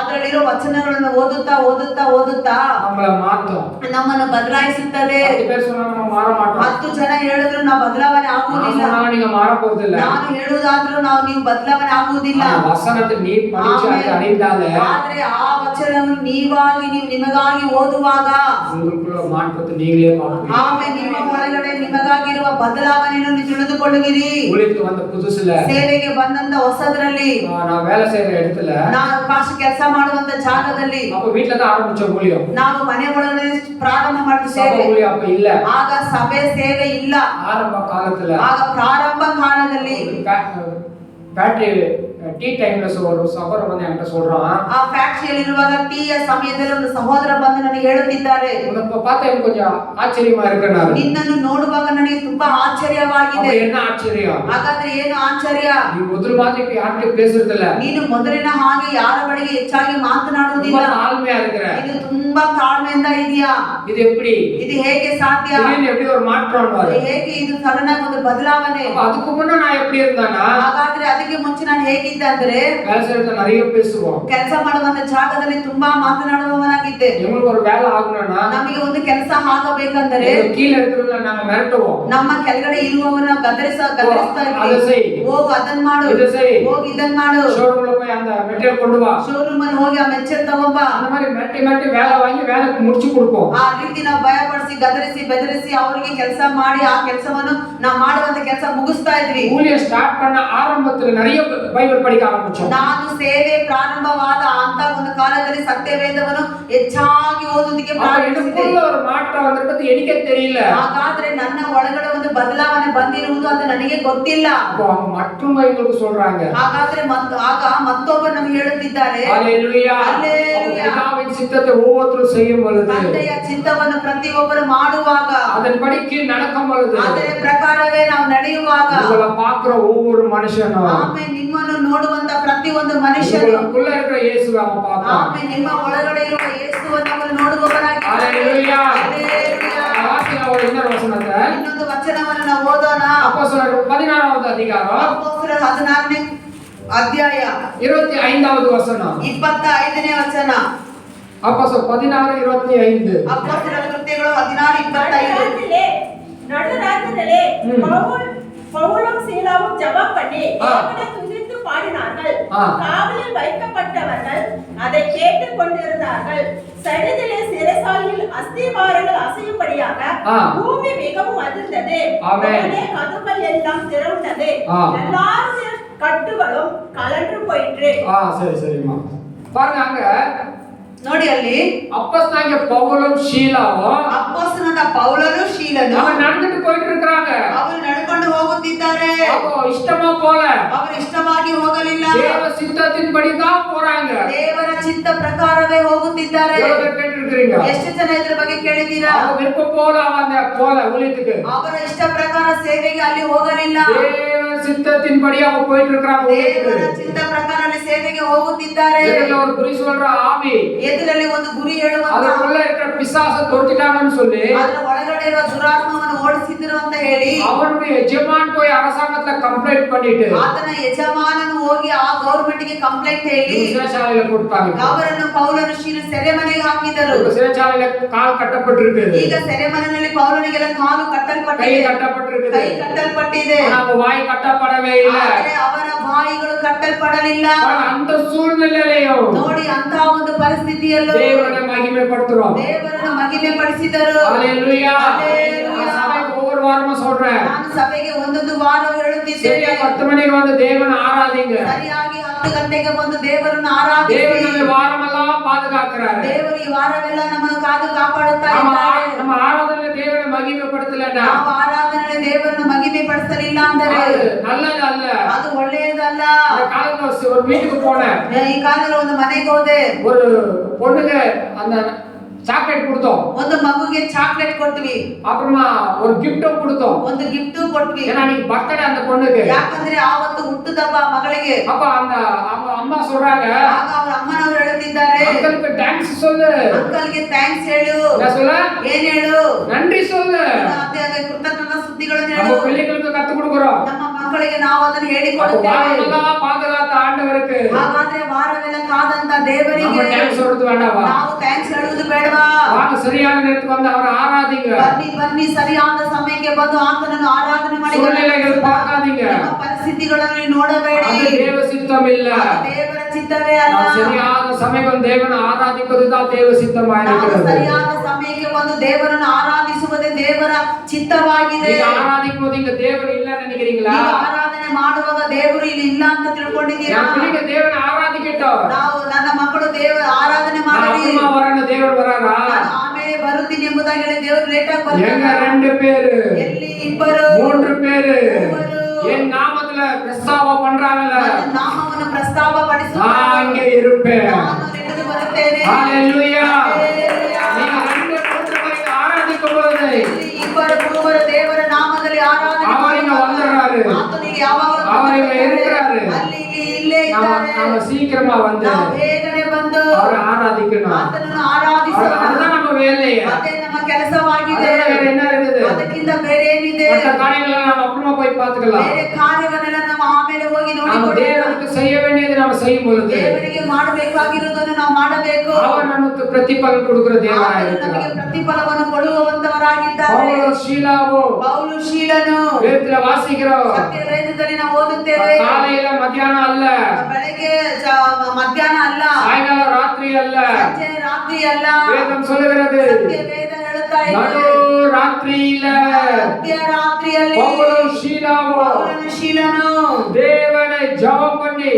ಅದರಲ್ಲಿರೋ ವಚನಗಳನ್ನು ಓದುತ್ತಾ ಓದುತ್ತಾ ಓದುತ್ತಾ நம்மள மாத்தும். ನಮ್ಮನ್ನು ಬದಲಾಯಿಸುತ್ತದೆ. 10 பேர் சொன்னா நம்ம மாற மாட்டோம். 10 ಜನ ಹೇಳಿದ್ರು ನಾವು ಬದಲಾವಣೆ ಆಗುವುದಿಲ್ಲ. நீங்க மாற போறதில்ல. ನಾನು ಹೇಳುವುದಾದ್ರೂ ನೀವು ಬದಲಾವಣೆ ಆಗುವುದಿಲ್ಲ. ವಚನத்தை ನೀ படிச்சாலே அறிந்தாலே ಆದ್ರೆ ಆ ವಚನವನ್ನು ನೀವಾಗಿ ನೀವು ನಿಮಗಾಗಿ ಓದುವಾಗ உங்களுக்குள்ள மாற்றத்தை நீங்களே பார்ப்பீங்க. ಆಮೇಲೆ ನಿಮ್ಮ ಒಳಗಡೆ ನಿಮಗಾಗಿರುವ ಬದಲಾವಣೆಯನ್ನು ನೀವು ತಿಳಿದುಕೊಳ್ಳುವಿರಿ. ஊழியத்துக்கு வந்த புதுசுல ಸೇವೆಗೆ ಬಂದಂತ ಹೊಸದ್ರಲ್ಲಿ நான் வேலை செய்யற இடத்துல ನಾನು ಪಾಸ್ಟ್ ಕೆಲಸ ಮಾಡುವಂತ ಜಾಗದಲ್ಲಿ அப்ப வீட்ல தான் ஆரம்பிச்ச ஊழியம். ನಾವು ಮನೆ ಒಳಗಡೆ ಪ್ರಾರಂಭ ಮಾಡಿದ சபை ಸೇವೆ. ஊழியம் அப்ப இல்ல. ಆಗ ಸಭೆ ಸೇವೆ ಇಲ್ಲ. ஆரம்ப காலத்துல ಆಗ ಪ್ರಾರಂಭ ಕಾಲದಲ್ಲಿ பேட்டரி டீ டைம்ல ஒரு சகோதரர் வந்து என்கிட்ட சொல்றான், ಆ ಫ್ಯಾಕ್ಟರಿಯಲ್ಲಿ ಇರುವಾಗ ಟೀಯ ಸಮಯದಲ್ಲಿ ಒಂದು ಸಹೋದರ ಬಂದು ನನಗೆ ಹೇಳುತ್ತಿದ್ದಾರೆ, உன்னை பார்த்தா எனக்கு கொஞ்சம் ஆச்சரியமா இருக்குன்னாரு. ನಿನ್ನನ್ನು ನೋಡುವಾಗ ನನಗೆ ತುಂಬಾ ಆಶ್ಚರ್ಯವಾಗಿದೆ. அப்ப என்ன ஆச்சரியம்? ಹಾಗಾದ್ರೆ ಏನು ಆಶ್ಚರ್ಯ? நீ முதல் மாதிரி இப்ப யார்கிட்ட பேசுறது இல்ல. ನೀನು ಮೊದಲಿನ ಹಾಗೆ ಯಾರ ಬಳಿಗೆ ಹೆಚ್ಚಾಗಿ ಮಾತನಾಡುವುದಿಲ್ಲ. ரொம்ப தாழ்மையா இருக்கிற. ಇದು ತುಂಬಾ ತಾಳ್ಮೆಯಿಂದ ಇದೆಯಾ? இது எப்படி? ಇದು ಹೇಗೆ ಸಾಧ್ಯ? திடீர்னு எப்படி ஒரு மாற்றம் வருது? ಹೇಗೆ ಇದು ಸಡನ್ ಆಗಿ ಒಂದು ಬದಲಾವಣೆ? அப்ப அதுக்கு முன்ன நான் எப்படி இருந்தானா, ಹಾಗಾದ್ರೆ ಅದಕ್ಕೆ ಮುಂಚೆ ನಾನು ಹೇಗಿದ್ದೆ ಅಂದ್ರೆ வேலை செய்யறத நிறைய பேசுவோம். ಕೆಲಸ ಮಾಡುವಂತ ಜಾಗದಲ್ಲಿ ತುಂಬಾ ಮಾತನಾಡುವವನಾಗಿದ್ದೆ. எங்களுக்கு ஒரு வேலை ஆகணும்னா ನಮಗೆ ಒಂದು ಕೆಲಸ ಆಗಬೇಕಂದ್ರೆ கீழ இருக்கிறவங்கள நாங்க மிரட்டுவோம். ನಮ್ಮ ಕೆಳಗಡೆ ಇರುವವರನ್ನ ಗದರಿಸ್ತಾ அதை செய், ಇದ್ವಿ. ಹೋಗು ಅದನ್ನ ಮಾಡು, இதை செய், ಹೋಗಿ ಇದನ್ನ ಮಾಡು, ஷோரூம்ல போய் அந்த மெட்டீரியல் கொண்டு வா, ಶೋರೂಮ್ ಅಲ್ಲಿ ಹೋಗಿ ಆ ಮೆಚ್ಚರ್ ತಗೊಂಬ. அந்த மாதிரி மிரட்டி மிரட்டி வேலை வாங்கி வேலை முடிச்சு கொடுப்போம். ಆ ರೀತಿ ನಾವು ಭಯಪಡಿಸಿ ಗದರಿಸಿ ಬೆದರಿಸಿ ಅವರಿಗೆ ಕೆಲಸ ಮಾಡಿ ಆ ಕೆಲಸವನ್ನು ನಾವು ಮಾಡುವಂತ ಕೆಲಸ ಮುಗಿಸ್ತಾ ಇದ್ವಿ. ஊழியம் ஸ்டார்ட் பண்ண ஆரம்பத்துல நிறைய பைபிள் படிக்க ஆரம்பிச்சோம். ನಾನು ಸೇವೆ ಪ್ರಾರಂಭವಾದ ಅಂತ ಒಂದು ಕಾಲದಲ್ಲಿ ಸತ್ಯವೇದವನ್ನು ಹೆಚ್ಚಾಗಿ ಓದುವುದಕ್ಕೆ ಪ್ರಾರಂಭಿಸಿದೆ. எனக்குள்ள ஒரு மாற்றம் வந்திருக்கிறது எனக்கே தெரியல. ಹಾಗಾದ್ರೆ ನನ್ನ ಒಳಗಡೆ ಒಂದು ಬದಲಾವಣೆ ಬಂದಿರುವುದು ಅದು ನನಗೆ ಗೊತ್ತಿಲ್ಲ. அப்போ அவங்க மற்றவங்களுக்கு சொல்றாங்க, ಹಾಗಾದ್ರೆ ಆಗ ಮತ್ತೊಬ್ಬರು ನಮಗೆ ಹೇಳುತ್ತಿದ್ದಾರೆ, ஹalleluya, ஹalleluya. பிதாவின் சித்தத்தை ஒவ்வொருத்தரும் செய்யும் பொழுது, ತಂದೆಯ ಚಿತ್ತವನ್ನು ಪ್ರತಿಯೊಬ್ಬರು ಮಾಡುವಾಗ, அதன்படிக்கு நடக்கும் பொழுது, ಅದರ ಪ್ರಕಾರವೇ ನಾವು ನಡೆಯುವಾಗ, உங்களை பார்க்கிற ஒவ்வொரு மனுஷனும் ಆಮೇಲೆ ನಿಮ್ಮನ್ನು ನೋಡುವಂತ ಪ್ರತಿಯೊಂದು ಮನುಷ್ಯನು உங்களுக்குள்ள இருக்கிற இயேசுவை அவன் பார்ப்பான். ಆಮೇಲೆ ನಿಮ್ಮ ಒಳಗಡೆ ಇರುವ ಯೇಸುವನ್ನು ಅವರು ನೋಡುವವರಾಗಿ. ஹalleluya. ஹalleluya. வாசிங்க ஒரு இன்னொரு வசனத்தை. ಇನ್ನೊಂದು ವಚನವನ್ನು ನಾವು ಓದೋಣ. அப்போஸ்தலர் 16வது அதிகாரம் ಅಪೊಸ್ತಲರ 14ನೇ ಅಧ್ಯಾಯ 25வது வசனம். 25ನೇ ವಚನ. அப்போஸ்தலர் 16:25. ಅಪೊಸ್ತಲರ ಕೃತ್ಯಗಳು 16:25. நடுராத்திரிலே பவுலும் சீலாவும் ஜெபம் பண்ணி தேவனை துதித்து பாடினார்கள். காவலில் வைக்கப்பட்டவர்கள் அதை கேட்டுக் கொண்டிருந்தார்கள். சடுதிலே சிறைசாலையில் அஸ்திபாரங்கள் அசையும்படியாக பூமி மிகவும் அதிர்ந்தது. உடனே கதவுகள் எல்லாம் திறந்தது. எல்லாருடைய கட்டுகளும் கலன்று போயிற்று. சரி சரிம்மா. பாருங்க அங்க ನೋಡಿ ಅಲ್ಲಿ அப்போஸ்தலனாகிய பவுலும் சீலாவும் ಅಪೊಸ್ತಲನಾದ ಪೌಲನು ಶೀಲನು அவங்க நடந்துட்டு போயிட்டு இருக்காங்க. ಅವರು ನಡ್ಕೊಂಡು ಹೋಗುತ್ತಿದ್ದಾರೆ. அவங்க இஷ்டமா போல, ಅವರು ಇಷ್ಟವಾಗಿ ಹೋಗಲಿಲ್ಲ, தேவ சித்தத்தின்படி தான் போறாங்க. ದೇವರ ಚಿತ್ತ ಪ್ರಕಾರವೇ ಹೋಗುತ್ತಿದ್ದಾರೆ. எவ்வளவு பேர் கேட்டிருக்கீங்க? ಎಷ್ಟು ಜನ ಇದ್ರ ಬಗ್ಗೆ ಕೇಳಿದ್ದೀರಾ? அவங்க விருப்பம் போல அவங்க போல ஊழியத்துக்கு, ಅವರ ಇಷ್ಟ ಪ್ರಕಾರ ಸೇವೆಗೆ ಅಲ್ಲಿ ಹೋಗಲಿಲ್ಲ. தேவ சித்தத்தின்படி அவங்க போயிட்டு இருக்காங்க ஊழியத்துக்கு. ದೇವರ ಚಿತ್ತ ಪ್ರಕಾರ ಅಲ್ಲಿ ಸೇವೆಗೆ ಹೋಗುತ್ತಿದ್ದಾರೆ. இதுல ஒரு குறி சொல்ற ஆவி, ಎದುರಲ್ಲಿ ಒಂದು ಗುರಿ ಹೇಳುವಂತ, அதுக்குள்ள இருக்கிற பிசாசை தொடுத்துட்டாங்கன்னு சொல்லி ಅದರ ಒಳಗಡೆ ಇರುವ ದುರಾತ್ಮವನ್ನು ಓಡಿಸಿದ್ರು ಅಂತ ಹೇಳಿ அவனுடைய எஜமான் போய் அரசாங்கத்துல கம்ப்ளைண்ட் பண்ணிட்டு ಆತನ ಯಜಮಾನನು ಹೋಗಿ ಆ ಗವರ್ಮೆಂಟ್ ಗೆ ಕಂಪ್ಲೇಂಟ್ ಹೇಳಿ சிறைச்சாலையில போட்டாங்க. ಅವರನ್ನು ಪೌಲನು ಸೆರೆಮನೆಗೆ ಹಾಕಿದರು. சிறைச்சாலையில கால் கட்டப்பட்டிருக்குது, ಈಗ ಸೆರೆಮನೆಯಲ್ಲಿ ಪೌಲನಿಗೆಲ್ಲ ಕಾಲು கை ಕಟ್ಟಲ್ಪಟ್ಟಿದೆ, கட்டப்பட்டிருக்குது, ಕೈ ಕಟ್ಟಲ್ಪಟ್ಟಿದೆ, அவங்க வாய் கட்டப்படவே இல்லை. ಆದರೆ ಅವರ ಬಾಯಿಗಳು ಕಟ್ಟಲ್ಪಡಲಿಲ್ಲ. அந்த சூழ்நிலையிலையும் ನೋಡಿ ಅಂತ ಒಂದು ಪರಿಸ್ಥಿತಿಯಲ್ಲೂ தேவனை மகிமைப்படுத்துறோம். ದೇವರನ್ನು ಮಹಿಮೆ ಪಡಿಸಿದರು. ஹalleluya. ஹalleluya. சபைக்கு ஒவ்வொரு ஒவ்வொரு வாரமும் சொல்றேன். ನಾನು ಸಭೆಗೆ ಒಂದೊಂದು ವಾರ ಹೇಳುತ್ತಿದ್ದೇನೆ. சரியா 10 மணிக்கு வந்து தேவனை ஆராதிங்க. ಸರಿಯಾಗಿ 10 ಗಂಟೆಗೆ ಬಂದು ದೇವರನ್ನು தேவன் ಆರಾಧಿಸಿ. நம்மை வாரமெல்லாம் பாதுகாக்கிறாரு. ದೇವರು ಈ ವಾರವೆಲ್ಲ ನಮ್ಮನ್ನು ಕಾದು ಕಾಪಾಡುತ್ತಾ நம்ம ಇದ್ದಾರೆ. நம்ம ஆராதனை தேவனை மகிமைப்படுத்தலன்னா ನಾವು ಆರಾಧನೆ ದೇವರನ್ನು ಮಹಿಮೆ ಪಡಿಸಲಿಲ್ಲ ಅಂದರೆ அது நல்லது அல்ல. ಅದು ಒಳ್ಳೆಯದಲ್ಲ. அந்த காலத்துல ஒரு வீட்டுக்கு போனேன். ಈ ಕಾಲದಲ್ಲಿ ಒಂದು ಮನೆಗೆ ಹೋದೆ. ஒரு பொண்ணுங்க அந்த சாக்லேட் கொடுத்தோம். ಒಂದು ಮಗುಗೆ ಚಾಕ್ಲೇಟ್ ಕೊಟ್ವಿ. அப்புறமா ஒரு கிஃப்ட்டும் கொடுத்தோம். ಒಂದು ಗಿಫ್ಟ್ ಕೊಟ್ವಿ. ஏன்னா நீங்க பர்த்டே அந்த பொண்ணுக்கு. ಯಾಕಂದ್ರೆ ಆವತ್ತು ಹುಟ್ಟುದಬ್ಬ ಮಗಳಿಗೆ. அப்ப அந்த அவங்க ಅಮ್ಮ சொல்றாங்க, ಆಗ ಅವರ ಅಮ್ಮನವರು ಹೇಳುತ್ತಿದ್ದಾರೆ, அங்கிளுக்கு ಥ್ಯಾಂಕ್ಸ್ சொல்லு. ಅಂಕಲ್ಗೆ ಥ್ಯಾಂಕ್ಸ್ ಹೇಳು. என்ன சொல்ல? ಏನ್ ಹೇಳು? நன்றி சொல்லு. ಅದೇ ಕೃತಜ್ಞತಾ ಸುದ್ದಿಗಳನ್ನು நம்ம ಹೇಳು. பிள்ளைகளுக்கு கத்து கொடுக்கிறோம். ನಮ್ಮ ಮಕ್ಕಳಿಗೆ ನಾವು ಅದನ್ನು அப்ப ಹೇಳಿಕೊಡುತ್ತೇವೆ. வாரமெல்லாம் பாதுகாத்த ஆண்டவருக்கு ಹಾಗಾದ್ರೆ ವಾರವೆಲ್ಲ ಕಾದಂತ ದೇವರಿಗೆ நம்ம ಥ್ಯಾಂಕ್ಸ್ சொல்றது வேண்டாமா? ನಾವು ಥ್ಯಾಂಕ್ಸ್ ಹೇಳುವುದು ಬೇಡವಾ? வாங்க சரியான நேரத்துக்கு வந்து அவரை ஆராதிங்க. ಬನ್ನಿ ಬನ್ನಿ, ಸರಿಯಾದ ಸಮಯಕ್ಕೆ ಬಂದು ಆತನನ್ನು ಆರಾಧನೆ ಮಾಡಿ. சூழ்நிலைகள் பார்க்காதீங்க. ನಿಮ್ಮ ಪರಿಸ್ಥಿತಿಗಳನ್ನು ನೀವು ನೋಡಬೇಡಿ. அது தேவ சித்தம் இல்ல. ಅದು ದೇವರ ಚಿತ್ತವೇ ಅಲ್ಲ. ನಾವು சரியான ಸಮಯಕ್ಕೆ தேவனை ஆராதிப்பதுதான் தேவ சித்தமா ನಾವು இருக்கிறது. ಸರಿಯಾದ ಸಮಯಕ್ಕೆ ಬಂದು ದೇವರನ್ನು ಆರಾಧಿಸುವುದೇ ದೇವರ ಚಿತ್ತವಾಗಿದೆ. நீங்க ஆராதிக்கும் போது இங்க தேவன் இல்லன்னு நினைக்கிறீங்களா? ನೀವು ಆರಾಧನೆ ಮಾಡುವಾಗ ದೇವರು ಇಲ್ಲಿ ಇಲ್ಲ ಅಂತ ತಿಳ್ಕೊಂಡಿದ್ದೀರಾ? என் பிள்ளைங்க தேவனை ஆராதிக்கட்டும். ನಾವು ನನ್ನ ಮಕ್ಕಳು ದೇವರ ಆರಾಧನೆ நான் ಮಾಡಲಿ. அப்புறமா வரேன்னு தேவன் வராரா? ನಾನು ಆಮೇಲೆ ಬರುತ್ತೀನಿ ಎಂಬುದಾಗಿ ಹೇಳಿ ದೇವರು ಲೇಟ್ ಆಗಿ எங்க ಬರ್ತಾರೆ. 2 பேரு ಎಲ್ಲಿ ಇಬ್ಬರು 3 பேரு ಮೂವರು என் நாமத்துல பிரஸ்தாபம் பண்றாங்கல்ல, ನನ್ನ ನಾಮವನ್ನು ಪ್ರಸ್ತಾಪ நான் ಪಡಿಸುತ್ತಾರೆ. அங்கே இருப்பேன். ನಾನು ನಡೆದು ಬರುತ್ತೇನೆ. ஹalleluya. ಹಲ್ಲೆಲೂಯಾ. நீங்க 2 பேரும் ஆராதிக்கும் பொழுது ಇಲ್ಲಿ ಇಬ್ಬರು ಮೂವರು ದೇವರ ನಾಮದಲ್ಲಿ ಆರಾಧನೆ அவர் இங்க வந்துறாரு. ಆತನಿಗೆ ಯಾವಾಗಲೂ அவர் ಇங்க இருக்கிறாரு. ಅಲ್ಲಿ ಇಲ್ಲಿ ಇಲ್ಲೇ ಇದ್ದಾರೆ. நாம சீக்கிரமா வந்து ನಾವು ಬೇಗನೆ ಬಂದು அவரை ஆராதிக்கணும். ಆತನನ್ನು ಆರಾಧಿಸೋಣ. அதுதான் நம்ம வேலையே. ಅದೇ ನಮ್ಮ ಕೆಲಸವಾಗಿದೆ. அதுல வேற என்ன இருக்குது? ಅದಕ್ಕಿಂತ ಬೇರೆ ಏನಿದೆ? மற்ற காரியங்களை நாம அப்புறமா போய் பார்த்துக்கலாம். ಬೇರೆ ಕಾರ್ಯವನ್ನೆಲ್ಲ ನಾವು ಆಮೇಲೆ ಹೋಗಿ நம்ம ನೋಡಿಕೊಳ್ಳೋಣ. தேவனுக்கு செய்ய வேண்டியது நாம செய்யும் பொழுது ದೇವರಿಗೆ ಮಾಡಬೇಕಾಗಿರುವುದನ್ನು ನಾವು ಮಾಡಬೇಕು. அவர் நமக்கு பிரதிபலன் கொடுக்கிற தேவனாய் ಆತನು ನಮಗೆ இருக்கிறார். ಪ್ರತಿಫಲವನ್ನು ಕೊಡುವಂತವರಾಗಿದ್ದಾರೆ. பவுல் சீலாவோ ಪೌಲು ಶೀಲನು வேதத்துல வாசிக்கிறோம். ಸತ್ಯ ವೇದದಲ್ಲಿ ನಾವು ಓದುತ್ತೇವೆ. காலையில மத்தியானம் அல்ல, ಬೆಳಗ್ಗೆ ಮಧ್ಯಾಹ್ನ ಅಲ್ಲ, சாயங்காலம் ராத்திரி அல்ல, ಸಂಜೆ ರಾತ್ರಿ ಅಲ್ಲ. வேதம் சொல்லுகிறது ಸತ್ಯ ವೇದ ಹೇಳುತ್ತಾ நடு ಇದೆ, ராத்திரியில ಸತ್ಯ ರಾತ್ರಿಯಲ್ಲಿ பவுல் சீலாவோ ಪೌಲನು ಶೀಲನು தேவனை ஜெபம் பண்ணி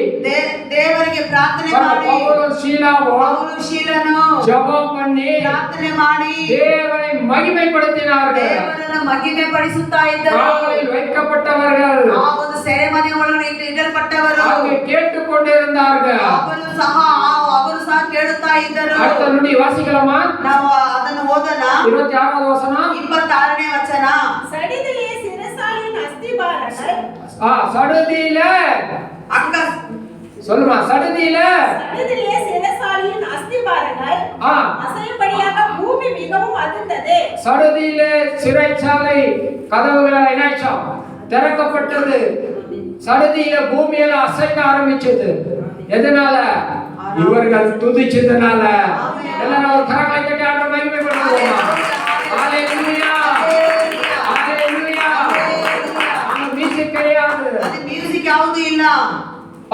ದೇವರಿಗೆ ಪ್ರಾರ್ಥನೆ ಮಾಡಿ, பவுல் சீலாவோ ಪೌಲು ಶೀಲನು ஜெபம் பண்ணி ಪ್ರಾರ್ಥನೆ ಮಾಡಿ தேவனை மகிமைப்படுத்தினார்கள். ದೇವರನ್ನು ಮಹಿಮೆ ಪಡಿಸುತ್ತಾ ಇದ್ದರು. காவலில் வைக்கப்பட்டவர்கள் ಆ ಒಂದು ಸೆರೆಮನೆ ಒಳಗೆ ಇಡಲ್ಪಟ್ಟವರು அங்கே கேட்டுக்கொண்டிருந்தார்கள். ಅವರು ಸಹ ಕೇಳುತ್ತಾ ಇದ್ದರು. அடுத்த நொடி வாசிக்கலாமா? ನಾವು ಅದನ್ನು ಓದೋಣ. 26வது வசனம். 26ನೇ ವಚನ. சடிதிலே சிறைசாலையின் அஸ்திபாரங்கள் சடுதியில ಅಕ್ಕ சொல்லுமா, சடுதியில சடிதிலே சிறைசாலையின் அஸ்திபாரங்கள் ஆ அசையும்படியாக பூமி மிகவும் அதிர்ந்தது. சடுதியில சிறைச்சாலை கதவுகள் என்னாச்சோம்? திறக்கப்பட்டது. சடுதியில பூமியெல்லாம் அசைக்க ஆரம்பிச்சது. எதனால? இவர்கள் துதிச்சதுனால. எல்லாரும் ஒரு கரங்களை தட்டி ஆண்டவரை மகிமைப்படுத்துவோமா? ஹalleluya, ஹalleluya. அந்த மியூசிக் கிடையாது. ಅದು ಮ್ಯೂಸಿಕ್ ಯಾವುದು ಇಲ್ಲ.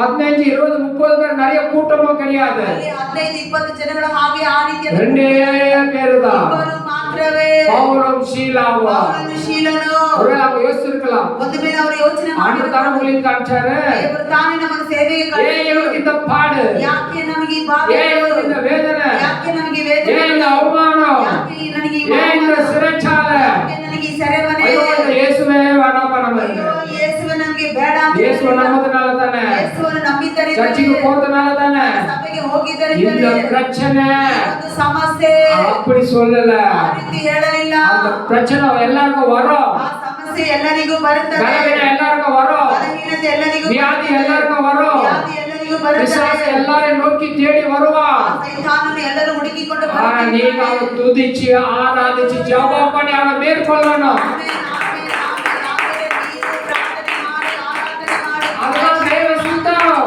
15, 20, 30 பேர் நிறைய கூட்டமும் கிடையாது. ಅಲ್ಲಿ 15, 20 ಜನಗಳು ಹಾಗೆ ಆ ರೀತಿಯ 2 பேருதான். ಇಬ್ಬರು ಮಾತ್ರವೇ. பவுலும் சீலாவும். ಪೌಲನು ಶೀಲನು. ஒருவேளை அவங்க யோசிச்சிருக்கலாம், ಒಂದು ಮೇಲೆ ಅವರು ಯೋಚನೆ ஆண்டு தான ಮಾಡಿದರು, ஊழியம் காமிச்சாரு, ದೇವರು ತಾನೇ ನಮ್ಮನ್ನು ಸೇವೆಗೆ ஏன் ಕರೆದಿದ್ದು. இவனுக்கு இந்த பாடு, ಯಾಕೆ ನಮಗೆ ಈ ஏன் ಬಾಧೆಗಳು? இவனுக்கு இந்த வேதனை, ಯಾಕೆ ನನಗೆ ஏன் இந்த ವೇದನೆ? அவமானம், ಯಾಕೆ ನನಗೆ ಈ ஏன் இந்த ಅವಮಾನ? சிறைச்சாலை? ಯಾಕೆ ನನಗೆ ಈ ಸೆರೆಮನೆ? ஐயோ, இந்த இயேசுவே வேண்டாப்பா நமக்கு. ಅಯ್ಯೋ, ಯೇಸುವೆ ನನಗೆ ಬೇಡ ಅಂತ இயேசுவை ಹೇಳಿದ. நம்புறதுனால தானே, ಯೇಸುವನ್ನು ನಂಬಿದ್ದರಿಂದ, சர்ச்சுக்கு போறதுனால தானே ಸಭೆಗೆ இந்த ಹೋಗಿದ್ದರಿಂದ பிரச்சனை. ಒಂದು ಸಮಸ್ಯೆ அப்படி சொல்லல, ಆ ರೀತಿ ಹೇಳಲಿಲ್ಲ. அந்த பிரச்சனை எல்லாருக்கும் வரும், ಆ ಸಮಸ್ಯೆ ಎಲ್ಲರಿಗೂ ಬರುತ್ತದೆ. பலவீனம் எல்லாருக்கும் வரும், ಬಲಹೀನತೆ ಎಲ್ಲರಿಗೂ வியாதி ಬರುತ್ತದೆ. எல்லாருக்கும் வரும், ವ್ಯಾಧಿ ಎಲ್ಲರಿಗೂ விசுவாசம் ಬರುತ್ತದೆ. எல்லாரையும் நோக்கி தேடி வருவான். ಆ ಸೈತಾನನು ಎಲ್ಲರೂ ಹುಡುಕಿಕೊಂಡು ஆனா நீங்க அவனை ಬರುತ್ತಾನೆ. துதிச்சு ஆராதிச்சு ஜெபம் பண்ணி அவனை மேற்கொள்ளணும். Amen, amen, amen, amen. ನೀವು ಪ್ರಾರ್ಥನೆ ಮಾಡಿ, ಆರಾಧನೆ ಮಾಡಿ. அதுதான் தேவ சித்தம்.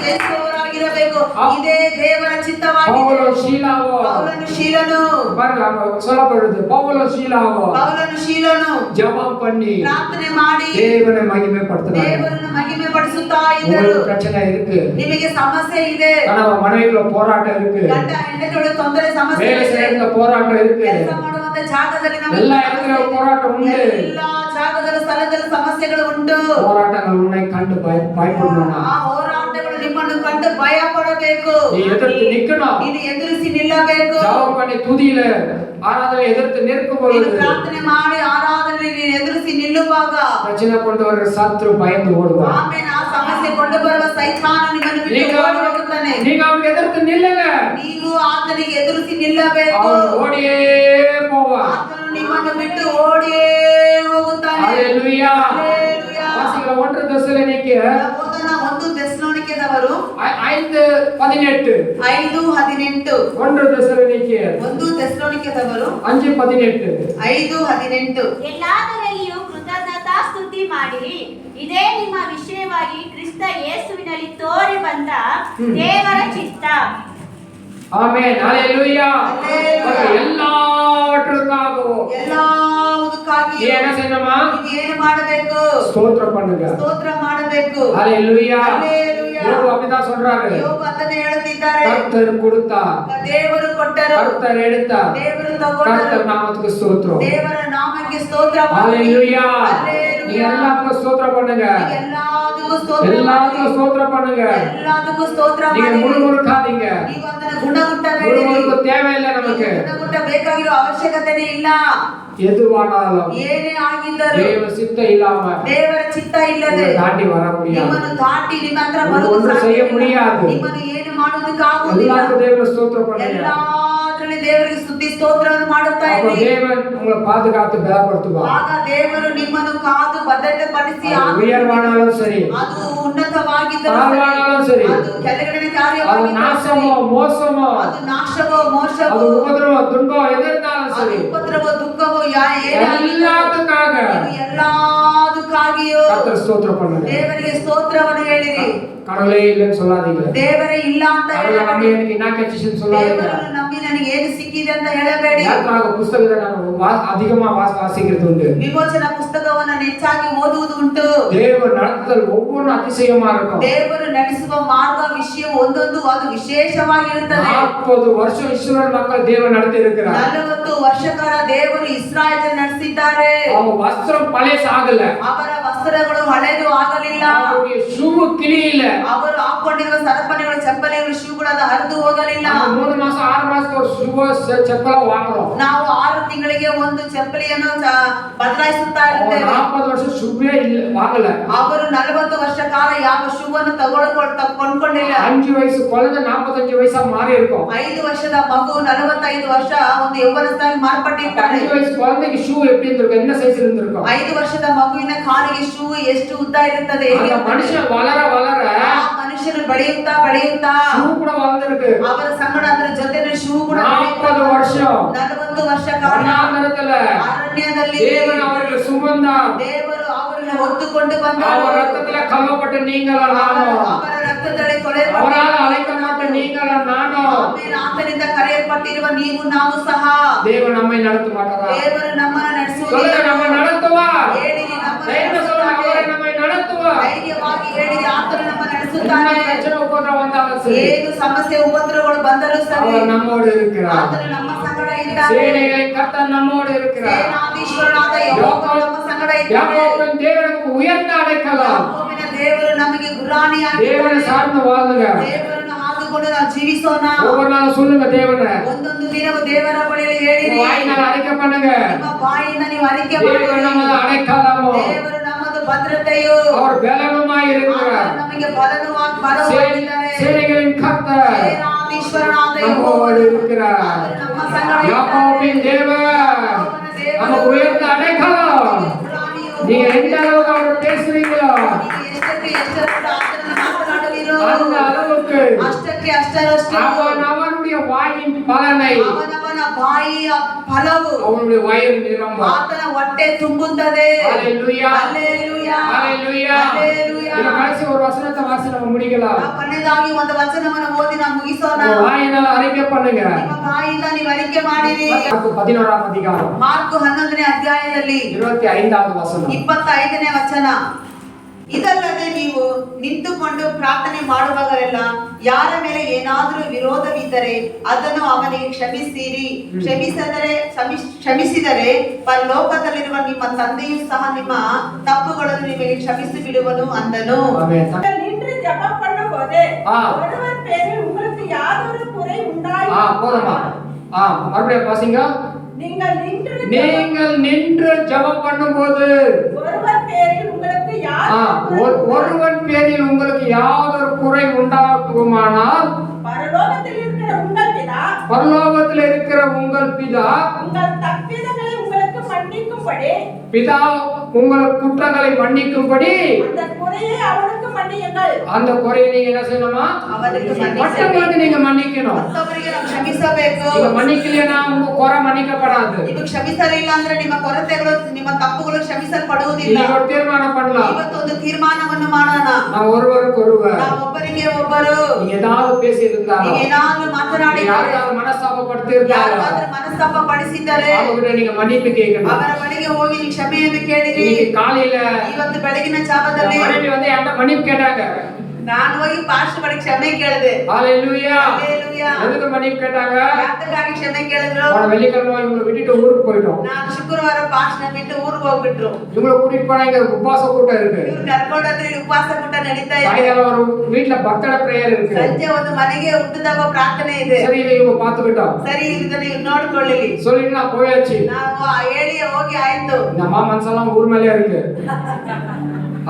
ಯೇಸುವವರಾಗಿರಬೇಕು. ಇದೇ ದೇವರ ಚಿತ್ತವಾಗಿದೆ. பவுலும் சீலாவும் ಪೌಲನು ಶೀಲನು பாருங்க அங்க சொல்லப்படுது பவுலும் சீலாவும் ಪೌಲನು ಶೀಲನು ஜெபம் பண்ணி ಪ್ರಾರ್ಥನೆ ಮಾಡಿ தேவனை மகிமைப்படுத்துறாங்க. ದೇವರನ್ನು ಮಹಿಮೆ ಪಡಿಸುತ್ತಾ ಇದ್ದರು. உங்களுக்கு பிரச்சனை இருக்கு, ನಿಮಗೆ ಸಮಸ್ಯೆ ಇದೆ, கணவன் மனைவிக்குள்ள போராட்டம் இருக்கு, ಗಂಡ ಹೆಂಡತಿಯೊಳಗೆ ತೊಂದರೆ ಸಮಸ್ಯೆ வேலை ಇದೆ, செய்யற போராட்டம் இருக்கு, ಕೆಲಸ ಮಾಡುವಂತ ಜಾಗದಲ್ಲಿ ನಮಗೆ எல்லா இடத்துல போராட்டம் உண்டு. ಎಲ್ಲಾ ಜಾಗದಲ್ಲಿ ಸ್ಥಳದಲ್ಲಿ ಸಮಸ್ಯೆಗಳು ಉಂಟು. போராட்டங்கள் உன்னை கண்டு பயப்படணும். ಆ ಹೋರಾಟಗಳು ನಿಮ್ಮನ್ನು ಕಂಡು ಭಯ ಪಡಬೇಕು. நீ எதிர்த்து நிக்கணும், ನೀನು ಎದುರಿಸಿ ನಿಲ್ಲಬೇಕು. ஜெபம் பண்ணி துதியில ஆராதனை எதிர்த்து நிற்கும் ನೀನು பொழுது ಪ್ರಾರ್ಥನೆ ಮಾಡಿ ಆರಾಧನೆ ನೀನು ಎದುರಿಸಿ ನಿಲ್ಲುವಾಗ பிரச்சனை கொண்டு வர சத்ரு பயந்து ஓடுவான். ಆಮೇಲೆ ಆ ಸಮಸ್ಯೆ ಕೊಂಡು ಬರುವ ಸೈತಾನ ನಿಮ್ಮನ್ನು ಬಿಟ್ಟು நீங்க ಓಡಿ ಹೋಗುತ್ತಾನೆ. நீங்க அவனுக்கு எதிர்த்து நில்லுங்க, ನೀವು ಆತನಿಗೆ ಎದುರಿಸಿ ನಿಲ್ಲಬೇಕು. அவன் ஓடியே போவான். ಆತನು ನಿಮ್ಮನ್ನು ಬಿಟ್ಟು ಓಡಿಯೇ ಹೋಗುತ್ತಾನೆ. ஹalleluya. ಹಲ್ಲೆಲೂಯಾ. வாசிக்கிற 1 தெசலோனிக்கேயர் ಓದೋಣ 1 ಥೆಸಲೋನಿಕದವರು 5:18. 5:18. 1 தெசலோனிக்கேயர் 1 ಥೆಸಲೋನಿಕದವರು 5:18. 5:18. ಎಲ್ಲಾದರಲ್ಲಿಯೂ ಕೃತಜ್ಞತಾ ಸ್ತುತಿ ಮಾಡಿರಿ, ಇದೇ ನಿಮ್ಮ ವಿಷಯವಾಗಿ ಕ್ರಿಸ್ತ ಯೇಸುವಿನಲ್ಲಿ ತೋರಿ ಬಂದ ದೇವರ ಚಿತ್ತ. ஆமென். ஹalleluya. ஹல்லேலூயா. எல்லாவற்றுக்காகவும் ಎಲ್ಲವುದಕ್ಕಾಗಿ நீ என்ன செய்யணுமா? ನೀವು ಏನು ಮಾಡಬೇಕು? ஸ்தோத்திரம் பண்ணுங்க. ಸ್ತೋತ್ರ ಮಾಡಬೇಕು. ஹalleluya. ஹல்லேலூயா. யோபு அப்படிதான் சொல்றாரு. ಯೋಬ ಅದನ್ನೇ ಹೇಳುತ್ತಿದ್ದಾರೆ. கர்த்தர் கொடுத்தார், ದೇವರು ಕೊಟ್ಟರು, கர்த்தர் எடுத்தார், ದೇವರು ತಗೊಂಡರು. கர்த்தர் நாமத்துக்கு ஸ்தோத்திரம். ದೇವರ ನಾಮಕ್ಕೆ ಸ್ತೋತ್ರ ಮಾಡಿ. ஹalleluya. நீ ஹல்லேலூயா. எல்லாத்துக்கும் ஸ்தோத்திரம் பண்ணுங்க, ಎಲ್ಲದಕ್ಕೂ ಸ್ತೋತ್ರ ಮಾಡಿ. எல்லாத்துக்கும் ஸ்தோத்திரம் பண்ணுங்க. ಎಲ್ಲದಕ್ಕೂ ಸ್ತೋತ್ರ நீங்க ಮಾಡಿ. முழுமுழுக்காதீங்க, ನೀವು ಅದನ್ನ ಗುಣಗುಟ್ಟಬೇಡಿ. முழுமுழுக்கு தேவையில்லை நமக்கு. ಗುಣಗುಟ್ಟ ಬೇಕಾಗಿರೋ ಅವಶ್ಯಕತೆನೇ ಇಲ್ಲ. எதுவானாலும் ಏನೇ ಆಗಿದ್ದರೂ தேவ சித்தம் இல்லாம ದೇವರ ಚಿತ್ತ ಇಲ್ಲದೆ உங்களை தாண்டி வர முடியாது. ನಿಮ್ಮನ್ನು ದಾಟಿ ನಿಮ್ಮ ಹತ್ರ உங்களுக்கு ಬರುವುದು ஒன்றும் செய்ய ಸಾಧ್ಯವಿಲ್ಲ. முடியாது. ನಿಮ್ಮನ್ನು ಏನು ಮಾಡುವುದಕ್ಕಾಗುವುದಿಲ್ಲ. எல்லாருக்கும் தேவ ஸ்தோத்திரம் பண்ணுங்க. ಎಲ್ಲಾದ್ರಲ್ಲಿ ದೇವರಿಗೆ ಸ್ತುತಿ ಸ್ತೋತ್ರವನ್ನು ಮಾಡುತ್ತಾ அப்ப ಇರಿ. தேவன் உங்களை பாதுகாத்து பலப்படுத்துவார். ಆಗ ದೇವರು ನಿಮ್ಮನ್ನು ಕಾದು ಭದ್ರತೆ ಪಡಿಸಿ அது உயர்வானாலும் சரி, ಅದು ಉನ್ನತವಾಗಿದ್ದರೂ தாழ்வானாலும் சரி, ಅದು ಕೆಳಗಡೆ அது ಕಾರ್ಯವಾಗಿದ್ದರೂ நாசமோ மோசமோ, ಅದು ನಾಶವೋ ಮೋಸವೋ அது உபதிரவம் துன்பம் எதிர்த்தாலும் ಅದು சரி, ಉಪದ್ರವೋ ದುಃಖವೋ ಏನೇ எல்லாத்துக்காக ಎಲ್ಲದಕ್ಕಾಗಿಯೂ கர்த்தர் ஸ்தோத்திரம் பண்ணுங்க. ದೇವರಿಗೆ ಸ್ತೋತ್ರವನ್ನು ಹೇಳಿರಿ. கடவுளே இல்லைன்னு சொல்லாதீங்க, ದೇವರೇ ಇಲ್ಲ ಅಂತ கடவுளை நம்பி ಹೇಳಬೇಡಿ. எனக்கு என்ன கிடைச்சிச்சுன்னு சொல்லாதீங்க. ದೇವರನ್ನು ನಂಬಿ ನನಗೆ ಏನು ಸಿಕ್ಕಿದೆ ಅಂತ ಹೇಳಬೇಡಿ. யாத்திராக புஸ்தகத்தை நான் அதிகமா வாசிக்கிறது உண்டு. ವಿಮೋಚನ ಪುಸ್ತಕವನ್ನು ಹೆಚ್ಚಾಗಿ ಓದುವುದು ಉಂಟು. தேவ நடத்துதல் ஒவ்வொன்றும் அதிசயமா இருக்கும். ದೇವರು ನಡೆಸುವ ಮಾರ್ಗ ವಿಷಯ ಒಂದೊಂದು ಅದು ವಿಶೇಷವಾಗಿರುತ್ತದೆ. 40 வருஷம் இஸ்ரவேல் மக்கள் தேவன் நடத்தி இருக்கிறார். 40 ವರ್ಷಗಳ ದೇವರು ಇಸ್ರಾಯೇಲ್ ನಡೆಸಿದ್ದಾರೆ. அவங்க வஸ்திரம் பழையசாகல, ಅವರ ವಸ್ತ್ರಗಳು ಹಳೆದು ಆಗಲಿಲ್ಲ. அவருடைய ஷூ கிளியில. ಅವರು ಹಾಕೊಂಡಿರುವ ಸರಪಣಿಗಳು ಚಪ್ಪಲಿಗಳು ಶೂಗಳು ಅದು ಹರಿದು ಹೋಗಲಿಲ್ಲ. 3 மாசம் 6 மாசத்துக்கு ஒரு ஷூ செப்பல வாங்குறோம். ನಾವು 6 ತಿಂಗಳಿಗೆ ಒಂದು ಚಪ್ಪಲಿಯನ್ನು ಬದಲಾಯಿಸುತ್ತಾ ಇರ್ತೇವೆ. 40 வருஷம் ஷூவே வாங்கல. ಅವರು 40 ವರ್ಷ ಕಾಲ ಯಾವ ಶೂವನ್ನು ಕೊಂಡ್ಕೊಂಡಿಲ್ಲ. 5 வயசு குழந்தை 45 வயசா மாறி இருக்கும். 5 ವರ್ಷದ ಮಗು 45 ವರ್ಷ ಒಂದು ಯೌವನಸ್ಥಾಗಿ ಮಾರ್ಪಟ್ಟಿರ್ತಾರೆ. 5 வயசு குழந்தைக்கு ஷூ எப்படி இருந்திருக்கும், என்ன சைஸ்ல இருந்திருக்கும்? 5 ವರ್ಷದ ಮಗುವಿನ ಕಾಲಿಗೆ ಶೂ ಎಷ್ಟು ಉದ್ದ ಇರುತ್ತದೆ. அந்த மனுஷன் வளர வளர ಆ ಮನುಷ್ಯನು ಬೆಳೆಯುತ್ತಾ ಬೆಳೆಯುತ್ತಾ ஷூ கூட வளர்ந்திருக்கு. ಅವರ ಸಂಗಡ ಅದರ ಜೊತೆಗೆ ಶೂ ಕೂಡ 40 வருஷம் 40 ವರ್ಷ ಕಾಲ வனாந்தரத்துல ಅರಣ್ಯದಲ್ಲಿ தேவன் அவர்களை சுமந்தார். ದೇವರು ಅವರನ್ನು ಹೊತ್ತುಕೊಂಡು ಬಂದರು. அவர் ரத்தத்துல கல்லப்பட்ட நீங்களும் நானும், ಅವರ ರಕ್ತದಲ್ಲಿ ತೊಳೆಯಲ್ಪಟ್ಟ அவரால் அழைக்கப்பட்ட நீங்களும் நானும். ಆಮೇಲೆ ಆತನಿಂದ ಕರೆಯಲ್ಪಟ್ಟಿರುವ ನೀವು ನಾವು ಸಹ தேவன் நம்மை நடத்த மாட்டாரா? ದೇವರು ನಮ್ಮನ್ನು ನಡೆಸುವುದಿಲ್ಲ. சொல்லுங்க, நம்ம நடத்துவார். ಹೇಳಿರಿ ನಮ್ಮನ್ನು தைரியமா சொல்லுங்க, ನಡೆಸುತ್ತಾನೆ. அவரை நம்மை நடத்துவார். ಧೈರ್ಯವಾಗಿ ಹೇಳಿರಿ ಆತನು ನಮ್ಮ என்ன ನಡೆಸುತ್ತಾನೆ. பிரச்சனை உபத்திரம் வந்தாலும் சரி, ಏನು ಸಮಸ್ಯೆ ಉಪದ್ರವಗಳು ಬಂದರೂ ಸರಿ அவர் நம்மோடு இருக்கிறார். ಆತನು ನಮ್ಮ ಸಂಗಡ ಇದ್ದಾನೆ. சேனைகளின் கர்த்தர் நம்மோடு இருக்கிறார். ಸೇನಾಧೀಶ್ವರನಾದ ಯೆಹೋವನು ನಮ್ಮ ಸಂಗಡ ಇದ್ದಾನೆ. யாக்கோபின் தேவனுக்கு உயர்ந்த அடைக்கலம். ಯಾಕೋಬಿನ ದೇವರು ನಮಗೆ ಗುರಾಣಿಯಾಗಿ தேவனை சார்ந்து வாழுங்க. ದೇವರನ್ನು ಹಾದುಕೊಂಡು ನಾವು ಜೀವಿಸೋಣ. ஒவ்வொரு நாளும் சொல்லுங்க தேவனை. ಒಂದೊಂದು ದಿನವೂ ದೇವರ ಬಳಿಯಲ್ಲಿ ಹೇಳಿರಿ. வாயினால் அழைக்க பண்ணுங்க. ನಿಮ್ಮ ಬಾಯಿಂದ ನೀವು ಅರಿಕೆ தேவன் ಮಾಡಿರಿ. நமது அடைக்கலமோ, ದೇವರು ನಮ್ಮದು ಭದ್ರತೆಯು. அவர் பலனுமாய் இருக்கிறார். ಆತನು ನಮಗೆ ಬಲವಾಗಿದ್ದಾರೆ. சேனைகளின் கர்த்தர் ಸೇನಾಧೀಶ್ವರನಾದ நம்மோடு ಯೆಹೋವನು இருக்கிறார். ಆತನು ನಮ್ಮ ಸಂಗಡ யாக்கோபின் தேவன் நமக்கு உயர்ந்த அடைக்கலம். நீங்க எந்த அளவுக்கு அவர் பேசுறீங்களோ அந்த அளவுக்கு ಅಷ್ಟಕ್ಕೆ ಅಷ್ಟರಷ್ಟು அவனுடைய வாயின் பலனை ಅವನವನ ಬಾಯಿಯ ಫಲವು அவனுடைய வயிறு நிரம்பும். ಆತನ ಹೊಟ್ಟೆ ತುಂಬುತ್ತದೆ. ஹalleluya. ಹಲ್ಲೆಲೂಯಾ. ஹalleluya. ಹಲ್ಲೆಲೂಯಾ. இந்த கடைசி ஒரு வசனத்தை வாசி நம்ம முடிக்கலாம். ನಾವು ಕೊನೆಯದಾಗಿ ಒಂದು ವಚನವನ್ನು ಓದಿ ನಾವು ಮುಗಿಸೋಣ. வாயினால அறிக்கை பண்ணுங்க. ನಿಮ್ಮ ಬಾಯಿಂದ ನೀವು ಅರಿಕೆ ಮಾಡಿರಿ. ಮಾರ್ಕು 11ನೇ ಅಧ್ಯಾಯ. ಮಾರ್ಕು 11ನೇ ಅಧ್ಯಾಯದಲ್ಲಿ 25வது ವಚನ. 25ನೇ ವಚನ. ಇದಲ್ಲದೆ ನೀವು ನಿಂತುಕೊಂಡು ಪ್ರಾರ್ಥನೆ ಮಾಡುವಾಗಲೆಲ್ಲ ಯಾರ ಮೇಲೆ ಏನಾದರೂ ವಿರೋಧವಿದ್ದರೆ ಅದನ್ನು ಅವನಿಗೆ ಕ್ಷಮಿಸಿರಿ. ಕ್ಷಮಿಸಿದರೆ ಪರಲೋಕದಲ್ಲಿರುವ ನಿಮ್ಮ ತಂದೆಯೂ ಸಹ ನಿಮ್ಮ ತಪ್ಪುಗಳನ್ನು ನಿಮಗೆ ಕ್ಷಮಿಸಿ ಬಿಡುವನು ಅಂದನು. நீங்கள் நின்று ஜெபம் பண்ணும்போது ஒருவர் பேரில் உங்களுக்கு யாதொரு குறை போதுமா? மறுபடியும் வாசிங்க. நீங்கள் நின்று ஜெபம் பண்ணும்போது ஒருவர் பேரில் உங்களுக்கு ஒருவன் பேரில் உங்களுக்கு யாதொரு குறை உண்டாகுமானால் பரலோகத்தில் இருக்கிற உங்கள் பிதா உங்கள் தப்பிதங்களை உங்களுக்கு மன்னிக்கும்படி பிதா உங்கள் குற்றங்களை மன்னிக்கும்படி அந்த குறையை அவனுக்கு மன்னியுங்கள். அந்த குறையை நீங்க என்ன செய்யணுமா? மற்றவங்களுக்கு நீங்க மன்னிக்கணும். ಮತ್ತೊಬ್ಬರಿಗೆ ನಾವು ಕ್ಷಮಿಸಬೇಕು. நீங்க மன்னிக்கலையா உங்க குறை மன்னிக்கப்படாது. ನೀವು ಕ್ಷಮಿಸಲಿಲ್ಲ ಅಂದ್ರೆ ನಿಮ್ಮ ಕೊರತೆಗಳು ನಿಮ್ಮ ತಪ್ಪುಗಳು ಕ್ಷಮಿಸಲ್ಪಡುವುದಿಲ್ಲ. ನೀವು ತೀರ್ಮಾನ ಮಾಡலாம். ಇವತ್ತೊಂದು ತೀರ್ಮಾನವನ್ನು ಮಾಡೋಣ. ನಾವು ஒருவருக்கொருவர் ನಾವು ಒಬ್ಬರಿಗೆ ಒಬ್ಬರು நீங்க ஏதாவது பேசி இருந்தாலும் ನೀವು ಏನಾದರೂ ಮಾತನಾಡಿ யாராவது மனஸ்தாபப்படுத்தி இருந்தாலும் ಯಾರಾದರೂ ಮನಸ್ತಾಪ ಪಡಿಸಿದರೆ அவங்கள நீங்க மன்னிப்பு கேட்கணும். ಅವರ ಬಳಿಗೆ ಹೋಗಿ ನೀವು ಕ್ಷಮೆಯನ್ನು ಕೇಳಿರಿ. இன்னைக்கு காலையில ಇವತ್ತು ಬೆಳಗಿನ ಜಾವದಲ್ಲಿ மனைவி வந்து என்கிட்ட மன்னிப்பு கேட்டாங்க. ನಾನು ಹೋಗಿ ಪಾಸ್ಟರ್ ಬಳಿ ಕ್ಷಮೆ ಕೇಳಿದೆ. ஹalleluya. ஹalleluya. எதுக்கு மன்னிப்பு கேட்டாங்க? ಯಾತಕ್ಕಾಗಿ ಕ್ಷಮೆ ಕೇಳಿದ್ರು? போன வெள்ளிக்கிழமை இவங்களை விட்டுட்டு ஊருக்கு போயிட்டோம். ನಾನು ಶುಕ್ರವಾರ ಪಾಸ್ಟರ್ ಬಿಟ್ಟು ಊರಿಗೆ ಹೋಗ್ಬಿಟ್ರು. இவங்களை கூட்டிட்டு போனா இங்க உபவாச கூட்டம் இருக்கு. ಇವ್ರು ಕರ್ಕೊಂಡೋದ್ರೆ ಇಲ್ಲಿ ಉಪವಾಸ ಕೂಟ ನಡೀತಾ ಇದೆ. சாயங்காலம் ஒரு வீட்ல பர்த்டே பிரேயர் இருக்கு. ಸಂಜೆ ಒಂದು ಮನೆಗೆ ಹುಟ್ಟಿದಬ್ಬ ಪ್ರಾರ್ಥನೆ ಇದೆ. சரி இதை இவங்க பாத்துக்கிட்டோம். ಸರಿ ಇದನ್ನ ನೋಡ್ಕೊಳ್ಳಿ சொல்லிட்டு நான் போயாச்சு. ನಾವು ಹೇಳಿ ಹೋಗಿ ಆಯ್ತು. நம்ம மனசெல்லாம் ஊர் மேலே இருக்கு.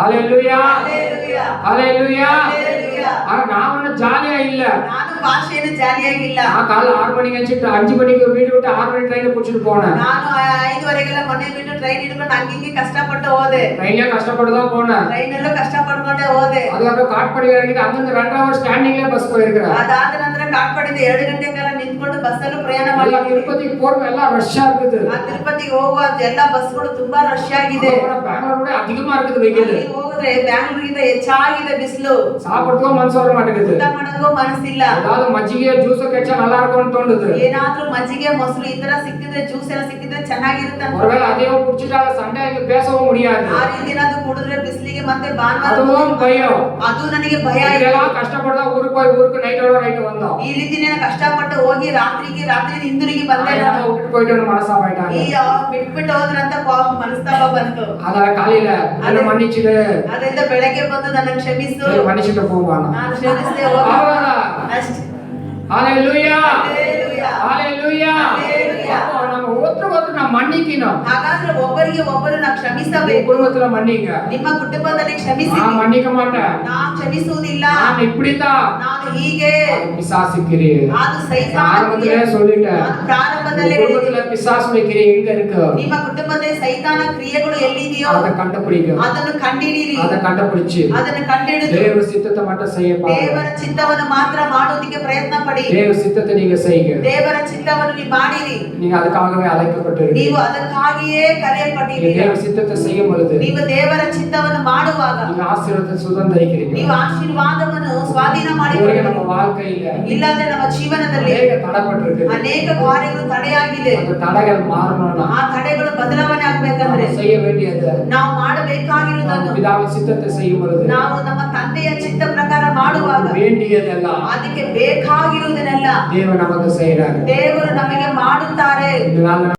ஹalleluya. ஹalleluya. ஹalleluya. ஹalleluya. ஆனா நான் ஒன்னும் ஜாலியா இல்ல. ನಾನು ಭಾಷೆಯನ್ನು ಜಾಲಿಯಾಗಿಲ್ಲ. நான் காலைல 6 மணிக்கு எந்திரிச்சு 5 மணிக்கு வீடு விட்டு 6 மணி ட்ரெயினை பிடிச்சிட்டு போனேன். ನಾನು 5:30ಗೆಲ್ಲ ಮನೆ ಬಿಟ್ಟು ಟ್ರೈನ್ ಹಿಡ್ಕೊಂಡು ಹಂಗಿಂಗೆ ಕಷ್ಟಪಟ್ಟು ಹೋದೆ. ட்ரெயின்ல கஷ்டப்பட்டு தான் போனேன். ಟ್ರೈನಲ್ಲೂ ಕಷ್ಟಪಡ್ಕೊಂಡೇ ಹೋದೆ. அதுக்கப்புறம் காட்பாடி இறங்கிட்டு அங்கிருந்து 2 hours ஸ்டாண்டிங்ல பஸ் போயிருக்கிறேன். ಅದಾದ ನಂತರ ಕಾಟ್ಪಾಡಿಂದ 2 ಗಂಟೆ ಕಾಲ ನಿಂತ್ಕೊಂಡು ಬಸ್ಸಲ್ಲೂ ಪ್ರಯಾಣ ಎಲ್ಲ ಮಾಡಿದ್ದೀನಿ. ತಿರುಪತಿಗೆ போறோம் எல்லாம் ரஷ்ஷா இருக்குது. ಆ ತಿರುಪತಿಗೆ ಹೋಗುವ ಎಲ್ಲ ಬಸ್ಗಳು ತುಂಬಾ ರಶ್ ಆಗಿದೆ. பெங்களூரோட அதிகமா இருக்குது வெயில். ಅಲ್ಲಿ ಹೋದ್ರೆ ಬ್ಯಾಂಗ್ಳೂರಿಗಿಂತ ಹೆಚ್ಚಾಗಿದೆ ಬಿಸಿಲು. சாப்பிடுறதுக்கு மனசு வர மாட்டேங்குது. ಊಟ ಮಾಡೋದಕ್ಕೂ ಮನಸ್ಸಿಲ್ಲ. ஏதாவது மಜ್ಜಿಗೆ ಜ್ಯೂಸ್ ಕೆಚ್ಚ நல்லா இருக்கும்னு தோணுது. ಏನಾದ್ರೂ ಮಜ್ಜಿಗೆ ಮೊಸರು ಈ ತರ ಸಿಕ್ಕಿದ್ರೆ ಜ್ಯೂಸ್ ಎಲ್ಲ ಸಿಕ್ಕಿದ್ರೆ ಚೆನ್ನಾಗಿರುತ್ತೆ ಅಂತ. ஒருவேளை அதையும் குடிச்சிட்டால சண்டே இங்க பேசவும் முடியாது. ಆ ರೀತಿ ಏನಾದ್ರೂ ಕುಡಿದ್ರೆ ಬಿಸಿಲಿಗೆ ಮತ್ತೆ ಭಾನುವಾರ அதுவும் பயம். ಅದು ನನಗೆ ಭಯ ಇದೆ. இதெல்லாம் கஷ்டப்பட்டா ஊருக்கு நைட்டோட நைட் வந்தோம். ಈ ರೀತಿ ನಾನು ಕಷ್ಟಪಟ್ಟು ಹೋಗಿ ರಾತ್ರಿ ಹಿಂದಿರುಗಿ ಬಂದೆ. நான் விட்டுட்டு போயிட்டு மனசாபாயிட்டாங்க. ಈ ಬಿಟ್ಬಿಟ್ಟು ಹೋದ್ರಂತ ಮನಸ್ತಾಪ ಬಂತು. ಅದ ಕಾಲಿல என்ன மன்னிச்சிடு. ಅದರಿಂದ ಬೆಳಗ್ಗೆ ಬಂದು ನನ್ನ ಕ್ಷಮಿಸು. மன்னிச்சிட்டு போவானா. ನಾನು ಕ್ಷಮಿಸದೆ ಹೋಗಿ ಅಷ್ಟೇ. ஹalleluya. ஹalleluya. ஹalleluya. அப்போ நம்ம ஒருத்தருக்கு நம்ம மன்னிக்கணும். ಹಾಗಾದ್ರೆ ಒಬ್ಬರಿಗೆ ಒಬ್ಬರು ನಾವು ಕ್ಷಮಿಸಬೇಕು. குடும்பத்துல மன்னிங்க. ನಿಮ್ಮ ಕುಟುಂಬದಲ್ಲಿ ಕ್ಷಮಿಸಿ. நான் மன்னிக்க மாட்டேன். ನಾನು ಕ್ಷಮಿಸುವುದಿಲ್ಲ. நான் இப்படிதான். ನಾನು ಹೀಗೆ. பிசாசு கிரியே. ಅದು ಸೈತಾನ ஆரம்பத்திலே சொல்லிட்டேன். ನಾನು ಪ್ರಾರಂಭದಲ್ಲೇ குடும்பத்துல பிசாசுடைய கிரியை எங்க இருக்கு? ನಿಮ್ಮ ಕುಟುಂಬದಲ್ಲಿ ಸೈತಾನ ಕ್ರಿಯೆಗಳು ಎಲ್ಲಿದೆಯೋ அதை கண்டுபிடிங்க. ಅದನ್ನು ಕಂಡುಹಿಡಿಯಿರಿ. அதை கண்டுபிடிச்சு ಅದನ್ನು ಕಂಡುಹಿಡಿದು தேவ சித்தத்தை மட்டும் செய்ய பாருங்க. ದೇವರ ಚಿತ್ತವನ್ನು ಮಾತ್ರ ಮಾಡೋದಕ್ಕೆ ಪ್ರಯತ್ನ ಪಡಿ. தேவ சித்தத்தை நீங்க செய்யுங்க. ದೇವರ ಚಿತ್ತವನ್ನು ನೀವು ಮಾಡಿರಿ. நீங்க அதுக்காகவே அழைக்கப்பட்டிருக்கீங்க. ನೀವು ಅದಕ್ಕಾಗಿಯೇ ಕರೆಯಲ್ಪಟ್ಟಿದ್ದೀರಿ. தேவ சித்தத்தை செய்யும் பொழுது ನೀವು ದೇವರ ಚಿತ್ತವನ್ನು ಮಾಡುವಾಗ நீங்க ஆசீர்வாதத்தை சுதந்திரிக்கிறீங்க. ನೀವು ಆಶೀರ್ವಾದವನ್ನು ಸ್ವಾಧೀನ நம்ம ಮಾಡಿಕೊಳ್ಳಿ. வாழ்க்கையில ಇಲ್ಲಾಂದ್ರೆ ನಮ್ಮ ಜೀವನದಲ್ಲಿ ಅನೇಕ ತಡೆಪಟ್ಟಿருக்கு. ಅನೇಕ ಕಾರ್ಯಗಳು ತಡೆಯಾಗಿದೆ. அந்த தடைகள் மாறணும்னா ಆ ತಡೆಗಳು ಬದಲಾವಣೆ ಆಗ್ಬೇಕಂದ್ರೆ நம்ம செய்ய வேண்டியது ನಾವು ಮಾಡಬೇಕಾಗಿರುವುದನ್ನು பிதாவின் சித்தத்தை செய்யும் பொழுது ನಾವು ನಮ್ಮ ತಂದೆಯ ಚಿತ್ತ ಪ್ರಕಾರ ಮಾಡುವಾಗ வேண்டியதெல்லாம் ಅದಕ್ಕೆ ಬೇಕಾಗಿರುವುದನ್ನೆಲ್ಲ தேவன் நமக்கு செய்யறாரு. ದೇವರು ನಮಗೆ ಮಾಡುತ್ತಾರೆ. இதனால